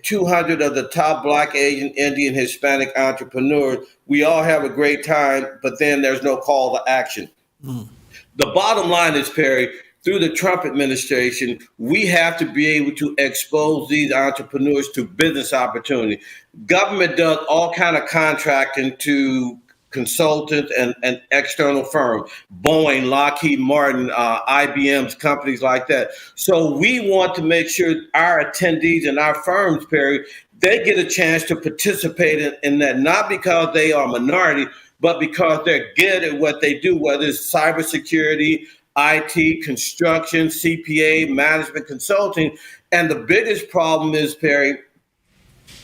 200 of the top Black, Asian, Indian, Hispanic entrepreneurs. We all have a great time, but then there's no call to action. The bottom line is, Perry, through the Trump administration, we have to be able to expose these entrepreneurs to business opportunity. Government does all kind of contracting to consultants and external firms, Boeing, Lockheed Martin, IBM's, companies like that. So we want to make sure our attendees and our firms, Perry, they get a chance to participate in that, not because they are minority, but because they're good at what they do, whether it's cybersecurity, IT, construction, CPA, management consulting. And the biggest problem is, Perry,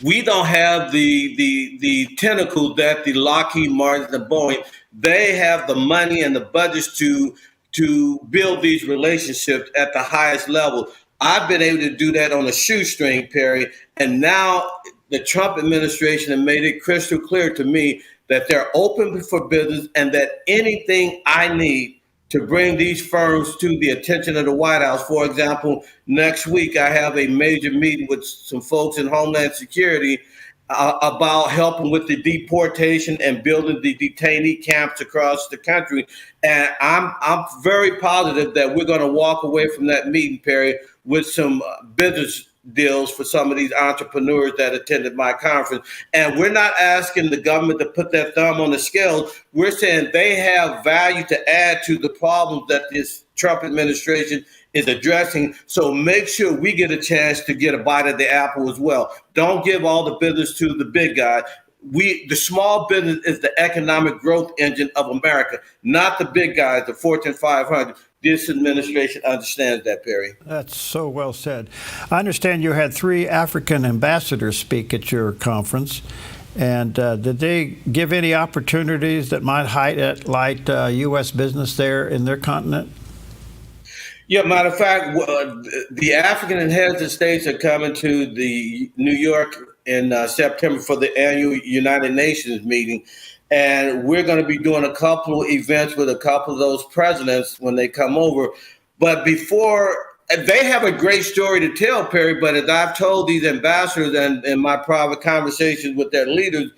we don't have the tentacles that the Lockheed Martin and Boeing, they have the money and the budgets to build these relationships at the highest level. I've been able to do that on a shoestring, Perry. And now the Trump administration has made it crystal clear to me that they're open for business and that anything I need to bring these firms to the attention of the White House. For example, next week I have a major meeting with some folks in Homeland Security about helping with the deportation and building the detainee camps across the country. And I'm very positive that we're going to walk away from that meeting, Perry, with some business deals for some of these entrepreneurs that attended my conference. And we're not asking the government to put their thumb on the scale. We're saying they have value to add to the problems that this Trump administration is addressing. So make sure we get a chance to get a bite of the apple as well. Don't give all the business to the big guy. The small business is the economic growth engine of America, not the big guys, the Fortune 500. This administration understands that, Perry. That's so well said. I understand you had 3 African ambassadors speak at your conference. And did they give any opportunities that might highlight U.S. business there in their continent? Yeah, matter of fact, the African and heads of states are coming to the New York in September for the annual United Nations meeting. And we're going to be doing a couple of events with a couple of those presidents when they come over. But before, they have a great story to tell, Perry, but as I've told these ambassadors and in my private conversations with their leaders,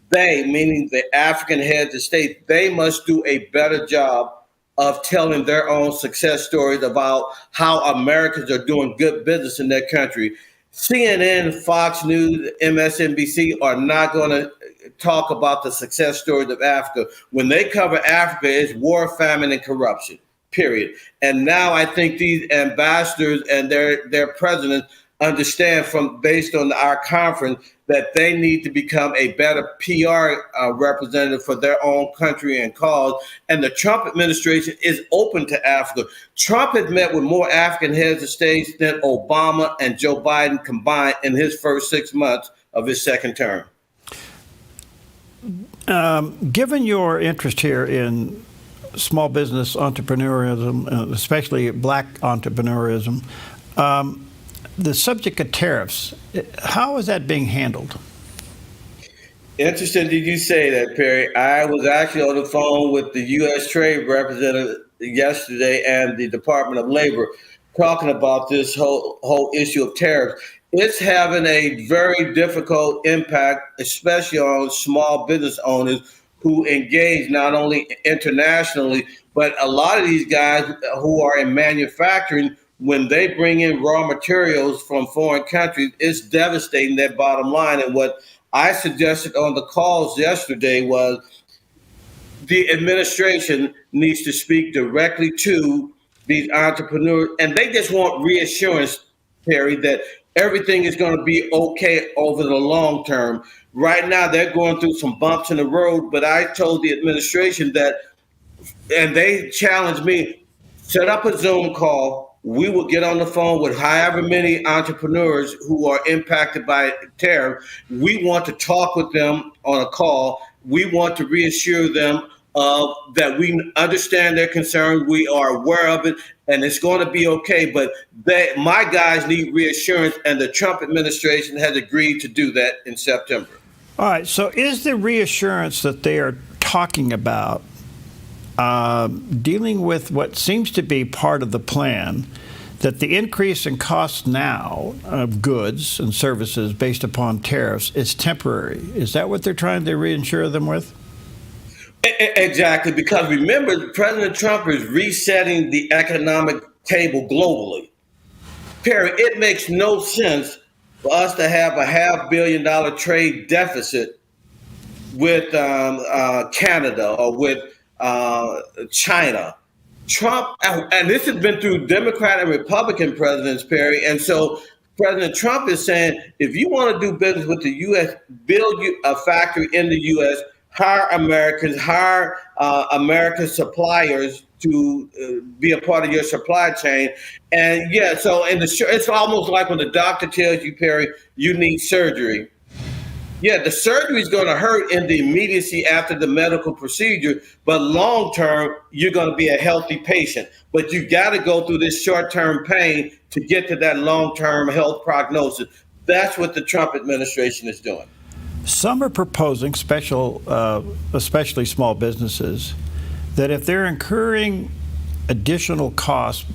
they, meaning the African heads of state, they must do a better job of telling their own success stories about how Americans are doing good business in their country. CNN, Fox News, MSNBC are not going to talk about the success stories of Africa. When they cover Africa, it's war, famine, and corruption, period. And now I think these ambassadors and their presidents understand based on our conference that they need to become a better PR representative for their own country and cause. And the Trump administration is open to Africa. Trump has met with more African heads of states than Obama and Joe Biden combined in his first 6 months of his second term. Given your interest here in small business entrepreneurism, especially Black entrepreneurism, the subject of tariffs, how is that being handled? Interesting did you say that, Perry. I was actually on the phone with the U.S. Trade Representative yesterday and the Department of Labor talking about this whole issue of tariffs. It's having a very difficult impact, especially on small business owners who engage not only internationally, but a lot of these guys who are in manufacturing when they bring in raw materials from foreign countries, it's devastating their bottom line. And what I suggested on the calls yesterday was the administration needs to speak directly to these entrepreneurs, and they just want reassurance, Perry, that everything is going to be okay over the long term. Right now, they're going through some bumps in the road, but I told the administration that, and they challenged me, set up a Zoom call. We will get on the phone with however many entrepreneurs who are impacted by tariff. We want to talk with them on a call. We want to reassure them that we understand their concern. We are aware of it, and it's going to be okay. But my guys need reassurance, and the Trump administration has agreed to do that in September. All right. So is the reassurance that they are talking about dealing with what seems to be part of the plan, that the increase in costs now of goods and services based upon tariffs is temporary? Is that what they're trying to reassure them with? Exactly, because remember, President Trump is resetting the economic table globally. Perry, it makes no sense for us to have a $500 million trade deficit with Canada or with China. Trump, and this has been through Democrat and Republican presidents, Perry, and so President Trump is saying, if you want to do business with the U.S., build a factory in the U.S., hire Americans, hire American suppliers to be a part of your supply chain. And yeah, so it's almost like when the doctor tells you, Perry, you need surgery. Yeah, the surgery is going to hurt in the immediacy after the medical procedure, but long term, you're going to be a healthy patient. But you got to go through this short-term pain to get to that long-term health prognosis. That's what the Trump administration is doing. Some are proposing, especially small businesses, that if they're incurring additional costs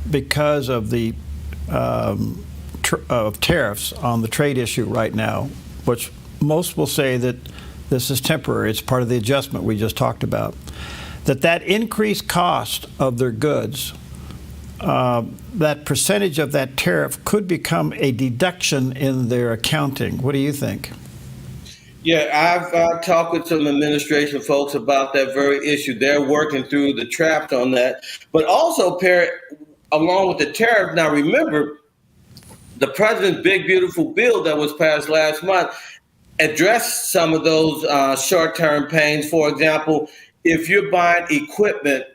because of the of tariffs on the trade issue right now, which most will say that this is temporary, it's part of the adjustment we just talked about, that increased cost of their goods, that percentage of that tariff could become a deduction in their accounting. What do you think? Yeah, I've talked with some administration folks about that very issue. They're working through the traps on that. But also, Perry, along with the tariff, now remember, the president's big, beautiful bill that was passed last month addressed some of those short-term pains. For example, if you're buying equipment,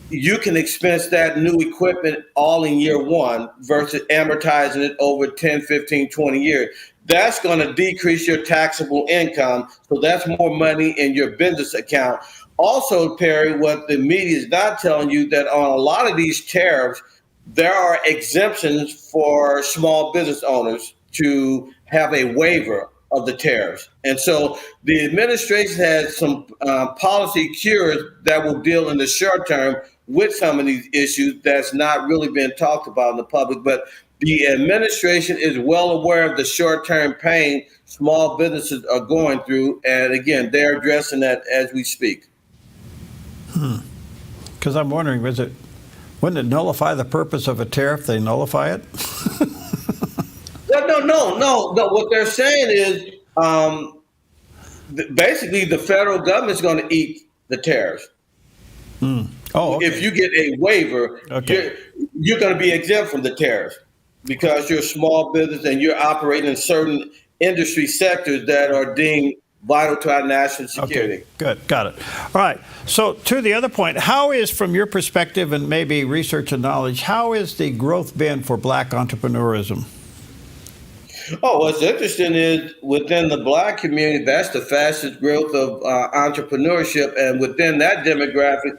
you can expense that new equipment all in year one versus amortizing it over 10, 15, 20 years. That's going to decrease your taxable income. So that's more money in your business account. Also, Perry, what the media is not telling you, that on a lot of these tariffs, there are exemptions for small business owners to have a waiver of the tariffs. And so the administration has some policy cures that will deal in the short term with some of these issues that's not really been talked about in the public. But the administration is well aware of the short-term pain small businesses are going through. And again, they're addressing that as we speak. Because I'm wondering, wouldn't it nullify the purpose of a tariff? They nullify it? No. What they're saying is basically the federal government is going to eat the tariffs. Oh, okay. If you get a waiver, you're going to be exempt from the tariffs because you're a small business and you're operating in certain industry sectors that are deemed vital to our national security. Okay, good. Got it. All right. So to the other point, how is, from your perspective and maybe research and knowledge, how is the growth been for black entrepreneurism? Oh, what's interesting is within the black community, that's the fastest growth of entrepreneurship. And within that demographic,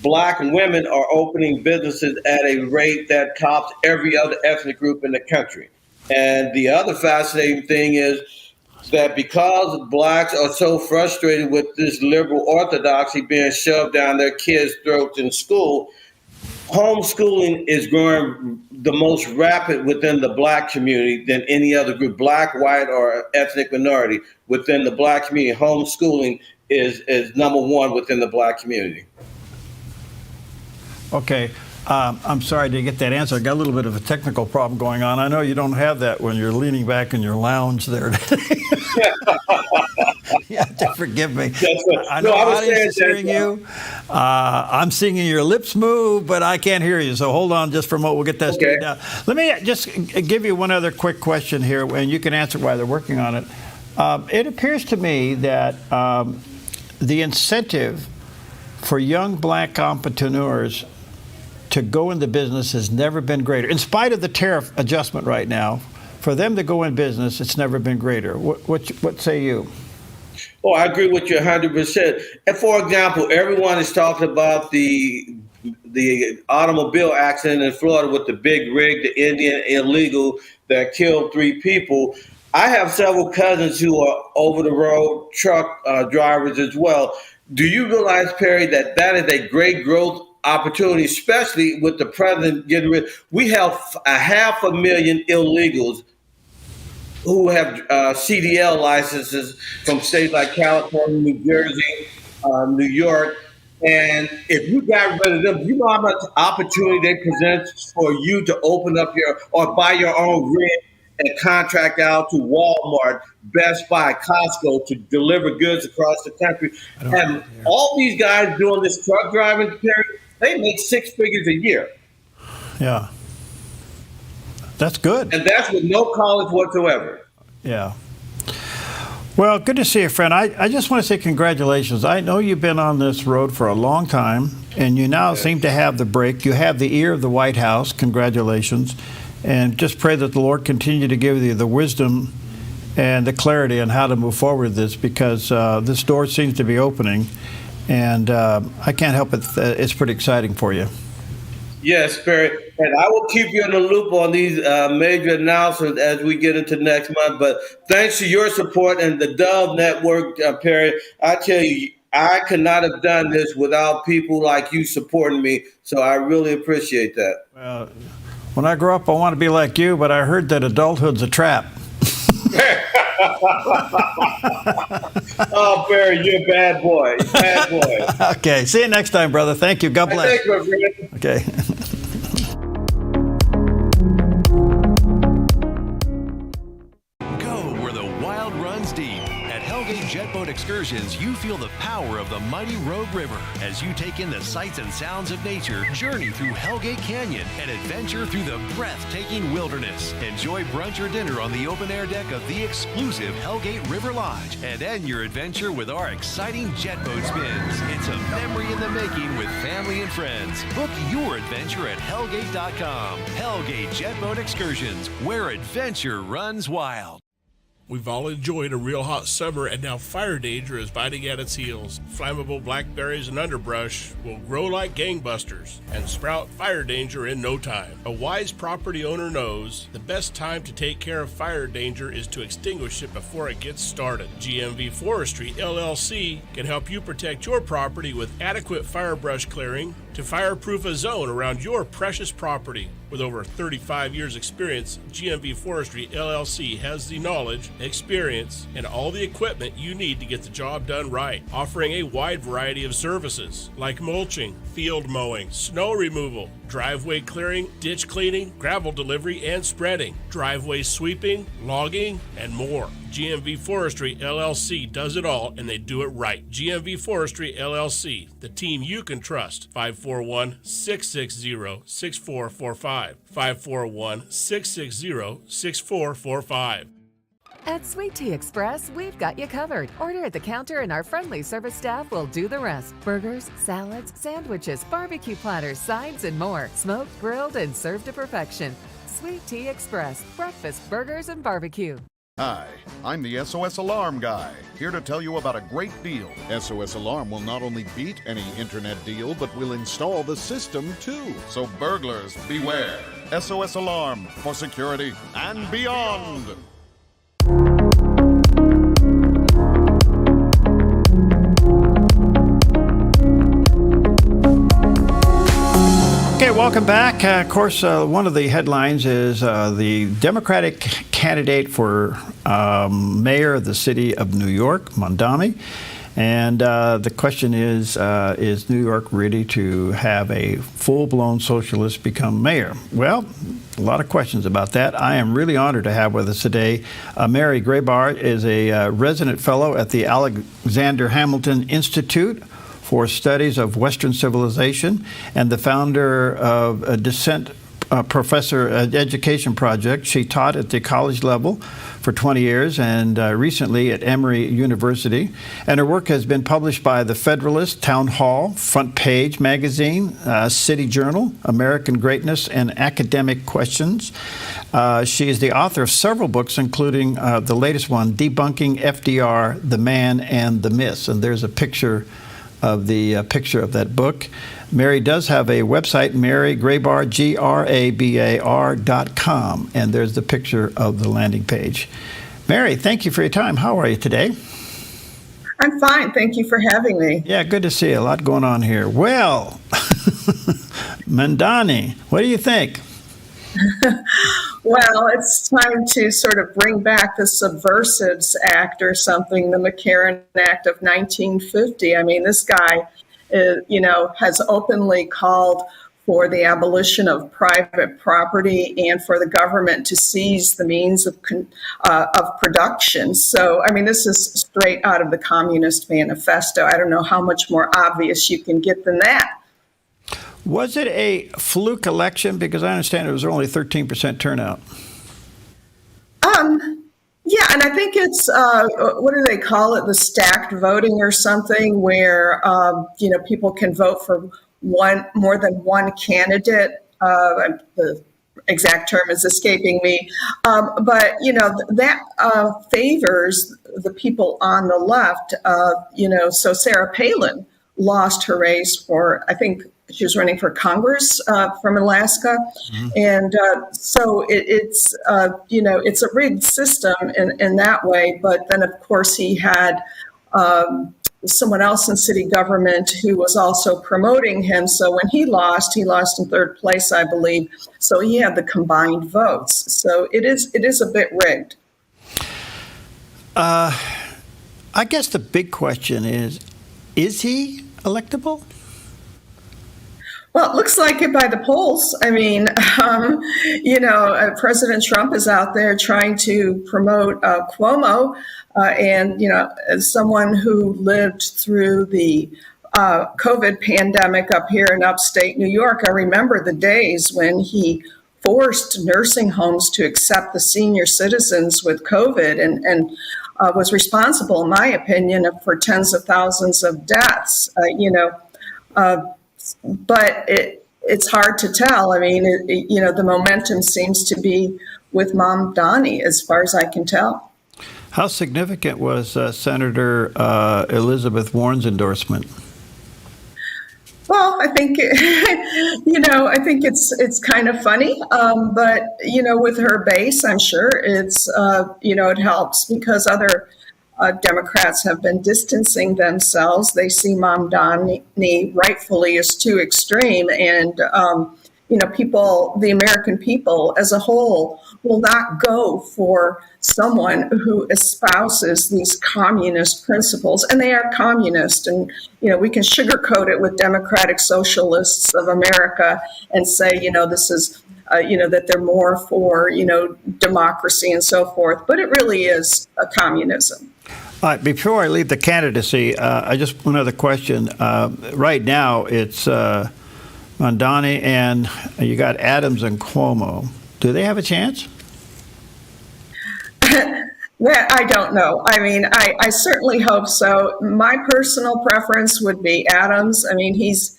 black women are opening businesses at a rate that tops every other ethnic group in the country. And the other fascinating thing is that because blacks are so frustrated with this liberal orthodoxy being shoved down their kids' throats in school, homeschooling is growing the most rapid within the black community than any other group, black, white, or ethnic minority. Within the black community, homeschooling is number one within the black community. Okay. I'm sorry to get that answer. I got a little bit of a technical problem going on. I know you don't have that when you're leaning back in your lounge there today. You have to forgive me. I know the audience is hearing you. I'm seeing your lips move, but I can't hear you. So hold on just for a moment. We'll get that straightened out. Let me just give you one other quick question here, and you can answer while they're working on it. It appears to me that the incentive for young black entrepreneurs to go into business has never been greater. In spite of the tariff adjustment right now, for them to go in business, it's never been greater. What say you? Oh, I agree with you 100%. And for example, everyone is talking about the automobile accident in Florida with the big rig, the Indian illegal that killed 3 people. I have several cousins who are over-the-road truck drivers as well. Do you realize, Perry, that is a great growth opportunity, especially with the president getting rid? We have 500,000 illegals who have CDL licenses from states like California, New Jersey, New York. And if you got rid of them, you know how much opportunity they present for you to open up or buy your own rig and contract out to Walmart, Best Buy, Costco to deliver goods across the country. And all these guys doing this truck driving, they make 6 figures a year. Yeah. That's good. And that's with no college whatsoever. Yeah. Well, good to see you, friend. I just want to say congratulations. I know you've been on this road for a long time, and you now seem to have the break. You have the ear of the White House. Congratulations. And just pray that the Lord continue to give you the wisdom and the clarity on how to move forward with this, because this door seems to be opening, and I can't help it. It's pretty exciting for you. Yes, Perry, and I will keep you in the loop on these major announcements as we get into next month. But thanks to your support and the Dove Network, Perry, I tell you, I could not have done this without people like you supporting me. So I really appreciate that. Well, when I grow up, I want to be like you, but I heard that adulthood's a trap. Oh, Barry, you're a bad boy. Bad boy. Okay. See you next time, brother. Thank you. God bless. Thanks, my friend. Okay. Go where the wild runs deep. At Hellgate Jet Boat Excursions, you feel the power of the mighty Rogue River as you take in the sights and sounds of nature, journey through Hellgate Canyon, and adventure through the breathtaking wilderness. Enjoy brunch or dinner on the open-air deck of the exclusive Hellgate River Lodge, and end your adventure with our exciting jet boat spins. It's a memory in the making with family and friends. Book your adventure at Hellgate.com. Hellgate Jet Boat Excursions, where adventure runs wild. We've all enjoyed a real hot summer, and now fire danger is biting at its heels. Flammable blackberries and underbrush will grow like gangbusters and sprout fire danger in no time. A wise property owner knows the best time to take care of fire danger is to extinguish it before it gets started. GMV Forestry, LLC can help you protect your property with adequate fire brush clearing to fireproof a zone around your precious property. With over 35 years experience, GMV Forestry LLC has the knowledge, experience, and all the equipment you need to get the job done right, offering a wide variety of services like mulching, field mowing, snow removal, driveway clearing, ditch cleaning, gravel delivery and spreading, driveway sweeping, logging, and more. GMV Forestry LLC does it all, and they do it right. GMV Forestry LLC, the team you can trust. 541-660-6445. 541-660-6445. At Sweet Tea Express, we've got you covered. Order at the counter and our friendly service staff will do the rest. Burgers, salads, sandwiches, barbecue platters, sides, and more. Smoked, grilled, and served to perfection. Sweet Tea Express, breakfast, burgers, and barbecue. Hi, I'm the SOS Alarm guy, here to tell you about a great deal. SOS Alarm will not only beat any internet deal, but will install the system too. So burglars, beware. SOS Alarm for security and beyond. Okay, welcome back. Of course, one of the headlines is the Democratic candidate for mayor of the city of New York, Mondami, And the question is New York ready to have a full-blown socialist become mayor? Well, a lot of questions about that. I am really honored to have with us today Mary Grabar is a resident fellow at the Alexander Hamilton Institute for Studies of Western Civilization and the founder of a Dissent Professor Education Project. She taught at the college level for 20 years and recently at Emory University. And her work has been published by The Federalist, Town Hall, Front Page Magazine, City Journal, American Greatness, and Academic Questions. She is the author of several books, including the latest one, Debunking FDR, The Man and the Myths. And there's a picture of that book. Mary does have a website, Mary Grabar, Grabar.com, and there's the picture of the landing page. Mary, thank you for your time. How are you today? I'm fine. Thank you for having me. Yeah, good to see you. A lot going on here. Well, Mamdani, what do you think? Well, it's time to sort of bring back the Subversives Act or something, the McCarran Act of 1950. I mean, this guy, has openly called for the abolition of private property and for the government to seize the means of production. So, I mean, this is straight out of the Communist Manifesto. I don't know how much more obvious you can get than that. Was it a fluke election? Because I understand it was only 13% turnout. Yeah, and I think it's, what do they call it, the stacked voting or something, where, people can vote for more than one candidate. The exact term is escaping me. But, that favors the people on the left. So Sarah Palin lost her race for, I think, she was running for Congress from Alaska. Mm-hmm. And so it's a rigged system in that way. But then, of course, he had someone else in city government who was also promoting him. So when he lost in third place, I believe. So he had the combined votes. So it is a bit rigged. I guess the big question is he electable? Well, it looks like it by the polls. I mean, President Trump is out there trying to promote Cuomo. And, as someone who lived through the COVID pandemic up here in upstate New York, I remember the days when he forced nursing homes to accept the senior citizens with COVID and was responsible, in my opinion, for tens of thousands of deaths, but it's hard to tell. I mean, the momentum seems to be with Mamdani, as far as I can tell. How significant was Senator Elizabeth Warren's endorsement? Well, I think, I think it's kind of funny, but, with her base, I'm sure it's, it helps because other Democrats have been distancing themselves. They see Mamdani rightfully as too extreme. And, the American people as a whole will not go for someone who espouses these communist principles. And they are communist. And, we can sugarcoat it with democratic socialists of America and say, this is, that they're more for, democracy and so forth. But it really is a communism. All right, before I leave the candidacy, I just one other question. Right now, it's Mamdani and you got Adams and Cuomo. Do they have a chance? I don't know. I mean, I certainly hope so. My personal preference would be Adams. I mean, he's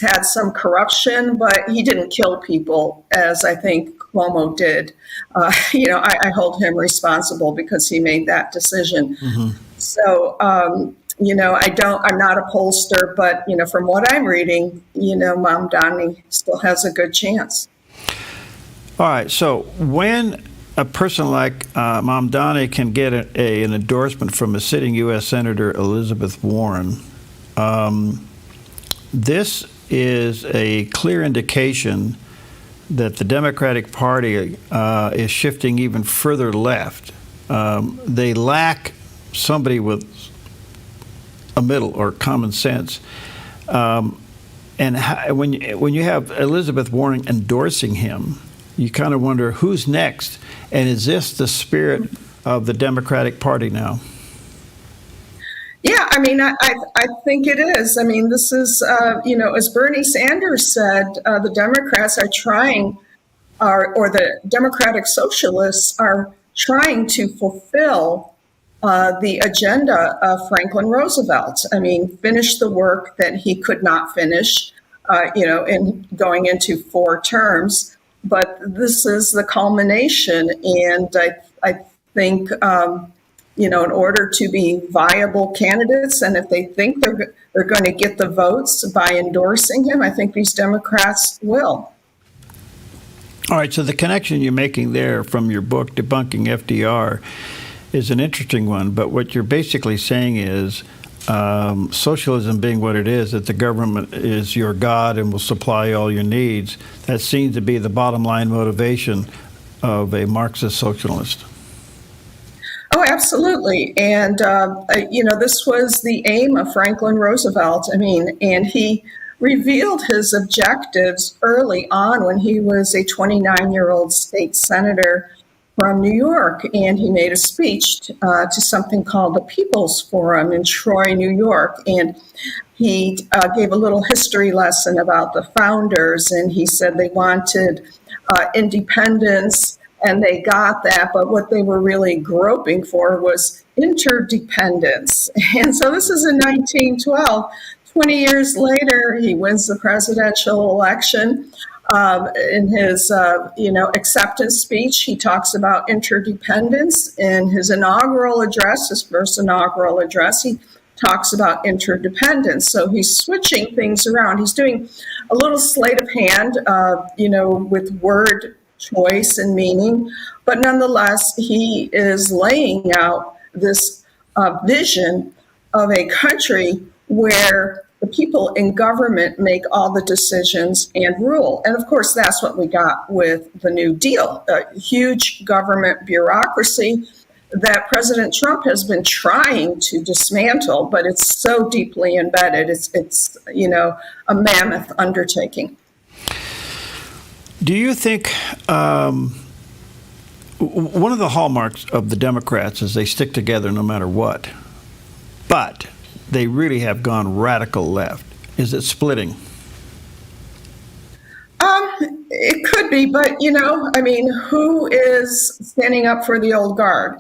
had some corruption, but he didn't kill people as I think Cuomo did. I hold him responsible because he made that decision. Mm-hmm. So, I'm not a pollster, but, from what I'm reading, Mamdani still has a good chance. All right. So when a person like Mamdani can get an endorsement from a sitting U.S. Senator Elizabeth Warren, this is a clear indication that the Democratic Party is shifting even further left. They lack somebody with a middle or common sense. And when you have Elizabeth Warren endorsing him, you kind of wonder who's next, and is this the spirit of the Democratic Party now? Yeah, I mean, I think it is. I mean, this is, as Bernie Sanders said, the Democrats are trying, or the Democratic Socialists are trying to fulfill the agenda of Franklin Roosevelt. I mean, finish the work that he could not finish, in going into 4 terms. But this is the culmination, and I think, in order to be viable candidates, and if they think they're going to get the votes by endorsing him, I think these Democrats will. All right, so the connection you're making there from your book, Debunking FDR, is an interesting one, but what you're basically saying is socialism being what it is, that the government is your God and will supply all your needs, that seems to be the bottom line motivation of a Marxist socialist. Oh, absolutely. And, this was the aim of Franklin Roosevelt. I mean, and he revealed his objectives early on when he was a 29-year-old state senator from New York, and he made a speech to something called the People's Forum in Troy, New York, and he gave a little history lesson about the founders, and he said they wanted independence, and they got that, but what they were really groping for was interdependence. And so this is in 1912. 20 years later, he wins the presidential election. In his, acceptance speech, he talks about interdependence. In his inaugural address, his first inaugural address, he talks about interdependence. So he's switching things around. He's doing a little sleight of hand, with word choice and meaning. But nonetheless, he is laying out this vision of a country where the people in government make all the decisions and rule. And of course, that's what we got with the New Deal, a huge government bureaucracy that President Trump has been trying to dismantle, but it's so deeply embedded. It's a mammoth undertaking. Do you think one of the hallmarks of the Democrats is they stick together no matter what, but they really have gone radical left? Is it splitting? It could be, but who is standing up for the old guard?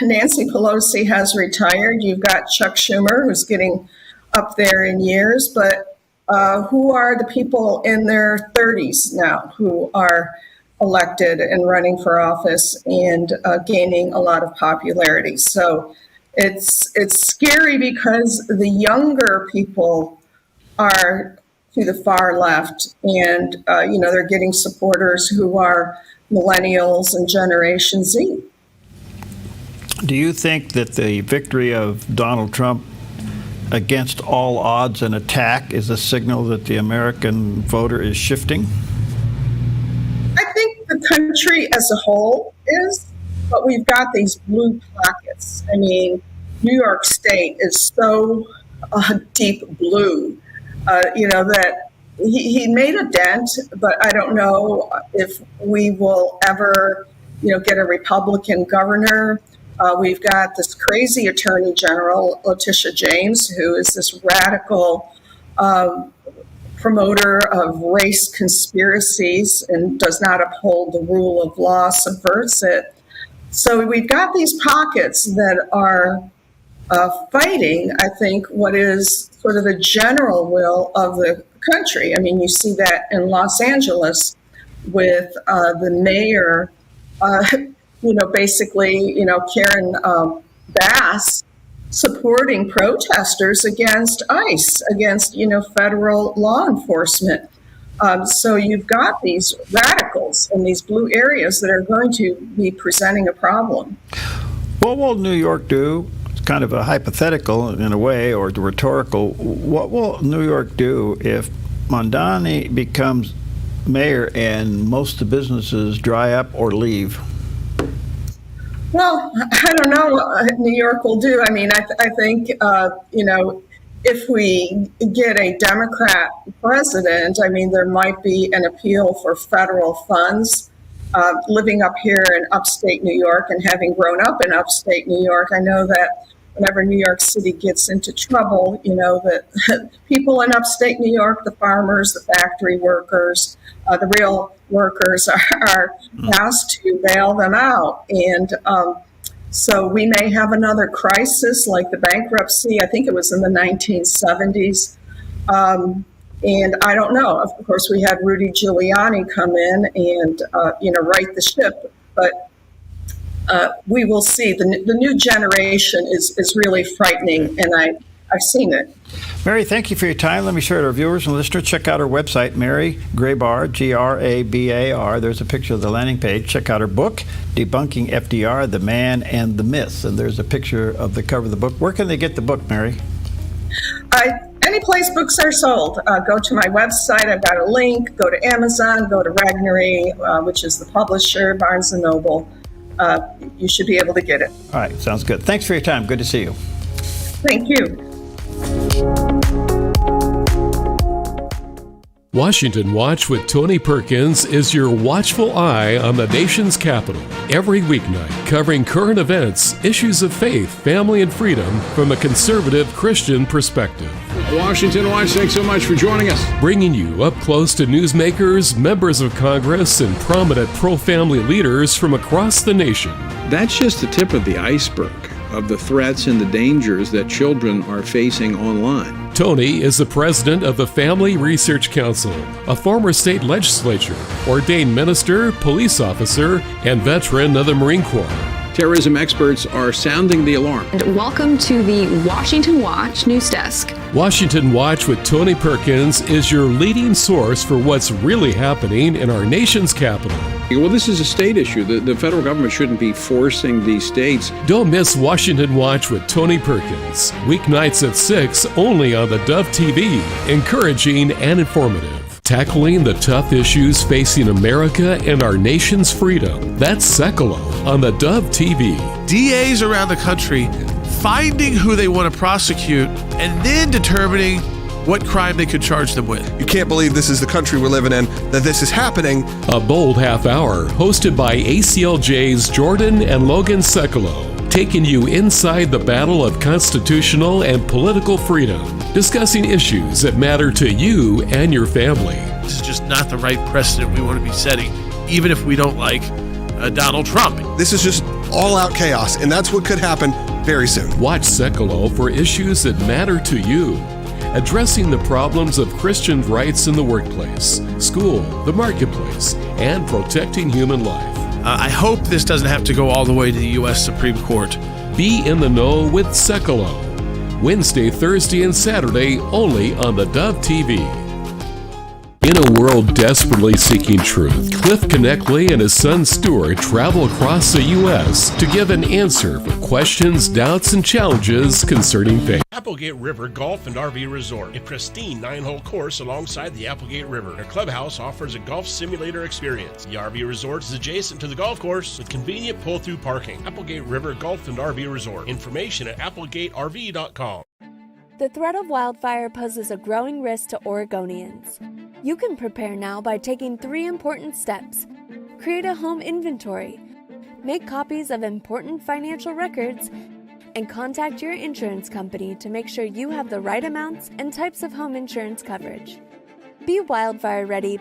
Nancy Pelosi has retired. You've got Chuck Schumer, who's getting up there in years, but who are the people in their 30s now who are elected and running for office and gaining a lot of popularity? So it's scary because the younger people are to the far left, and they're getting supporters who are millennials and Generation Z. Do you think that the victory of Donald Trump against all odds and attack is a signal that the American voter is shifting? I think the country as a whole is, but we've got these blue pockets. I mean, New York State is so deep blue, that he made a dent, but I don't know if we will ever, get a Republican governor. We've got this crazy Attorney General, Letitia James, who is this radical promoter of race conspiracies and does not uphold the rule of law, subverts it. So we've got these pockets that are fighting, I think, what is sort of the general will of the country. I mean, you see that in Los Angeles with the mayor, Karen Bass supporting protesters against ICE, against, federal law enforcement. So you've got these radicals in these blue areas that are going to be presenting a problem. What will New York do? It's kind of a hypothetical in a way, or rhetorical. What will New York do if Mondani becomes mayor and most of the businesses dry up or leave? Well, I don't know what New York will do. I mean, I think, if we get a Democrat president, I mean, there might be an appeal for federal funds. Living up here in upstate New York and having grown up in upstate New York, I know that whenever New York City gets into trouble, that people in upstate New York, the farmers, the factory workers, the real workers are asked to bail them out. And so we may have another crisis like the bankruptcy. I think it was in the 1970s. And I don't know. Of course, we had Rudy Giuliani come in and, right the ship. But we will see. The new generation is really frightening, and I've seen it. Mary, thank you for your time. Let me share it with our viewers and listeners. Check out our website, Mary Grabar, Grabar. There's a picture of the landing page. Check out her book, Debunking FDR, The Man and the Myths. And there's a picture of the cover of the book. Where can they get the book, Mary? Any place books are sold. Go to my website. I've got a link. Go to Amazon. Go to Regnery, which is the publisher, Barnes & Noble. You should be able to get it. All right. Sounds good. Thanks for your time. Good to see you. Thank you. Washington Watch with Tony Perkins is your watchful eye on the nation's capital. Every weeknight, covering current events, issues of faith, family, and freedom from a conservative Christian perspective. Washington Watch, thanks so much for joining us. Bringing you up close to newsmakers, members of Congress, and prominent pro-family leaders from across the nation. That's just the tip of the iceberg of the threats and the dangers that children are facing online. Tony is the president of the Family Research Council, a former state legislature, ordained minister, police officer, and veteran of the Marine Corps. Terrorism experts are sounding the alarm. And welcome to the Washington Watch News Desk. Washington Watch with Tony Perkins is your leading source for what's really happening in our nation's capital. Well, this is a state issue. The federal government shouldn't be forcing these states. Don't miss Washington Watch with Tony Perkins. Weeknights at 6 only on the Dove TV. Encouraging and informative. Tackling the tough issues facing America and our nation's freedom. That's Secolo on the Dove TV. DAs around the country finding who they want to prosecute and then determining what crime they could charge them with. You can't believe this is the country we're living in, that this is happening. A bold half hour hosted by ACLJ's Jordan and Logan Secolo, taking you inside the battle of constitutional and political freedom, discussing issues that matter to you and your family. This is just not the right precedent we want to be setting, even if we don't like Donald Trump. This is just all-out chaos, and that's what could happen very soon. Watch Secolo for issues that matter to you, addressing the problems of Christian rights in the workplace, school, the marketplace, and protecting human life. I hope this doesn't have to go all the way to the U.S. Supreme Court. Be in the know with Secolo. Wednesday, Thursday, and Saturday only on the Dove TV. In a world desperately seeking truth, Cliff Connectley and his son Stuart travel across the U.S. to give an answer for questions, doubts, and challenges concerning faith. Applegate River Golf and RV Resort, a pristine 9-hole course alongside the Applegate River. Their clubhouse offers a golf simulator experience. The RV Resort is adjacent to the golf course with convenient pull-through parking. Applegate River Golf and RV Resort. Information at applegateRV.com. The threat of wildfire poses a growing risk to Oregonians. You can prepare now by taking 3 important steps. Create a home inventory, make copies of important financial records, and contact your insurance company to make sure you have the right amounts and types of home insurance coverage. Be wildfire ready